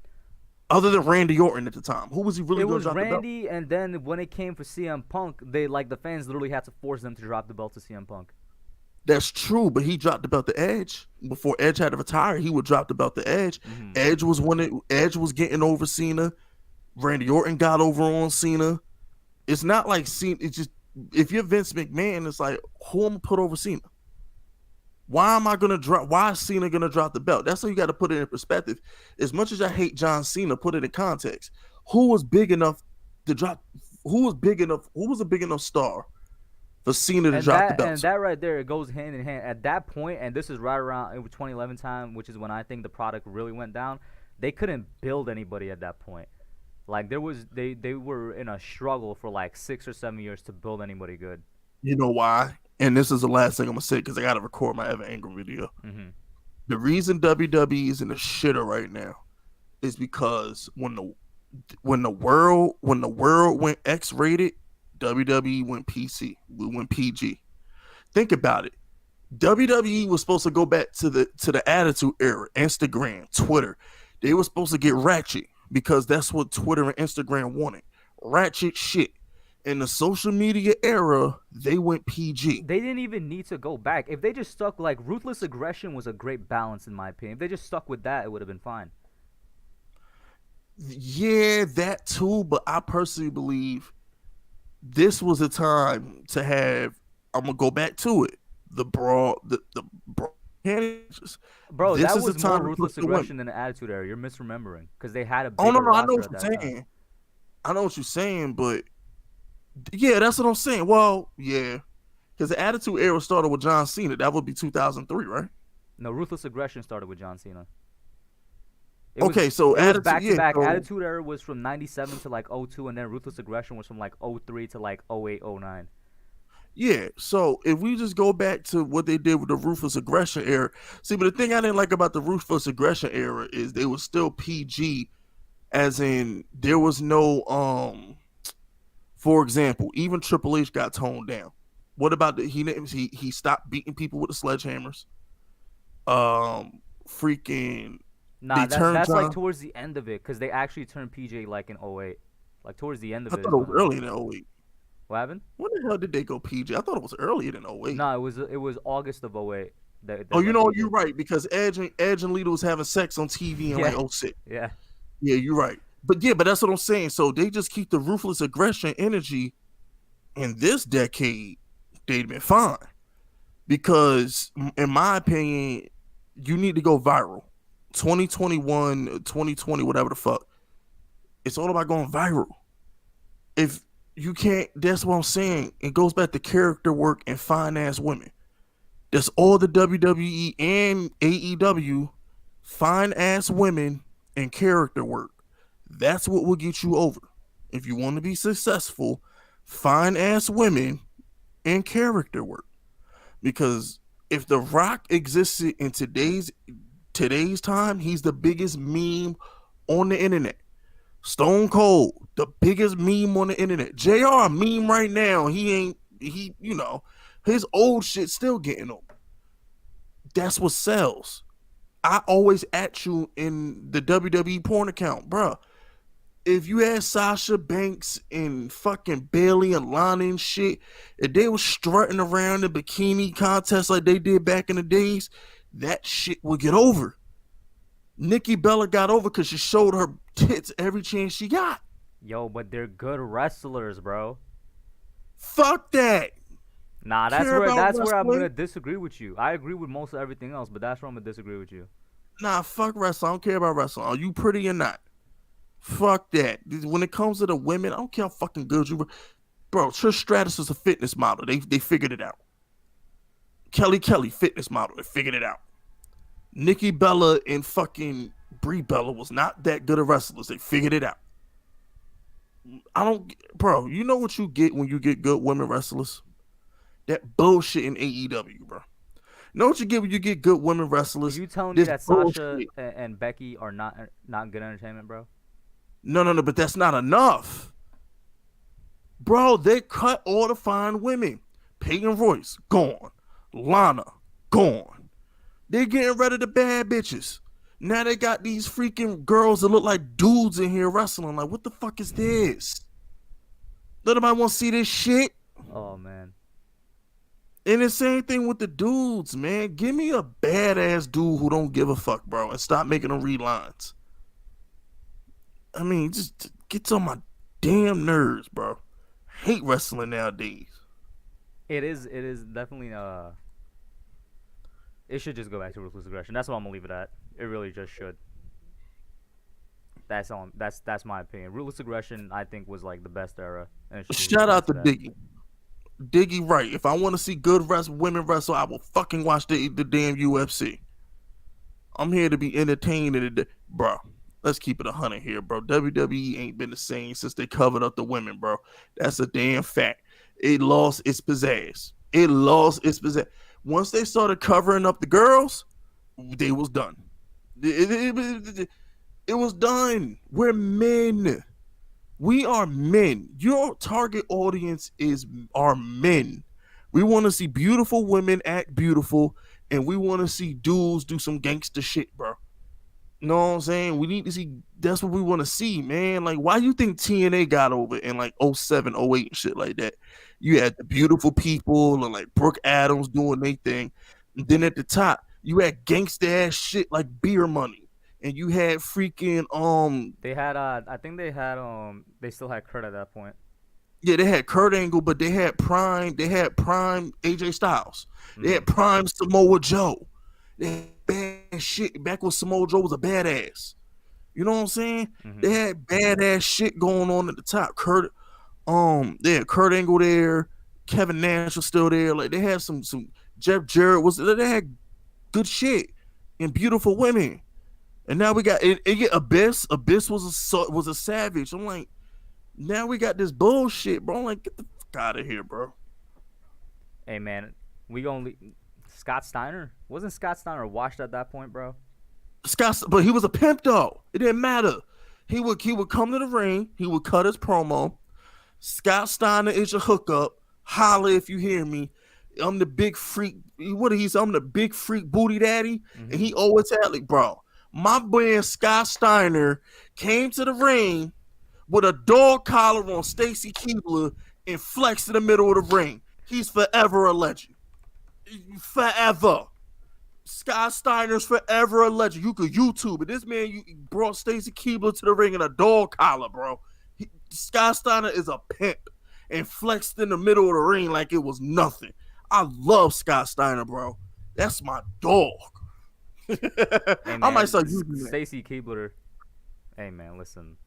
Other than Randy Orton at the time, who was he really It going to was drop the belt? Randy, and then when it came for CM Punk, the fans literally had to force them to drop the belt to CM Punk. That's true, but he dropped the belt to Edge before Edge had to retire. He would drop the belt to Edge. Mm-hmm. Edge was getting over Cena. Randy Orton got over on Cena. It's not like Cena. It's just if you're Vince McMahon, it's like who am I put over Cena? Why am I gonna drop? Why is Cena gonna drop the belt? That's how you got to put it in perspective. As much as I hate John Cena, put it in context. Who was big enough to drop? Who was big enough? Who was a big enough star for Cena to drop the belt? And that right there, it goes hand in hand. At that point, and this is right around 2011 time, which is when I think the product really went down. They couldn't build anybody at that point. Like they were in a struggle for like 6 or 7 years to build anybody good. You know why? And this is the last thing I'm gonna say because I gotta record my Evan Ingram video. Mm-hmm. The reason WWE is in the shitter right now is because when the world went X-rated, WWE went PC. We went PG. Think about it. WWE was supposed to go back to the Attitude Era, Instagram, Twitter. They were supposed to get ratchet because that's what Twitter and Instagram wanted. Ratchet shit. In the social media era, they went PG. They didn't even need to go back. If they just stuck, like, ruthless aggression was a great balance, in my opinion. If they just stuck with that, it would have been fine. Yeah, that too, but I personally believe this was a time to have, I'm going to go back to it, the brawl. Bro, this that is was the time more to ruthless put the aggression than the Attitude Era. You're misremembering. Because they had a bigger Oh, no, I know roster what at you're that saying. time. I know what you're saying, but yeah, that's what I'm saying. Well, yeah, because the Attitude Era started with John Cena. That would be 2003, right? No, ruthless aggression started with John Cena. So it was back to back. So, Attitude Era was from 97 to like 02, and then ruthless aggression was from like 03 to like 08, 09. Yeah, so if we just go back to what they did with the ruthless aggression era, see, but the thing I didn't like about the ruthless aggression era is they were still PG, as in there was no for example, even Triple H got toned down. What about he stopped beating people with the sledgehammers? Freaking Nah, that's John, like towards the end of it, because they actually turned PJ like in 08. Like towards the end of I it. thought it was early in 08. What happened? When the hell did they go PG? I thought it was earlier than 08. No, it was August of 08. Oh, you know, you're right, because Edge and Lita was having sex on TV in like 06. Yeah. Yeah, you're right. But that's what I'm saying. So they just keep the ruthless aggression energy in this decade, they'd been fine. Because in my opinion, you need to go viral. 2021, 2020, whatever the fuck. It's all about going viral. If you can't, that's what I'm saying. It goes back to character work and fine ass women. That's all the WWE and AEW, fine ass women and character work. That's what will get you over. If you want to be successful, fine ass women and character work. Because if The Rock existed in today's time, he's the biggest meme on the internet. Stone Cold, the biggest meme on the internet. JR, meme right now. He his old shit still getting over. That's what sells. I always at you in the WWE porn account, bruh. If you had Sasha Banks and fucking Bailey and Lana and shit, if they was strutting around the bikini contest like they did back in the days, that shit would get over. Nikki Bella got over because she showed her tits every chance she got. Yo, but they're good wrestlers, bro. Fuck that. Nah, that's where I'm gonna disagree with you. I agree with most of everything else, but that's where I'm gonna disagree with you. Nah, fuck wrestling. I don't care about wrestling. Are you pretty or not? Fuck that. When it comes to the women, I don't care how fucking good you were. Bro, Trish Stratus is a fitness model. They figured it out. Kelly fitness model. They figured it out. Nikki Bella and fucking Brie Bella was not that good of wrestlers. They figured it out. Bro, you know what you get when you get good women wrestlers? That bullshit in AEW, bro. You know what you get when you get good women wrestlers? Are you telling me that Sasha bullshit. and Becky are not good entertainment, bro? No, but that's not enough. Bro, they cut all the fine women. Peyton Royce, gone. Lana, gone. They're getting rid of the bad bitches. Now they got these freaking girls that look like dudes in here wrestling. Like, what the fuck is this? Let nobody want to see this shit. Oh, man. And the same thing with the dudes, man. Give me a badass dude who don't give a fuck, bro, and stop making them read lines. I mean, just gets on my damn nerves, bro. Hate wrestling nowadays. It is definitely it should just go back to ruthless aggression. That's what I'm gonna leave it at. It really just should. That's my opinion. Ruthless aggression, I think, was like the best era. And Shout out to Diggy. Diggy, right? If I want to see good women wrestle, I will fucking watch the damn UFC. I'm here to be entertained, bro. Let's keep it 100 here, bro. WWE ain't been the same since they covered up the women, bro. That's a damn fact. It lost its pizzazz. Once they started covering up the girls, they was done. It was done. We're men. We are men. Your target audience are men. We want to see beautiful women act beautiful, and we want to see dudes do some gangster shit, bro. You know what I'm saying? We need to see. That's what we want to see, man. Like, why you think TNA got over in like 07, 08 and shit like that? You had the beautiful people and like Brooke Adams doing their thing. And then at the top, you had gangster ass shit like Beer Money. And you had freaking they had I think they had they still had Kurt at that point. Yeah, they had Kurt Angle, but they had prime AJ Styles. They had prime Samoa Joe. They had bad shit back when Samoa Joe was a badass. You know what I'm saying? Mm-hmm. They had badass shit going on at the top. They had Kurt Angle there. Kevin Nash was still there. Like, they had some Jeff Jarrett they had good shit and beautiful women. And now we got Abyss. Abyss was a savage. I'm like, now we got this bullshit, bro. I'm like, get the fuck out of here, bro. Hey, man, Scott Steiner? Wasn't Scott Steiner washed at that point, bro? But he was a pimp, though. It didn't matter. He would come to the ring. He would cut his promo. Scott Steiner is your hookup. Holla if you hear me. I'm the big freak. What he say? I'm the big freak booty daddy. Mm-hmm. And he always had like, bro. My boy Scott Steiner came to the ring with a dog collar on Stacy Keibler and flexed in the middle of the ring. He's forever a legend. Forever. Scott Steiner's forever a legend. You could YouTube it. This man brought Stacy Keibler to the ring in a dog collar, bro. Scott Steiner is a pimp and flexed in the middle of the ring like it was nothing. I love Scott Steiner, bro. That's my dog. Hey, man, I might start using that. Stacy Keibler. Hey, man, listen.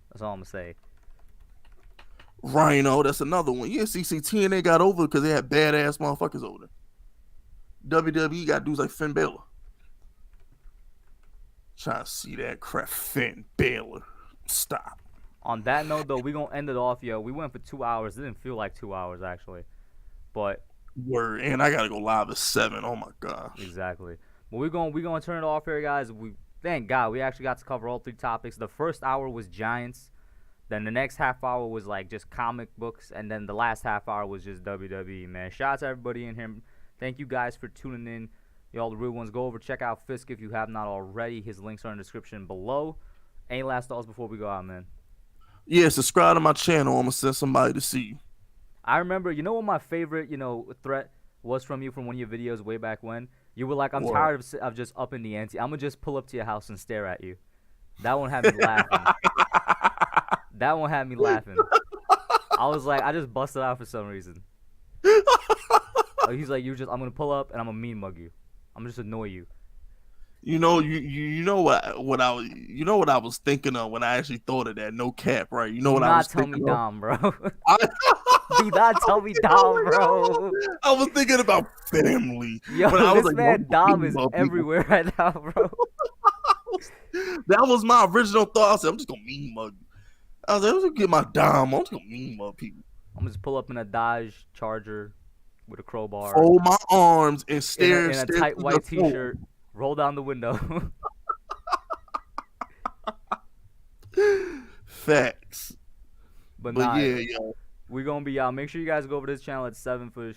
That's all I'm going to say. Rhino, that's another one. Yeah, see, TNA got over because they had badass motherfuckers over there. WWE got dudes like Finn Balor. Trying to see that crap. Finn Balor. Stop. On that note, though, we're going to end it off, yo. We went for 2 hours. It didn't feel like 2 hours, actually. But. Word. And I got to go live at 7. Oh, my gosh. Exactly. But we're gonna turn it off here, guys. Thank God we actually got to cover all 3 topics. The first hour was Giants. Then the next half hour was like just comic books. And then the last half hour was just WWE, man. Shout out to everybody in here. Thank you guys for tuning in. Y'all the real ones. Go over, check out Fisk if you have not already. His links are in the description below. Any last thoughts before we go out, man? Yeah, subscribe to my channel. I'm going to send somebody to see you. I remember, you know what my favorite, threat was from you from one of your videos way back when? You were like, I'm tired of just upping the ante. I'm going to just pull up to your house and stare at you. That one had me laughing. That one had me laughing. I was like, I just busted out for some reason. He's like, I'm going to pull up and I'm going to mean mug you. I'm going to just annoy you. You know what I was thinking of when I actually thought of that. No cap, right? You know Do what I not was tell me thinking of. Dom, bro. I, Do not tell me Dom, bro. I was thinking about family when Yo, I was this like, yo, I'm man gonna Dom mean is more people. everywhere right now, bro. That was my original thought. I said, I'm just gonna mean mug you. I was like, I'm just gonna get my dime. I'm just gonna mean mug people. I'm gonna just pull up in a Dodge Charger with a crowbar, Fold my arms and in a stare in a stare tight through the white T-shirt, roll down the window. Facts. But But nah, yeah, yo. we gonna be out. Make sure you guys go over to this channel at 7 for